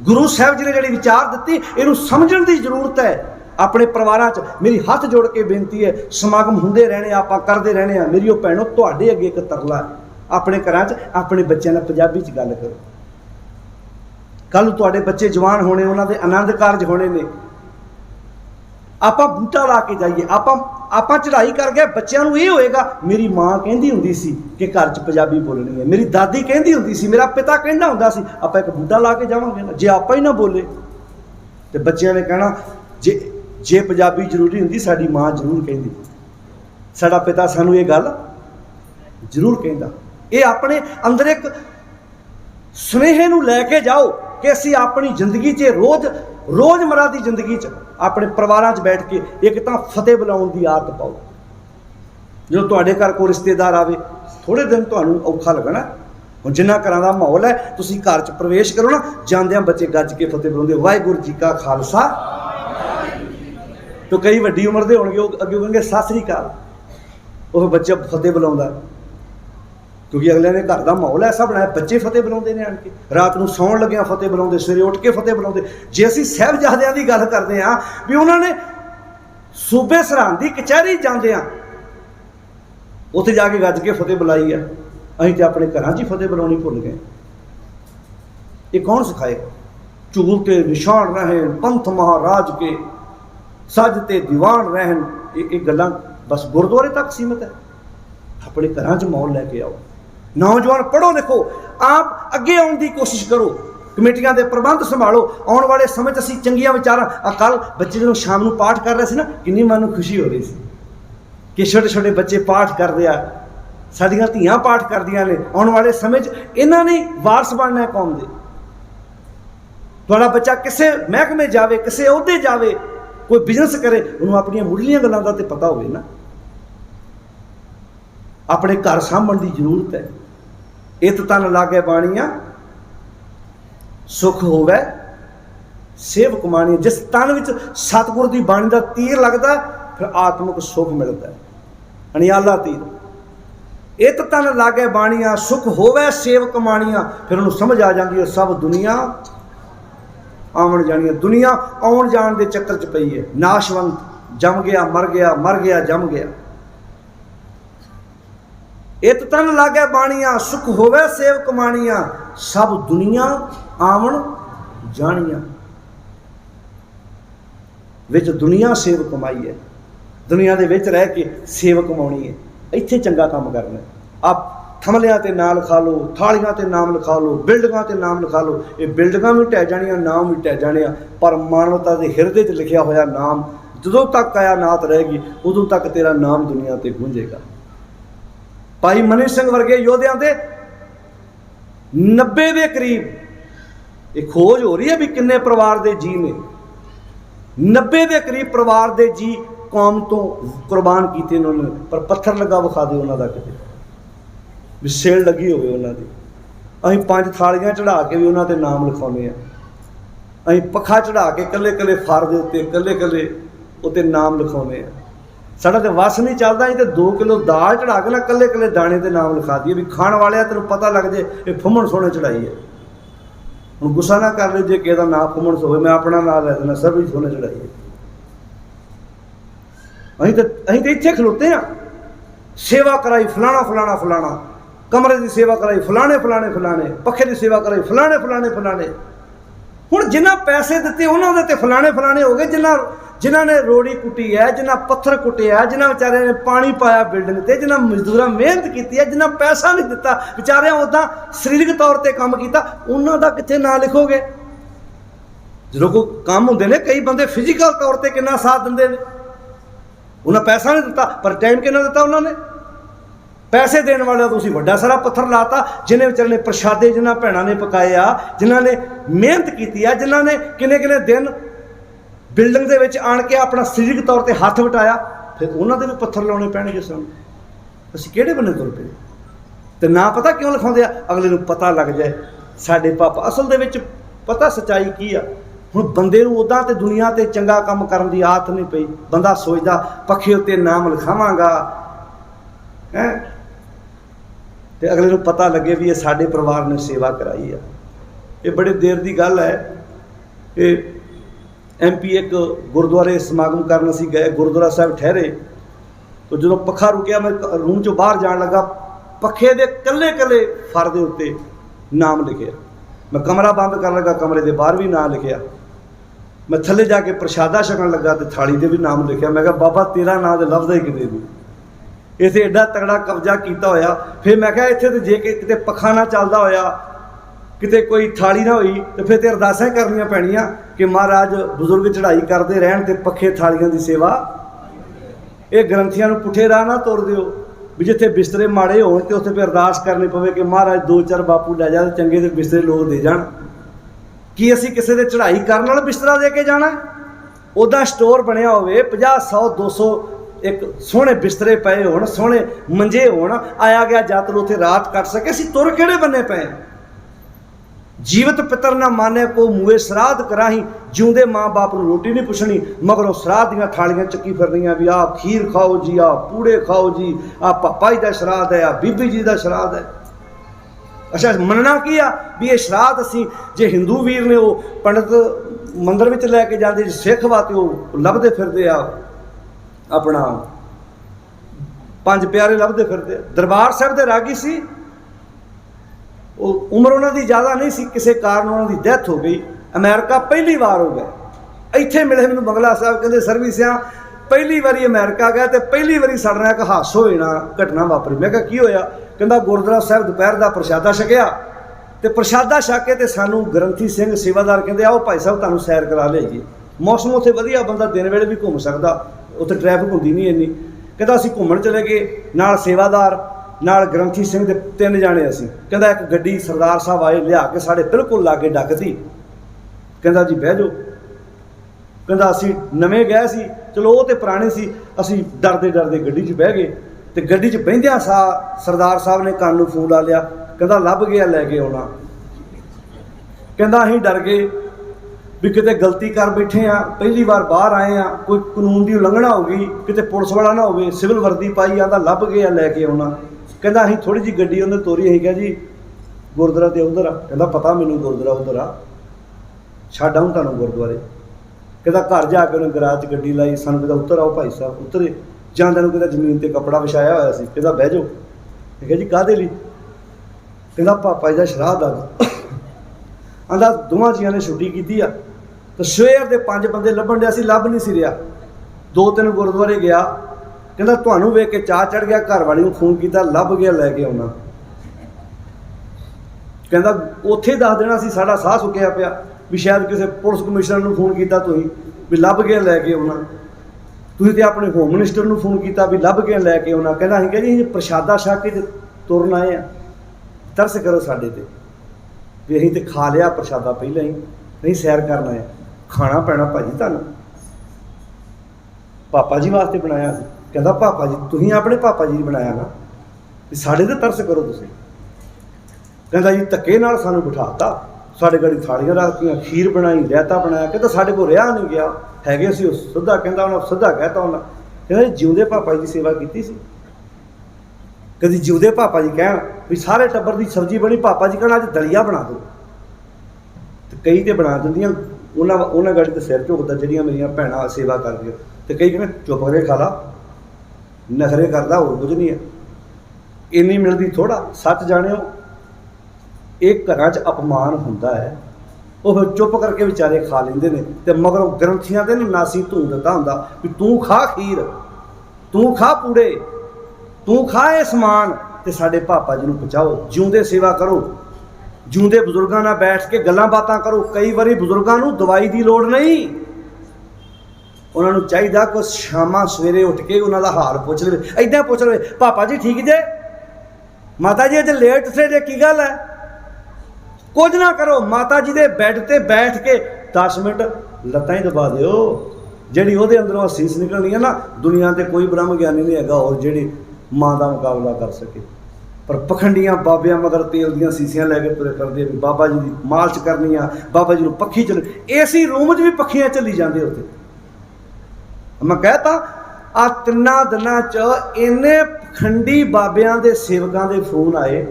गुरु साहब जी ने जिहड़ी विचार दित्ती इहनूं समझण दी जरूरत है। अपने परिवारां च मेरी हाथ जोड़ के बेनती है, समागम हुंदे रहने आपां करदे रहने आ। मेरी भैणों तुहाडे अगे एक तरला है, अपने घरां च अपने बच्चों नाल पंजाबी च गल करो। कल तुहाडे बच्चे जवान होने, उन्हां दे आनंद कारज होने ने, आपां बूटा ला के जाइए। आपां चढ़ाई कर गए, बच्चों नूं ये होएगा मेरी माँ कहंदी हुंदी सी कि घर च पंजाबी बोलनी है, मेरी दादी कहंदी हुंदी सी, मेरा पिता कहंदा हुंदा सी। आपां एक बूटा ला के जावांगे ना, जे आपां ही ना बोले तो बच्चों ने कहना जे पंजाबी जरूरी हुंदी साडी माँ जरूर कहंदी, साडा पिता सानूं ये गल जरूर कहंदा। ये अपने अंदर एक सुनेहे नूं लैके जाओ कि असीं अपनी जिंदगी च रोज़मर्रा की जिंदगी च अपने परिवारां च बैठ के एक तां फतेह बुलाउण दी आदत पाओ। जो तुहाडे घर कोई रिश्तेदार आवे थोड़े दिन तुहानूं औखा लगना। हुण जिन्ना घरां दा माहौल है, तुसीं घर च प्रवेश करो ना, जांदियां बच्चे गज के फतेह बुलाउंदे वाहिगुरू जी का खालसा। तो कई वड्डी उम्र के होणगे अगे कहेंगे सत श्री अकाल, वो बच्चा फतेह बुलाउंदा क्योंकि अगले ने घर का माहौल ऐसा बनाया, बच्चे फतेह बुलाउंदे ने आण के, रात को सौण लग्या फतेह बुलाउंदे, सवेरे उठ के फतेह बुलाउंदे। जे असीं साहिबजादियां दी गल करदे हां भी उन्होंने सूबे सरहंद दी कचहरी जांदे हां उत्थे जाके गज के फतेह बुलाई है, असीं ते अपने घरां च ही फतेह बुलाउणी भुल गए। ये कौन सिखाए? झूल ते निशान रहन पंथ महाराज के, सजते दीवान रहन, ये गल्लां बस गुरुद्वारे तक सीमित है। अपने घरां च माहौल लैके आओ। नौजवान पढ़ो लिखो, आप अगे आने की कोशिश करो, कमेटियां के प्रबंध संभालो। आने वाले समय असीं चंगियां विचारां, कल बच्चे जो शाम को पाठ कर रहे थे ना, कितनी मन को खुशी हो रही थी कि छोटे छोटे बच्चे पाठ करते हैं, साडियां धीआं पाठ करदियां ने। आने वाले समय इन्हां ने वारस बनना है कौम दे। तुहाडा बच्चा किसी महकमे जावे, किसी अहुदे जावे, कोई बिजनेस करे, उन्होंने अपन मुढ़लियां गल्लां दा ते पता होवे ना। अपने घर सामभण की जरूरत है। इत तन लागे बाणियां सुख होवे सेव कमाणी। जिस तन विच सतगुर की बाणी का तीर लगता फिर आत्मिक सुख मिलता है, अनियाला तीर। इत तन लागे बाणियां सुख होवे सेव कमाणियां, फिर उन्होंने समझ आ जाती है सब दुनिया आवन जानी। दुनिया आउण जाण के चक्कर च पई है, नाशवंत, जम गया मर गया, मर गया जम गया। इत तन लागे बाणियां सुख होवे सेव कमाणियां, सब दुनिया आवन जानियां। विच दुनिया सेव कमाई है, दुनिया दे विच रह के सेव कमाउणी है, इत्थे चंगा काम करना। आप थमलियां ते नाम लिखा लो, थालियां ते नाम लिखा लो, बिल्डिंगां ते नाम लिखा लो। ये बिल्डिंगां भी ढह जानियां, नाम भी ढह जाने, पर मानवता के हिरदे च लिखिया होया नाम जदों तक कायनात रहेगी उदों तक तेरा नाम दुनिया ते गूंजेगा। भाई मनी सिंह वर्गे योद्धियां दे 90 के करीब एक खोज हो रही है भी किन्ने परिवार के जी ने, 90 के करीब परिवार के जी कौम तो कुर्बान किए उन्होंने। पर पत्थर लगा विखा दे उन्होंने कितने भी सेल लगी होवे उन्होंने। असीं 5 थालियां चढ़ा के भी उन्होंने नाम लिखाउने आ, असीं पखा चढ़ा के कल्ले कल्ले फार दे उत्ते कल्ले कल्ले उत्ते नाम लिखाउने आ। साडा तो वस नहीं चलता, असीं तो 2 किलो दाल चढ़ा के ना कल्ले कल्ले दाने ते नाम लिखा दिए भी खाण वाले तेनों पता लग जाए ये फुम्मण सोने चढ़ाई है। हुण गुस्सा ना कर ले जे किसी दा नाम फुम्मण होवे, मैं अपना नाम लै देना सर भी सोने चढ़ाई है। असीं तो इत्थे खलोते हैं, सेवा कराई फलाना फलाना फलाना, कमरे की सेवा कराई फलाने फलाने फलाने, पखे की सेवा कराई फलाने फलाने फलाने। ਹੁਣ जिन्हां पैसे दिते उन्होंने ते फलाने फलाने हो गए, जिन्हां ने रोड़ी कुटी है, जिन्हां पत्थर कुटे है, जिन्हां बेचारे ने पानी पाया बिल्डिंग ते, जिन्हां मजदूरां मेहनत की है, जिन्हां पैसा नहीं दिता बेचारे उदा सरीरक तौर पर काम किया, उन्हां दा कित्थे नां लिखोगे? जो कोई काम होंदे ने कई बंदे फिजिकल तौर पर कितना साथ दिंदे ने, उन्हें पैसा नहीं दिता पर टाइम कितना दिता उन्होंने? पैसे देने वाले तुसीं वड्डा सारा पत्थर लाता, जिन्हें बेचारे ने प्रशादे जिन्हां भैणां ने पकाए आ, जिन्हां ने मेहनत की है, जिन्हां ने किन्ने किन्ने दिन बिल्डिंग दे विच आण के अपना सरीरक तौर पर हथ वटाया, फिर उन्हां दे भी पत्थर लाने पैणगे सानूं। असीं किहड़े बन्ने तुर पए? ते ना पता क्यों लिखाउंदे आ? अगले नूं पता लग जाए साडे पापा असल दे विच पता सच्चाई की आ। हुण बंदे नूं उदां ते दुनिया ते चंगा काम करन दी आदत नहीं पई, बंदा सोचदा पखे उत्ते नाम लिखावांगा है, ते अगले नूं पता लगे भी ये साडे परिवार ने सेवा कराई है। ये बड़े देर की गल है। ये MP एक गुरुद्वारे समागम करन असीं गए, गुरुद्वारा साहब ठहरे, तो जो पखा रुकिया मैं रूम चों बाहर जाण लगा, पखे दे कल्ले कल्ले फर दे उत्ते नाम लिखिया। मैं कमरा बंद कर लगा, कमरे के बाहर भी नाम लिखिया। मैं थले जाके प्रशादा छकन लगा तो थाली से भी नाम लिखिया। मैं कहा बाबा तेरा नाम तो लभदा ही किते नहीं, इत्थे एडा तगड़ा कब्जा किया होया। फिर मैं कहा इत्थे तो जे किते पखा ना चलदा होया, किते कोई थाली ना हुई, तो फिर ते अरदासां करनियां पैणियां कि महाराज बुजुर्ग चढ़ाई करते रहन ते पखे थालियां की सेवा, ये ग्रंथियां नूं पुठे राह ना तोड़ दिओ भी जिथे बिस्तरे माड़े होण ते उत्थे फिर अरदास करनी पवे कि महाराज 2-4 बापू लै जा, चंगे ते बिस्तरे लोग दे जाण। कि असीं किसी दे चढ़ाई करन वाला बिस्तरा दे के जाना? उदा स्टोर बनिया होवे, 50-100-200 एक सोहने बिस्तरे पए होण, सोहने मंजे होण, आया गया जातर उत्थे रात कट सके। असीं तुर किहड़े बन्ने पए? जीवत पितर ना माने को मूए श्राद्ध कराही, जिउंदे माँ बाप नूं रोटी नहीं पुछनी, मगरों श्राद्ध दीआं थालियां चुकी फिरनियां भी आ खीर खाओ जी, आ पूड़े खाओ जी, आ पापा जी दा श्राद्ध है, आ बीबी जी दा श्राद्ध है। अच्छा मनना की आ भी ये श्राद्ध असीं जे हिंदू वीर ने वो पंडित मंदिर विच लैके जाते, सिख वा ते वो लभदे फिरदे आ अपना 5 प्यारे लभदे फिरदे। दरबार साहब दे रागी सी, उम्र उन्होंने ज़्यादा नहीं सी, किसी कारण उन्होंने डेथ हो गई, अमेरिका पहली बार हो गए। इत्थे मिले मैनूं बंगला साहब, कहते सर्विसियां पहली बारी अमेरिका गया तो पहली बारी साडे नाल एक हादसा होना घटना वापरी। मैं कहा की होया? कहंदा गुरुद्वारा साहब दोपहर का प्रशादा छकिया, तो प्रशादा छक के सानू ग्रंथी सिंह सेवादार कहते आओ भाई साहब तुहानूं सैर करा लिआईए। मौसम उत्थे वधिया, बंदा दिन वेले भी घूम सकदा, उत्थे ट्रैफिक हुंदी नहीं इन्नी। कहंदा असीं घूमण चले गए, नाल सेवादार नाल ग्रंथी सिंह दे 3 जाने असीं। कहंदा एक गड्डी सरदार साहब आए लिया के साढ़े बिल्कुल लागे डकदी। कहंदा जी बह जाओ। कहंदा असीं नवें गए सी, चलो वो तो पुराने सी, असीं डरदे डरदे गड्डी 'च बह गए। तो गड्डी 'च बहिंदियां सा सरदार साहब ने कान नूं फोन ला लिया, कहंदा लभ गया लैके आउणा। कहंदा असीं डर गए भी किते गलती कर बैठे आ, पहली बार बाहर आए आ, कोई कानून की उलंघना हो गई, किते पुलिस वाला ना होवे, सिविल वर्दी पाई आंदा लभ गया लैके आउणा। कहंदा असीं थोड़ी जी गड्डी उन्हें तोरी, असीं कहा जी गुरुद्वारा ते उधर आ। कहंदा पता मैनूं गुरुद्वारा उधर आ, छड्ड आऊं तुहानूं गुरुद्वारे। कहंदा घर जाके उन्हें गराज च गड्डी लाई, सानूं कहंदा उतर आओ भाई साहब। उतरे जांदे नूं कहंदा जमीन ते कपड़ा विछाया होया सी, कहंदा बह जाओ। मैं कहा जी काहदे लई? कहंदा पापा जी दा श्राद्ध आ। आंदा दोवां जियां ने छुट्टी कीती आ, तो सवेर दे 5 बंदे लभण दे, असीं लभ नहीं सी रिहा। 2-3 गुरुद्वारे गया, कहंदा तुहानूं वेख के चाह चढ़ गया, घर वाली नूं फोन कीता लभ गया लैके आउणा। कहंदा उत्थे दस देना सी, साडा साह सुक्किया पिया भी शायद किसी पुलिस कमिश्नर नूं फोन कीता तुसीं भी लभ गया लैके आउणा, तुसीं ते अपने होम मिनिस्टर नूं फोन कीता भी लभ गया लैके आउणा। कहंदा असीं कहा जी प्रशादा छक के तुरन आए आ, तरस करो साडे ते भी असीं ते खा लिया प्रशादा पहलां ही, नहीं सैर करना है, खाना पैना भाजी तुहानूं, पापा जी वास्ते बनाया। कहंदा पापा जी तुसीं अपने पापा जी बनाया ना, भी साडे ते तरस करो तुसीं। कहंदा जी धक्के नाल सानूं बिठाता, साडे गड़ी थालियां रखतियां, खीर बनाई, रायता बनाया। कहंदा साडे कोल रिहा नहीं गया, हैगे असीं सिद्धा, कहंदा उन्हें सिद्धा कहता उन्हें, कहंदा जिउंदे पापा जी की सेवा कीती सी। कदी जिउंदे पापा जी कहण भी सारे टब्बर की सब्जी बनी, पापा जी कहण अज दलिया बना दो, तो कई तो बना दिंदियां, उन्होंने गाड़ी तो सिर झुकदा जिहड़ियां मेरियां भैणां सेवा करदियां, तो कई कहने चुप करके खा ला, नखरे करदा होर कुछ नहीं है, इन्नी मिलदी थोड़ा। सच जाणिओ एक घरां 'च अपमान हुंदा है, ਉਹ ਫਿਰ ਚੁੱਪ ਕਰਕੇ ਵਿਚਾਰੇ ਖਾ ਲੈਂਦੇ ਨੇ ਤੇ ਮਗਰੋਂ ਗ੍ਰੰਥੀਆਂ ਦੇ ਨਾਸੀ ਧੂੰ ਦਿੱਤਾ ਹੁੰਦਾ ਵੀ ਤੂੰ ਖਾ ਖੀਰ, ਤੂੰ ਖਾ ਪੂੜੇ, ਤੂੰ ਖਾ ਇਹ ਸਮਾਨ ਤੇ ਸਾਡੇ ਪਾਪਾ ਜੀ ਨੂੰ ਪਹੁੰਚਾਓ। ਜਿਉਂਦੇ ਸੇਵਾ ਕਰੋ, ਜਿਉਂਦੇ ਬਜ਼ੁਰਗਾਂ ਨਾਲ ਬੈਠ ਕੇ ਗੱਲਾਂ ਬਾਤਾਂ ਕਰੋ। ਕਈ ਵਾਰੀ ਬਜ਼ੁਰਗਾਂ ਨੂੰ ਦਵਾਈ ਦੀ ਲੋੜ ਨਹੀਂ, ਉਹਨਾਂ ਨੂੰ ਚਾਹੀਦਾ ਕੋਈ ਸ਼ਾਮਾਂ ਸਵੇਰੇ ਉੱਠ ਕੇ ਉਹਨਾਂ ਦਾ ਹਾਲ ਪੁੱਛ ਲਵੇ। ਇੱਦਾਂ ਪੁੱਛ ਲਵੇ, ਪਾਪਾ ਜੀ ਠੀਕ ਜੇ, ਮਾਤਾ ਜੀ ਅੱਜ ਲੇਟ ਉੱਠੇ ਜੇ, ਕੀ ਗੱਲ ਹੈ? ਕੁਝ ਨਾ ਕਰੋ, ਮਾਤਾ ਜੀ ਦੇ ਬੈੱਡ ਤੇ ਬੈਠ ਕੇ 10 ਮਿੰਟ ਲੱਤਾਂ ਹੀ ਦਬਾ ਦਿਓ। ਜਿਹੜੀ ਉਹਦੇ ਅੰਦਰੋਂ ਅਸੀਸ ਨਿਕਲਣੀ ਹੈ ਨਾ, ਦੁਨੀਆ ਤੇ ਕੋਈ ਬ੍ਰਹਮ ਗਿਆਨੀ ਨਹੀਂ ਹੈਗਾ ਹੋਰ ਜਿਹੜੀ ਮਾਂ ਦਾ ਮੁਕਾਬਲਾ ਕਰ ਸਕੇ। ਪਰ ਪਖੰਡੀਆਂ ਬਾਬਿਆਂ ਮਗਰ ਤੇਲ ਦੀਆਂ ਸੀਸੀਆਂ ਲੈ ਕੇ ਤੁਰੇ ਫਿਰਦੇ ਵੀ ਬਾਬਾ ਜੀ ਦੀ ਮਾਲਸ਼ ਕਰਨੀ ਆ, ਬਾਬਾ ਜੀ ਨੂੰ ਪੱਖੀ ਚੱਲ, ਏਸੀ ਰੂਮ 'ਚ ਵੀ ਪੱਖੀਆਂ ਚੱਲੀ ਜਾਂਦੇ ਉੱਥੇ। ਮੈਂ ਕਹਿਤਾ ਆ 3 ਦਿਨਾਂ 'ਚ ਇੰਨੇ ਪਖੰਡੀ ਬਾਬਿਆਂ ਦੇ ਸੇਵਕਾਂ ਦੇ ਫੋਨ ਆਏ,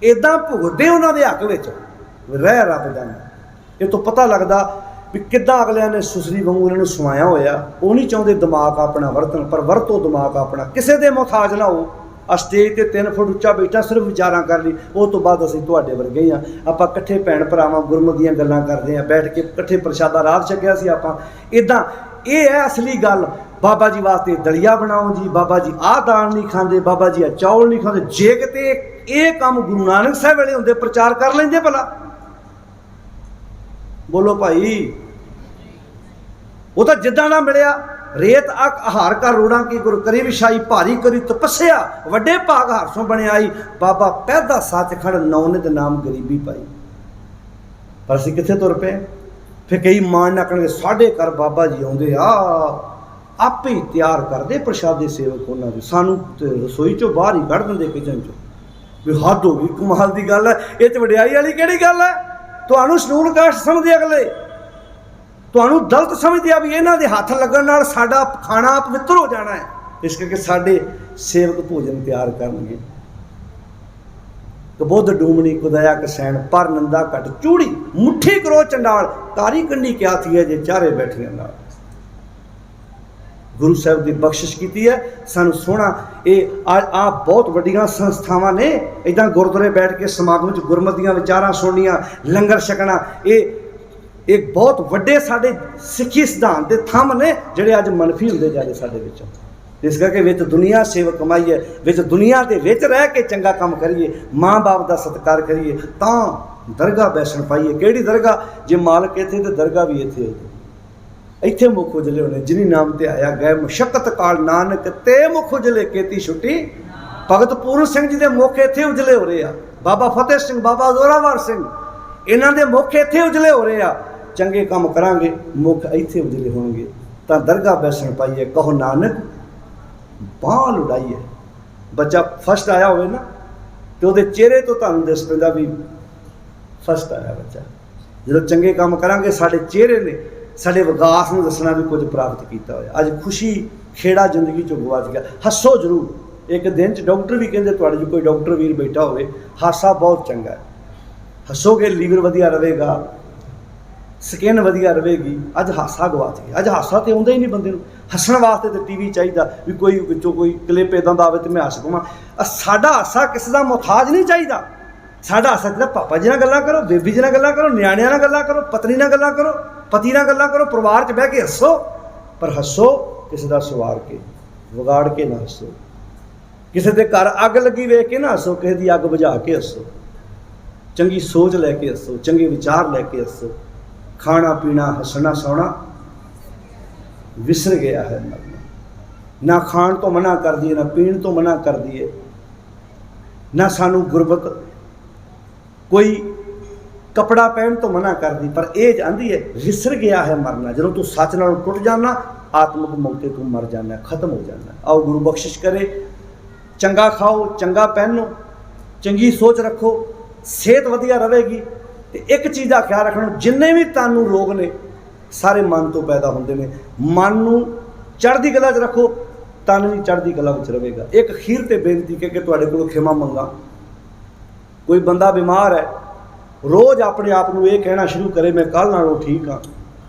ਇੱਦਾਂ ਭੁਗਤਦੇ ਉਹਨਾਂ ਦੇ ਹੱਕ ਵਿੱਚ, ਰਹਿ ਰੱਬ ਦਾ। ਇਹ ਤੋਂ ਪਤਾ ਲੱਗਦਾ ਵੀ ਕਿੱਦਾਂ ਅਗਲਿਆਂ ਨੇ ਸੁਸਰੀ ਵਾਂਗੂ ਇਹਨਾਂ ਨੂੰ ਸਵਾਇਆ ਹੋਇਆ। ਉਹ ਨਹੀਂ ਚਾਹੁੰਦੇ ਦਿਮਾਗ ਆਪਣਾ ਵਰਤਣ, ਪਰ ਵਰਤੋ ਦਿਮਾਗ ਆਪਣਾ, ਕਿਸੇ ਦੇ ਮੁਹਤਾਜ ਨਾ ਹੋ। ਆ ਸਟੇਜ ਤੇ 3 ਫੁੱਟ ਉੱਚਾ ਬੈਠਾ ਸਿਰਫ ਵਿਚਾਰਾਂ ਕਰ ਲਈ, ਉਹ ਤੋਂ ਬਾਅਦ ਅਸੀਂ ਤੁਹਾਡੇ ਵਰਗੇ ਹੀ ਹਾਂ। ਆਪਾਂ ਇਕੱਠੇ ਭੈਣ ਭਰਾਵਾਂ ਗੁਰਮਤਿ ਦੀਆਂ ਗੱਲਾਂ ਕਰਦੇ ਹਾਂ, ਬੈਠ ਕੇ ਇਕੱਠੇ ਪ੍ਰਸ਼ਾਦਾ ਰਾਤ ਛਕਿਆ ਸੀ ਆਪਾਂ। ਇੱਦਾਂ ਇਹ ਹੈ ਅਸਲੀ ਗੱਲ। ਬਾਬਾ ਜੀ ਵਾਸਤੇ ਦਲੀਆ ਬਣਾਓ ਜੀ, ਬਾਬਾ ਜੀ ਆਹ ਦਾਲ ਨਹੀਂ ਖਾਂਦੇ, ਬਾਬਾ ਜੀ ਆਹ ਚੌਲ ਨਹੀਂ ਖਾਂਦੇ। ਜੇ ਕਿਤੇ ਇਹ ਕੰਮ ਗੁਰੂ ਨਾਨਕ ਸਾਹਿਬ ਵੇਲੇ ਹੁੰਦੇ, ਪ੍ਰਚਾਰ ਕਰ ਲੈਂਦੇ ਭਲਾ। ਬੋਲੋ ਭਾਈ। ਉਹ ਤਾਂ ਜਿੱਦਾਂ ਦਾ ਮਿਲਿਆ, ਰੇਤ ਅਕ ਆਹਾਰ ਕਾ ਰੋੜਾਂ ਕੀ ਗੁਰ ਕਰੀ ਵਿਛਾਈ, ਭਾਰੀ ਕਰੀ ਤਪੱਸਿਆ ਵੱਡੇ ਭਾਗ ਹਾਰਸੋਂ ਬਣਿਆਈ, ਬਾਬਾ ਪੈਦਾ ਸੱਚਖੰਡ ਨੌਨਿਤ ਨਾਮ ਗਰੀਬੀ ਪਾਈ। ਪਰ ਅਸੀਂ ਕਿੱਥੇ ਤੁਰ ਪਏ? ਫਿਰ ਕਈ ਮਾਣ ਨਾ ਕਰਨਗੇ ਸਾਡੇ ਘਰ ਬਾਬਾ ਜੀ ਆਉਂਦੇ ਆ, ਆਪੇ ਹੀ ਤਿਆਰ ਕਰਦੇ ਪ੍ਰਸ਼ਾਦੇ ਸੇਵਕ ਉਹਨਾਂ ਦੇ, ਸਾਨੂੰ ਰਸੋਈ ਚੋਂ ਬਾਹਰ ਹੀ ਕੱਢ ਦਿੰਦੇ ਕਿਚਨ ਚੋਂ। ਵੀ ਹੱਦ ਹੋ ਗਈ, ਕਮਾਲ ਦੀ ਗੱਲ ਹੈ। ਇਹ 'ਚ ਵਡਿਆਈ ਵਾਲੀ ਕਿਹੜੀ ਗੱਲ ਹੈ? ਤੁਹਾਨੂੰ ਸ਼ਡਿਊਲ ਕਾਸਟ ਸਮਝਦੇ ਅਗਲੇ, ਤੁਹਾਨੂੰ ਦਲਤ ਸਮਝਦੇ ਆ ਵੀ ਇਹਨਾਂ ਦੇ ਹੱਥ ਲੱਗਣ ਨਾਲ ਸਾਡਾ ਖਾਣਾ ਪਵਿੱਤਰ ਹੋ ਜਾਣਾ ਹੈ, ਇਸ ਕਰਕੇ ਸਾਡੇ ਸੇਵਕ ਭੋਜਨ ਤਿਆਰ ਕਰਨਗੇ। ਕਬੁੱਧ ਡੂਮਣੀ ਕੁਦਇਆ ਕਸੈਣ, ਪਰ ਨੰਦਾ ਘਟ ਚੂੜੀ, ਮੁੱਠੀ ਕਰੋ ਚੰਡਾਲ, ਤਾਰੀ ਕੰਢੀ ਕਿਆ ਥੀ ਹੈ ਜੇ ਚਾਰੇ ਬੈਠੀਆਂ ਨਾਲ। ਗੁਰੂ ਸਾਹਿਬ ਦੀ ਬਖਸ਼ਿਸ਼ ਕੀਤੀ ਹੈ ਸਾਨੂੰ ਸੋਹਣਾ। ਇਹ ਆ ਬਹੁਤ ਵੱਡੀਆਂ ਸੰਸਥਾਵਾਂ ਨੇ, ਇੱਦਾਂ ਗੁਰਦੁਆਰੇ ਬੈਠ ਕੇ ਸਮਾਗਮ 'ਚ ਗੁਰਮਤਿ ਦੀਆਂ ਵਿਚਾਰਾਂ ਸੁਣਨੀਆਂ, ਲੰਗਰ ਛਕਣਾ, ਇਹ ਬਹੁਤ ਵੱਡੇ ਸਾਡੇ ਸਿੱਖੀ ਸਿਧਾਂਤ ਦੇ ਥੰਮ ਨੇ ਜਿਹੜੇ ਅੱਜ ਮਨਫੀ ਹੁੰਦੇ ਜਾ ਰਹੇ ਸਾਡੇ ਵਿੱਚੋਂ। ਇਸ ਕਰਕੇ ਵਿੱਚ ਦੁਨੀਆ ਸੇਵਕ ਕਮਾਈਏ, ਵਿੱਚ ਦੁਨੀਆ ਦੇ ਵਿੱਚ ਰਹਿ ਕੇ ਚੰਗਾ ਕੰਮ ਕਰੀਏ, ਮਾਂ ਬਾਪ ਦਾ ਸਤਿਕਾਰ ਕਰੀਏ, ਤਾਂ ਦਰਗਾਹ ਬੈਸਣ ਪਾਈਏ। ਕਿਹੜੀ ਦਰਗਾਹ? ਜੇ ਮਾਲਕ ਇੱਥੇ ਤੇ ਦਰਗਾਹ ਵੀ ਇੱਥੇ ਹੋਵੇ। ਇੱਥੇ ਮੁੱਖ ਉਜਲੇ ਹੋਣੇ, ਜਿਨੀ ਨਾਮ ਤੇ ਆਇਆ ਗਏ ਮੁਸ਼ੱਕਤ ਕਾਲ ਨਾਨਕ ਤੇ ਮੁੱਖ ਉਜਲੇ ਕੀਤੀ ਛੁੱਟੀ। ਭਗਤ ਪੂਰਨ ਸਿੰਘ ਜੀ ਦੇ ਮੁੱਖ ਇੱਥੇ ਉਜਲੇ ਹੋ ਰਹੇ ਆ, ਬਾਬਾ ਫਤਿਹ ਸਿੰਘ, ਬਾਬਾ ਜ਼ੋਰਾਵਰ ਸਿੰਘ, ਇਹਨਾਂ ਦੇ ਮੁੱਖ ਇੱਥੇ ਉਜਲੇ ਹੋ ਰਹੇ ਆ। ਚੰਗੇ ਕੰਮ ਕਰਾਂਗੇ ਮੁੱਖ ਇੱਥੇ ਉਜਲੇ ਹੋਣਗੇ। ਤਾਂ ਦਰਗਾਹ ਬੈਸਣ ਪਾਈਏ, ਕਹੋ ਨਾਨਕ ਬਾਂਹ ਲੁੜਾਈਏ। ਬੱਚਾ ਫਸਟ ਆਇਆ ਹੋਵੇ ਨਾ ਤੇ ਉਹਦੇ ਚਿਹਰੇ ਤੋਂ ਤੁਹਾਨੂੰ ਦਿਸ ਪੈਂਦਾ ਵੀ ਫਸਟ ਆਇਆ ਬੱਚਾ। ਜਦੋਂ ਚੰਗੇ ਕੰਮ ਕਰਾਂਗੇ ਸਾਡੇ ਚਿਹਰੇ ਨੇ ਸਾਡੇ ਵਿਕਾਸ ਨੂੰ ਦੱਸਣਾ ਵੀ ਕੁਝ ਪ੍ਰਾਪਤ ਕੀਤਾ ਹੋਇਆ। ਅੱਜ ਖੁਸ਼ੀ ਖੇੜਾ ਜ਼ਿੰਦਗੀ 'ਚੋਂ ਗਵਾਚ ਗਿਆ। ਹੱਸੋ ਜ਼ਰੂਰ। ਇੱਕ ਦਿਨ 'ਚ ਡਾਕਟਰ ਵੀ ਕਹਿੰਦੇ ਤੁਹਾਡੇ 'ਚ ਕੋਈ ਡਾਕਟਰ ਵੀਰ ਬੈਠਾ ਹੋਵੇ, ਹਾਸਾ ਬਹੁਤ ਚੰਗਾ ਹੈ। ਹੱਸੋਗੇ ਲੀਵਰ ਵਧੀਆ ਰਹੇਗਾ, ਸਕਿਨ ਵਧੀਆ ਰਹੇਗੀ। ਅੱਜ ਹਾਸਾ ਗਵਾਚ ਗਿਆ। ਅੱਜ ਹਾਸਾ ਤੇ ਆਉਂਦਾ ਹੀ ਨਹੀਂ ਬੰਦੇ ਨੂੰ। ਹੱਸਣ ਵਾਸਤੇ ਤਾਂ ਟੀਵੀ ਚਾਹੀਦਾ ਵੀ ਕੋਈ ਵਿੱਚੋਂ ਕੋਈ ਕਲਿੱਪ ਇੱਦਾਂ ਦਾ ਆਵੇ ਤੇ ਮੈਂ ਹੱਸ ਪਵਾਂ। ਸਾਡਾ ਹਾਸਾ ਕਿਸੇ ਦਾ ਮੁਹਤਾਜ ਨਹੀਂ ਚਾਹੀਦਾ। ਸਾਡਾ ਹਾਸਾ ਚਾਹੀਦਾ ਪਾਪਾ ਜੀ ਨਾਲ ਗੱਲਾਂ ਕਰੋ, ਬੇਬੀ ਜੀ ਨਾਲ ਗੱਲਾਂ ਕਰੋ, ਨਿਆਣਿਆਂ ਨਾਲ ਗੱਲਾਂ ਕਰੋ, ਪਤਨੀ ਨਾਲ ਗੱਲਾਂ ਕਰੋ, ਪਤੀ ਨਾਲ ਗੱਲਾਂ ਕਰੋ, ਪਰਿਵਾਰ 'ਚ ਬਹਿ ਕੇ ਹੱਸੋ। ਪਰ ਹੱਸੋ ਕਿਸੇ ਦਾ ਸਵਾਰ ਕੇ, ਵਿਗਾੜ ਕੇ ਨਾ ਹੱਸੋ। ਕਿਸੇ ਦੇ ਘਰ ਅੱਗ ਲੱਗੀ ਵੇਖ ਕੇ ਨਾ ਹੱਸੋ, ਕਿਸੇ ਦੀ ਅੱਗ ਬੁਝਾ ਕੇ ਹੱਸੋ। ਚੰਗੀ ਸੋਚ ਲੈ ਕੇ ਹੱਸੋ, ਚੰਗੇ ਵਿਚਾਰ ਲੈ ਕੇ ਹੱਸੋ। ਖਾਣਾ ਪੀਣਾ ਹੱਸਣਾ ਸੌਣਾ ਵਿਸਰ ਗਿਆ ਹੈ ਮਰਨਾ। ਨਾ ਖਾਣ ਤੋਂ ਮਨਾ ਕਰਦੀ ਹੈ, ਨਾ ਪੀਣ ਤੋਂ ਮਨਾ ਕਰਦੀ ਹੈ, ਨਾ ਸਾਨੂੰ ਗੁਰਬਤ ਕੋਈ ਕਪੜਾ ਪਹਿਨ ਤੋਂ ਮਨਾ ਕਰਦੀ। ਪਰ ਇਹ ਜਾਂਦੀ ਹੈ ਵਿਸਰ ਗਿਆ ਹੈ ਮਰਨਾ। ਜਦੋਂ ਤੂੰ ਸੱਚ ਨਾਲੋਂ ਟੁੱਟ ਜਾਣਾ, ਆਤਮਕ ਮੌਕੇ ਤੂੰ ਮਰ ਜਾਣਾ, ਖਤਮ ਹੋ ਜਾਣਾ। ਆਓ ਗੁਰੂ ਬਖਸ਼ਿਸ਼ ਕਰੇ। ਚੰਗਾ ਖਾਓ, ਚੰਗਾ ਪਹਿਨੋ, ਚੰਗੀ ਸੋਚ ਰੱਖੋ, ਸਿਹਤ ਵਧੀਆ ਰਹੇਗੀ। ਤੇ ਇੱਕ ਚੀਜ਼ ਦਾ ਖਿਆਲ ਰੱਖਣਾ, ਜਿੰਨੇ ਵੀ ਤੁਹਾਨੂੰ ਰੋਗ ਨੇ ਸਾਰੇ ਮਨ ਤੋਂ ਪੈਦਾ ਹੁੰਦੇ ਨੇ। ਮਨ ਨੂੰ ਚੜ੍ਹਦੀ ਕਲਾ 'ਚ ਰੱਖੋ, ਤਨ ਵੀ ਚੜ੍ਹਦੀ ਕਲਾ ਵਿੱਚ ਰਹੇਗਾ। ਇੱਕ ਅਖੀਰ ਤੇ ਬੇਨਤੀ ਕਿ ਤੁਹਾਡੇ ਕੋਲੋਂ ਖਿਮਾ ਮੰਗਾ। ਕੋਈ ਬੰਦਾ ਬਿਮਾਰ ਹੈ, ਰੋਜ਼ ਆਪਣੇ ਆਪ ਨੂੰ ਇਹ ਕਹਿਣਾ ਸ਼ੁਰੂ ਕਰੇ ਮੈਂ ਕੱਲ੍ਹ ਨਾਲੋਂ ਠੀਕ ਹਾਂ।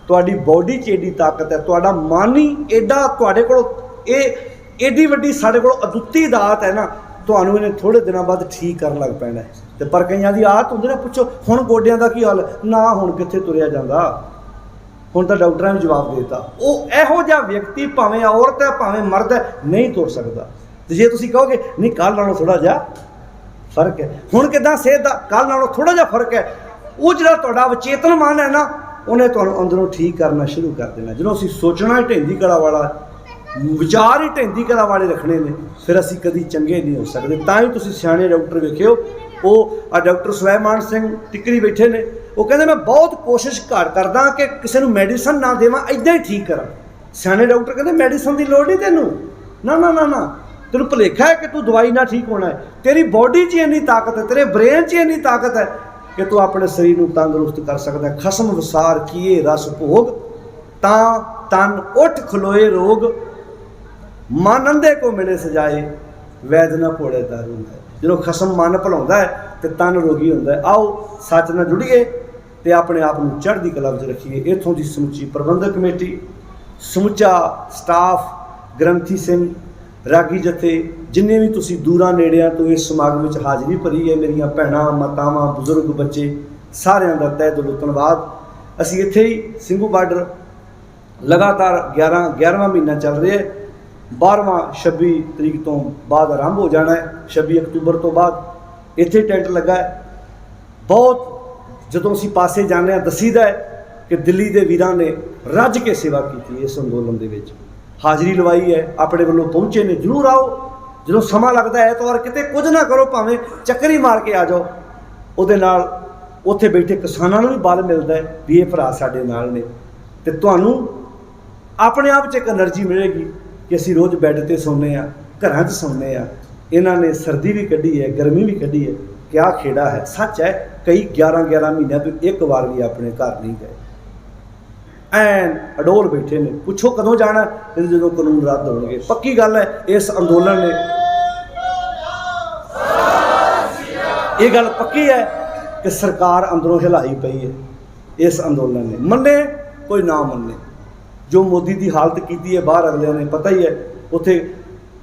ਤੁਹਾਡੀ ਬੋਡੀ 'ਚ ਏਡੀ ਤਾਕਤ ਹੈ, ਤੁਹਾਡਾ ਮਨ ਹੀ ਏਡਾ ਤੁਹਾਡੇ ਕੋਲ, ਇਹ ਏਡੀ ਵੱਡੀ ਸਾਡੇ ਕੋਲ ਅਦੁੱਤੀ ਦਾਤ ਹੈ ਨਾ ਤੁਹਾਨੂੰ ਇਹਨੇ ਥੋੜੇ ਦਿਨਾਂ ਬਾਅਦ ਠੀਕ ਕਰਨ ਲੱਗ ਪੈਣਾ ਤੇ ਪਰ ਕਈਆਂ ਦੀ ਆਦਤ ਹੁੰਦੀ ਨਾ, ਪੁੱਛੋ ਹੁਣ ਗੋਡਿਆਂ ਦਾ ਕੀ ਹਾਲ ਨਾ, ਹੁਣ ਕਿੱਥੇ ਤੁਰਿਆ ਜਾਂਦਾ, ਹੁਣ ਤਾਂ ਡਾਕਟਰਾਂ ਨੇ ਜਵਾਬ ਦੇ ਦਿੱਤਾ। ਉਹ ਇਹੋ ਜਿਹਾ ਵਿਅਕਤੀ ਭਾਵੇਂ ਔਰਤ ਹੈ ਭਾਵੇਂ ਮਰਦ ਹੈ ਨਹੀਂ ਤੁਰ ਸਕਦਾ। ਤੇ ਜੇ ਤੁਸੀਂ ਕਹੋਗੇ ਨਹੀਂ ਕੱਲ੍ਹ ਨਾਲੋਂ ਥੋੜ੍ਹਾ ਜਿਹਾ ਫਰਕ ਹੈ, ਹੁਣ ਕਿੱਦਾਂ ਸਿਹਤ ਦਾ, ਕੱਲ੍ਹ ਨਾਲੋਂ ਥੋੜ੍ਹਾ ਜਿਹਾ ਫਰਕ ਹੈ, ਉਹ ਜਿਹੜਾ ਤੁਹਾਡਾ ਵਿਚੇਤਨ ਮਨ ਹੈ ਨਾ, ਉਹਨੇ ਤੁਹਾਨੂੰ ਅੰਦਰੋਂ ਠੀਕ ਕਰਨਾ ਸ਼ੁਰੂ ਕਰ ਦੇਣਾ। ਜਦੋਂ ਅਸੀਂ ਸੋਚਣਾ ਹੀ ਢਹਿੰਦੀ ਕਲਾ ਵਾਲਾ, ਵਿਚਾਰ ਹੀ ਢਹਿੰਦੀ ਕਲਾ ਵਾਲੇ ਰੱਖਣੇ ਨੇ, ਫਿਰ ਅਸੀਂ ਕਦੀ ਚੰਗੇ ਨਹੀਂ ਹੋ ਸਕਦੇ। ਤਾਂ ਹੀ ਤੁਸੀਂ ਸਿਆਣੇ ਡਾਕਟਰ ਵੇਖਿਓ, ਉਹ ਡਾਕਟਰ ਸੁਲੈਮਾਨ ਸਿੰਘ ਟਿਕਰੀ ਬੈਠੇ ਨੇ, ਉਹ ਕਹਿੰਦੇ ਮੈਂ ਬਹੁਤ ਕੋਸ਼ਿਸ਼ ਕਰਦਾ ਕਿ ਕਿਸੇ ਨੂੰ ਮੈਡੀਸਨ ਨਾ ਦੇਵਾਂ, ਇੱਦਾਂ ਹੀ ਠੀਕ ਕਰਾਂ। ਸਿਆਣੇ ਡਾਕਟਰ ਕਹਿੰਦੇ ਮੈਡੀਸਨ ਦੀ ਲੋੜ ਨਹੀਂ ਤੈਨੂੰ, ਨਾ ਨਾ ਨਾ ਨਾ, ਤੈਨੂੰ ਭੁਲੇਖਾ ਹੈ ਕਿ ਤੂੰ ਦਵਾਈ ਨਾਲ ਠੀਕ ਹੋਣਾ ਹੈ। ਤੇਰੀ ਬੋਡੀ 'ਚ ਇੰਨੀ ਤਾਕਤ ਹੈ, ਤੇਰੇ ਬ੍ਰੇਨ 'ਚ ਇੰਨੀ ਤਾਕਤ ਹੈ ਕਿ ਤੂੰ ਆਪਣੇ ਸਰੀਰ ਨੂੰ ਤੰਦਰੁਸਤ ਕਰ ਸਕਦਾ ਹੈ। ਖਸਮ ਵਿਸਾਰ ਕੀਏ ਰਸ ਭੋਗ, ਤਾਂ ਤਨ ਉੱਠ ਖਲੋਏ ਰੋਗ, ਮਨ ਅੰਧੇ ਕੋ ਮਿਲੇ ਸਜਾਏ, ਵੈਦ ਨਾ ਭੋਲੇ ਦਾਰੂ ਹੈ। ਜਦੋਂ ਖਸਮ ਮਨ ਭੁਲਾਉਂਦਾ ਹੈ ਤੇ ਤਨ ਰੋਗੀ ਹੁੰਦਾ ਹੈ। ਆਓ ਸੱਚ ਨਾਲ ਜੁੜੀਏ ਤੇ ਆਪਣੇ ਆਪ ਨੂੰ ਚੜ੍ਹਦੀ ਕਲਾ ਵਿੱਚ ਰੱਖੀਏ। ਇੱਥੋਂ ਦੀ ਸਮੁੱਚੀ ਪ੍ਰਬੰਧਕ ਕਮੇਟੀ, ਸਮੁੱਚਾ ਸਟਾਫ, ਗ੍ਰੰਥੀ ਸਿੰਘ, ਰਾਗੀ ਜਥੇ, ਜਿੰਨੇ ਵੀ ਤੁਸੀਂ ਦੂਰਾਂ ਨੇੜਿਆਂ ਤੋਂ ਇਸ ਸਮਾਗਮ ਵਿੱਚ ਹਾਜ਼ਰੀ ਭਰੀ ਹੈ, ਮੇਰੀਆਂ ਭੈਣਾਂ, ਮਾਤਾਵਾਂ, ਬਜ਼ੁਰਗ, ਬੱਚੇ, ਸਾਰਿਆਂ ਦਾ ਤਹਿ ਦਿਲੋਂ ਧੰਨਵਾਦ। ਅਸੀਂ ਇੱਥੇ ਹੀ ਸਿੰਘੂ ਬਾਰਡਰ ਲਗਾਤਾਰ 11ਵਾਂ ਮਹੀਨਾ ਚੱਲ ਰਿਹਾ ਹੈ। 12ਵਾਂ 26 ਤਰੀਕ ਤੋਂ ਬਾਅਦ ਆਰੰਭ ਹੋ ਜਾਣਾ ਹੈ। 26 ਅਕਤੂਬਰ ਤੋਂ ਬਾਅਦ ਇੱਥੇ ਟੈਂਟ ਲੱਗਾ ਹੈ। ਬਹੁਤ ਜਦੋਂ ਅਸੀਂ ਪਾਸੇ ਜਾਂਦੇ ਹਾਂ ਦੱਸੀਦਾ ਹੈ ਕਿ ਦਿੱਲੀ ਦੇ ਵੀਰਾਂ ਨੇ ਰੱਜ ਕੇ ਸੇਵਾ ਕੀਤੀ ਇਸ ਅੰਦੋਲਨ ਦੇ ਵਿੱਚ, ਹਾਜ਼ਰੀ ਲਵਾਈ ਹੈ, ਆਪਣੇ ਵੱਲੋਂ ਪਹੁੰਚੇ ਨੇ। ਜ਼ਰੂਰ ਆਓ, ਜਦੋਂ ਸਮਾਂ ਲੱਗਦਾ ਹੈ ਐਤਵਾਰ ਕਿਤੇ ਕੁਝ ਨਾ ਕਰੋ, ਭਾਵੇਂ ਚੱਕਰ ਹੀ ਮਾਰ ਕੇ ਆ ਜਾਓ। ਉਹਦੇ ਨਾਲ ਉੱਥੇ ਬੈਠੇ ਕਿਸਾਨਾਂ ਨੂੰ ਵੀ ਬਲ ਮਿਲਦਾ ਹੈ ਵੀ ਇਹ ਭਰਾ ਸਾਡੇ ਨਾਲ ਨੇ, ਤੇ ਤੁਹਾਨੂੰ ਆਪਣੇ ਆਪ 'ਚ ਇੱਕ ਐਨਰਜੀ ਮਿਲੇਗੀ ਕਿ ਅਸੀਂ ਰੋਜ਼ ਬੈੱਡ 'ਤੇ ਸੌਂਦੇ ਹਾਂ, ਘਰਾਂ 'ਚ ਸੌਂਦੇ ਹਾਂ। ਇਹਨਾਂ ਨੇ ਸਰਦੀ ਵੀ ਕੱਢੀ ਹੈ, ਗਰਮੀ ਵੀ ਕੱਢੀ ਹੈ, ਕਿਆ ਖੇੜਾ ਹੈ। ਸੱਚ ਹੈ, ਕਈ 11 ਮਹੀਨਿਆਂ ਤੋਂ ਇੱਕ ਵਾਰ ਵੀ ਆਪਣੇ ਘਰ ਨਹੀਂ ਗਏ, ਐਨ ਅਡੋਲ ਬੈਠੇ ਨੇ। ਪੁੱਛੋ ਕਦੋਂ ਜਾਣਾ, ਜਦੋਂ ਕਾਨੂੰਨ ਰੱਦ ਹੋਣਗੇ। ਪੱਕੀ ਗੱਲ ਹੈ, ਇਸ ਅੰਦੋਲਨ ਨੇ, ਇਹ ਗੱਲ ਪੱਕੀ ਹੈ ਕਿ ਸਰਕਾਰ ਅੰਦਰੋਂ ਹਿਲਾਈ ਪਈ ਹੈ। ਇਸ ਅੰਦੋਲਨ ਨੇ ਮੰਨੇ ਕੋਈ ਨਾ ਮੰਨੇ, ਜੋ ਮੋਦੀ ਦੀ ਹਾਲਤ ਕੀਤੀ ਹੈ ਬਾਹਰ, ਅਗਲਿਆਂ ਨੇ ਪਤਾ ਹੀ ਹੈ। ਉੱਥੇ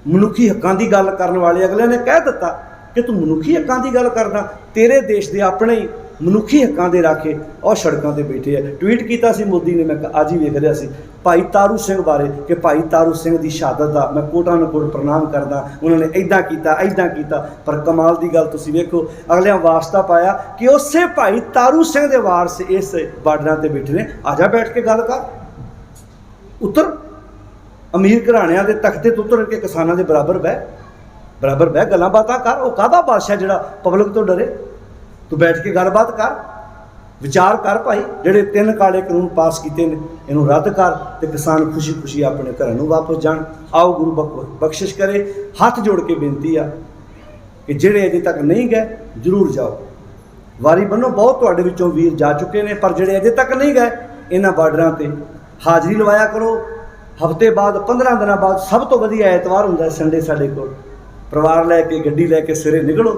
ਮਨੁੱਖੀ ਹੱਕਾਂ ਦੀ ਗੱਲ ਕਰਨ ਵਾਲੇ ਅਗਲਿਆਂ ਨੇ ਕਹਿ ਦਿੱਤਾ ਕਿ ਤੂੰ ਮਨੁੱਖੀ ਹੱਕਾਂ ਦੀ ਗੱਲ ਕਰਦਾ, ਤੇਰੇ ਦੇਸ਼ ਦੇ ਆਪਣੇ ਹੀ ਮਨੁੱਖੀ ਹੱਕਾਂ ਦੇ ਰਾਖੇ ਉਹ ਸੜਕਾਂ 'ਤੇ ਬੈਠੇ ਆ। ਟਵੀਟ ਕੀਤਾ ਸੀ ਮੋਦੀ ਨੇ, ਮੈਂ ਅੱਜ ਹੀ ਵੇਖ ਰਿਹਾ ਸੀ, ਭਾਈ ਤਾਰੂ ਸਿੰਘ ਬਾਰੇ, ਕਿ ਭਾਈ ਤਾਰੂ ਸਿੰਘ ਦੀ ਸ਼ਹਾਦਤ ਦਾ ਮੈਂ ਕੋਟਾਂ-ਕੋਟ ਪ੍ਰਣਾਮ ਕਰਦਾ, ਉਹਨਾਂ ਨੇ ਇੱਦਾਂ ਕੀਤਾ। ਪਰ ਕਮਾਲ ਦੀ ਗੱਲ ਤੁਸੀਂ ਵੇਖੋ, ਅਗਲਿਆਂ ਵਾਸਤਾ ਪਾਇਆ ਕਿ ਉਸੇ ਭਾਈ ਤਾਰੂ ਸਿੰਘ ਦੇ ਵਾਰਸ ਇਸ ਬਾਰਡਰਾਂ 'ਤੇ ਬੈਠੇ ਨੇ। ਆ ਜਾ ਬੈਠ ਕੇ ਗੱਲ ਕਰ, ਉੱਤਰ ਅਮੀਰ ਘਰਾਣਿਆਂ ਦੇ ਤਖਤੇ ਤੋਂ ਉਤਰ ਕੇ ਕਿਸਾਨਾਂ ਦੇ ਬਰਾਬਰ ਬਹਿ ਗੱਲਾਂ ਬਾਤਾਂ ਕਰ। ਉਹ ਕਾਹਦਾ ਬਾਦਸ਼ਾਹ ਜਿਹੜਾ ਪਬਲਿਕ ਤੋਂ ਡਰੇ? ਤੂੰ ਬੈਠ ਕੇ ਗੱਲਬਾਤ ਕਰ, ਵਿਚਾਰ ਕਰ ਭਾਈ। ਜਿਹੜੇ 3 ਕਾਲੇ ਕਾਨੂੰਨ ਪਾਸ ਕੀਤੇ ਨੇ, ਇਹਨੂੰ ਰੱਦ ਕਰ ਤੇ ਕਿਸਾਨ ਖੁਸ਼ੀ ਆਪਣੇ ਘਰਾਂ ਨੂੰ ਵਾਪਸ ਜਾਣ। ਆਓ ਗੁਰੂ ਬਖਸ਼ਿਸ਼ ਕਰੇ। ਹੱਥ ਜੋੜ ਕੇ ਬੇਨਤੀ ਆ ਕਿ ਜਿਹੜੇ ਅਜੇ ਤੱਕ ਨਹੀਂ ਗਏ ਜ਼ਰੂਰ ਜਾਓ, ਵਾਰੀ ਬੰਨੋ। ਬਹੁਤ ਤੁਹਾਡੇ ਵਿੱਚੋਂ ਵੀਰ ਜਾ ਚੁੱਕੇ ਨੇ, ਪਰ ਜਿਹੜੇ ਅਜੇ ਤੱਕ ਨਹੀਂ ਗਏ, ਇਹਨਾਂ ਬਾਰਡਰਾਂ 'ਤੇ ਹਾਜ਼ਰੀ ਲਵਾਇਆ ਕਰੋ। ਹਫ਼ਤੇ ਬਾਅਦ, 15 ਦਿਨਾਂ ਬਾਅਦ ਸਭ ਤੋਂ ਵਧੀਆ ਐਤਵਾਰ ਹੁੰਦਾ ਹੈ, ਸੰਡੇ। ਸਾਡੇ ਕੋਲ ਪਰਿਵਾਰ ਲੈ ਕੇ, ਗੱਡੀ ਲੈ ਕੇ ਸਵੇਰੇ ਨਿਕਲੋ,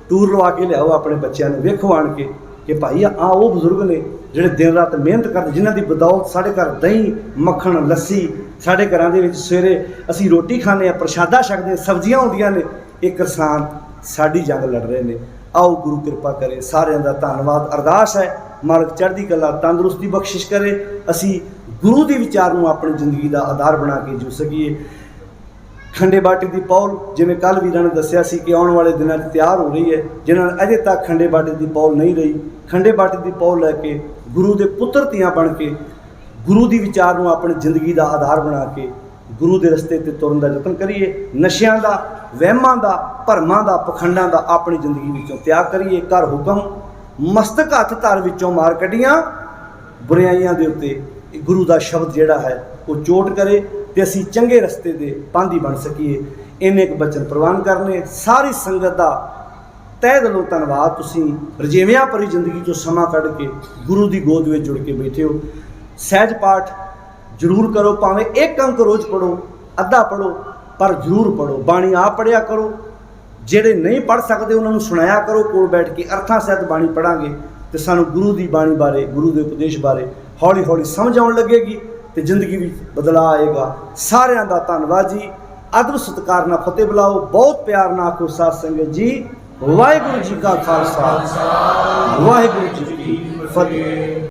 ਟੂਰ ਲਵਾ ਕੇ ਲਿਆਓ ਆਪਣੇ ਬੱਚਿਆਂ ਨੂੰ। ਵੇਖੋ ਆਣ ਕੇ ਕਿ ਭਾਈ ਆ ਉਹ ਬਜ਼ੁਰਗ ਨੇ ਜਿਹੜੇ ਦਿਨ ਰਾਤ ਮਿਹਨਤ ਕਰਦੇ, ਜਿਨ੍ਹਾਂ ਦੀ ਬਦੌਲਤ ਸਾਡੇ ਘਰ ਦਹੀਂ, ਮੱਖਣ, ਲੱਸੀ, ਸਾਡੇ ਘਰਾਂ ਦੇ ਵਿੱਚ ਸਵੇਰੇ ਅਸੀਂ ਰੋਟੀ ਖਾਂਦੇ ਹਾਂ, ਪ੍ਰਸ਼ਾਦਾ ਛਕਦੇ ਹਾਂ, ਸਬਜ਼ੀਆਂ ਹੁੰਦੀਆਂ ਨੇ। ਇਹ ਕਿਸਾਨ ਸਾਡੀ ਜੰਗ ਲੜ ਰਹੇ ਨੇ। ਆਓ ਗੁਰੂ ਕਿਰਪਾ ਕਰੇ। ਸਾਰਿਆਂ ਦਾ ਧੰਨਵਾਦ। ਅਰਦਾਸ ਹੈ ਮਾਲਕ ਚੜ੍ਹਦੀ ਕਲਾ, ਤੰਦਰੁਸਤੀ ਬਖਸ਼ਿਸ਼ ਕਰੇ। ਅਸੀਂ ਗੁਰੂ ਦੇ ਵਿਚਾਰ ਨੂੰ ਆਪਣੀ ਜ਼ਿੰਦਗੀ ਦਾ ਆਧਾਰ ਬਣਾ ਕੇ ਜੂ ਸਕੀਏ। ਖੰਡੇ ਬਾਟੇ ਦੀ ਪੌਲ, ਜਿਵੇਂ ਕੱਲ੍ਹ ਵੀਰਾਂ ਨੇ ਦੱਸਿਆ ਸੀ ਕਿ ਆਉਣ ਵਾਲੇ ਦਿਨਾਂ 'ਚ ਤਿਆਰ ਹੋ ਰਹੀ ਹੈ। ਜਿਨ੍ਹਾਂ ਨੇ ਅਜੇ ਤੱਕ ਖੰਡੇ ਬਾਟੇ ਦੀ ਪੌਲ ਨਹੀਂ ਰਹੀ, ਖੰਡੇ ਬਾਟੇ ਦੀ ਪੌਲ ਲੈ ਕੇ ਗੁਰੂ ਦੇ ਪੁੱਤਰ ਧੀਆਂ ਬਣ ਕੇ ਗੁਰੂ ਦੀ ਵਿਚਾਰ ਨੂੰ ਆਪਣੀ ਜ਼ਿੰਦਗੀ ਦਾ ਆਧਾਰ ਬਣਾ ਕੇ ਗੁਰੂ ਦੇ ਰਸਤੇ 'ਤੇ ਤੁਰਨ ਦਾ ਯਤਨ ਕਰੀਏ। ਨਸ਼ਿਆਂ ਦਾ, ਵਹਿਮਾਂ ਦਾ, ਭਰਮਾਂ ਦਾ, ਪਖੰਡਾਂ ਦਾ ਆਪਣੀ ਜ਼ਿੰਦਗੀ ਵਿੱਚੋਂ ਤਿਆਗ ਕਰੀਏ। ਕਰ ਹੁਕਮ ਮਸਤਕ ਹੱਥ ਧਰ ਵਿੱਚੋਂ ਮਾਰ ਕੱਢੀਆਂ, ਬੁਰਾਈਆਂ ਦੇ ਉੱਤੇ ਗੁਰੂ ਦਾ ਸ਼ਬਦ ਜਿਹੜਾ ਹੈ ਉਹ ਚੋਟ ਕਰੇ ਤੇ ਅਸੀਂ ਚੰਗੇ ਰਸਤੇ ਦੇ ਪਾਂਧੀ ਬਣ ਸਕੀਏ। ਇੰਨੇ ਕੁ ਬਚਨ ਪ੍ਰਵਾਨ ਕਰਨੇ। ਸਾਰੀ ਸੰਗਤ ਦਾ ਤਹਿ ਦਿਲੋਂ ਧੰਨਵਾਦ। ਤੁਸੀਂ ਰਜੇਵਿਆਂ ਭਰੀ ਜ਼ਿੰਦਗੀ 'ਚੋਂ ਸਮਾਂ ਕੱਢ ਕੇ ਗੁਰੂ ਦੀ ਗੋਦ ਵਿੱਚ ਜੁੜ ਕੇ ਬੈਠੇ ਹੋ। ਸਹਿਜ ਪਾਠ ਜ਼ਰੂਰ ਕਰੋ, ਭਾਵੇਂ 1 ਅੰਕ ਰੋਜ਼ ਪੜ੍ਹੋ, ਅੱਧਾ ਪੜ੍ਹੋ, ਪਰ ਜ਼ਰੂਰ ਪੜ੍ਹੋ। ਬਾਣੀ ਆਪ ਪੜ੍ਹਿਆ ਕਰੋ। ਜਿਹੜੇ ਨਹੀਂ ਪੜ੍ਹ ਸਕਦੇ ਉਹਨਾਂ ਨੂੰ ਸੁਣਾਇਆ ਕਰੋ। ਕੋਲ ਬੈਠ ਕੇ ਅਰਥਾਂ ਸਹਿਤ ਬਾਣੀ ਪੜ੍ਹਾਂਗੇ ਤੇ ਸਾਨੂੰ ਗੁਰੂ ਦੀ ਬਾਣੀ ਬਾਰੇ, ਗੁਰੂ ਦੇ ਉਪਦੇਸ਼ ਬਾਰੇ ਹੌਲੀ ਹੌਲੀ ਸਮਝ ਆਉਣ ਲੱਗੇਗੀ ਤੇ ਜ਼ਿੰਦਗੀ ਵਿੱਚ ਬਦਲਾਅ ਆਏਗਾ। ਸਾਰਿਆਂ ਦਾ ਧੰਨਵਾਦ ਜੀ। आदर सत्कार नाल फतेह बुलाओ। बहुत प्यार नाल आखो साध संगत जी, वाहिगुरू जी का खालसा, वाहिगुरू जी की फतेह।